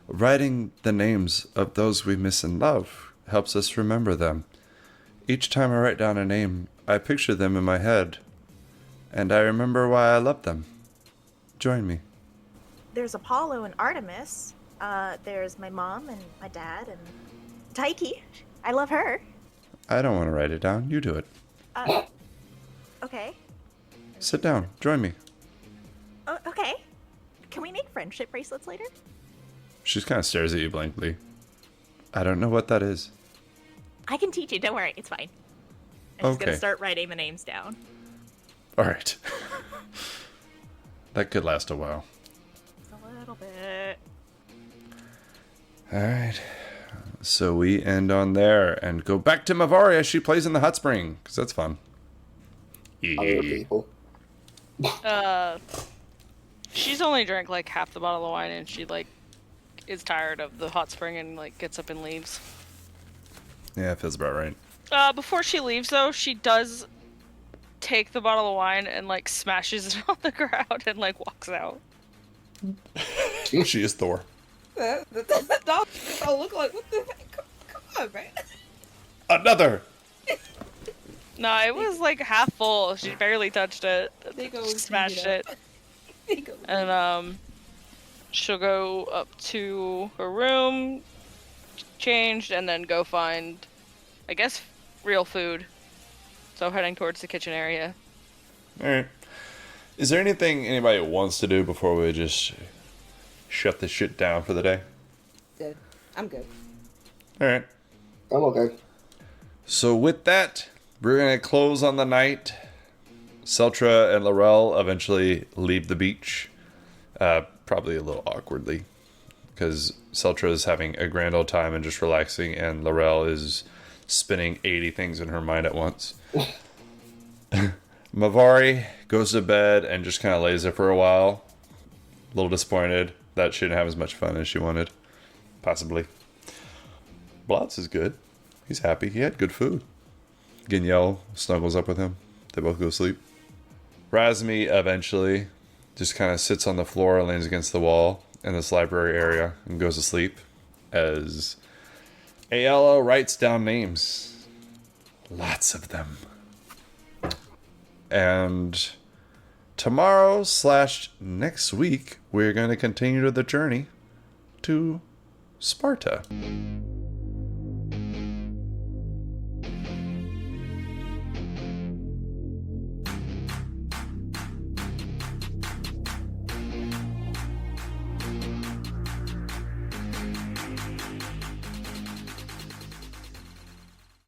Writing the names of those we miss and love helps us remember them. Each time I write down a name, I picture them in my head, and I remember why I love them. Join me. There's Apollo and Artemis. There's my mom and my dad and Taiki. I love her. I don't want to write it down. You do it. Okay. Sit down. Join me. Okay. Can we make friendship bracelets later? She kind of stares at you blankly. I don't know what that is. I can teach you. Don't worry. It's fine. I'm just Okay. gonna start writing the names down. All right. That could last a while. Just a little bit. All right. So we end on there and go back to Mavari as she plays in the hot spring, because that's fun. Other people. She's only drank like half the bottle of wine, and she like is tired of the hot spring and like gets up and leaves. Yeah, it feels about right. Before she leaves though, she does take the bottle of wine and like smashes it on the ground and like walks out. She is Thor. That dog don't look like, what the heck? Come on, man. Another! No, it was like half full. She barely touched it. They go Smashed clean it. And she'll go up to her room, changed, and then go find, I guess, real food. So heading towards the kitchen area. Alright. Is there anything anybody wants to do before we just shut this shit down for the day? Good. I'm good. Alright. I'm okay. So with that, we're going to close on the night. Celtra and Lorel eventually leave the beach. Probably a little awkwardly. Because Celtra is having a grand old time and just relaxing, and Lorel is spinning 80 things in her mind at once. Mavari goes to bed and just kind of lays there for a while. A little disappointed that she didn't have as much fun as she wanted. Possibly. Blotz is good. He's happy. He had good food. Ginyel snuggles up with him. They both go to sleep. Razmi eventually just kind of sits on the floor and leans against the wall in this library area and goes to sleep as Ayala writes down names. Lots of them. And tomorrow / next week, we're going to continue the journey to Sparta.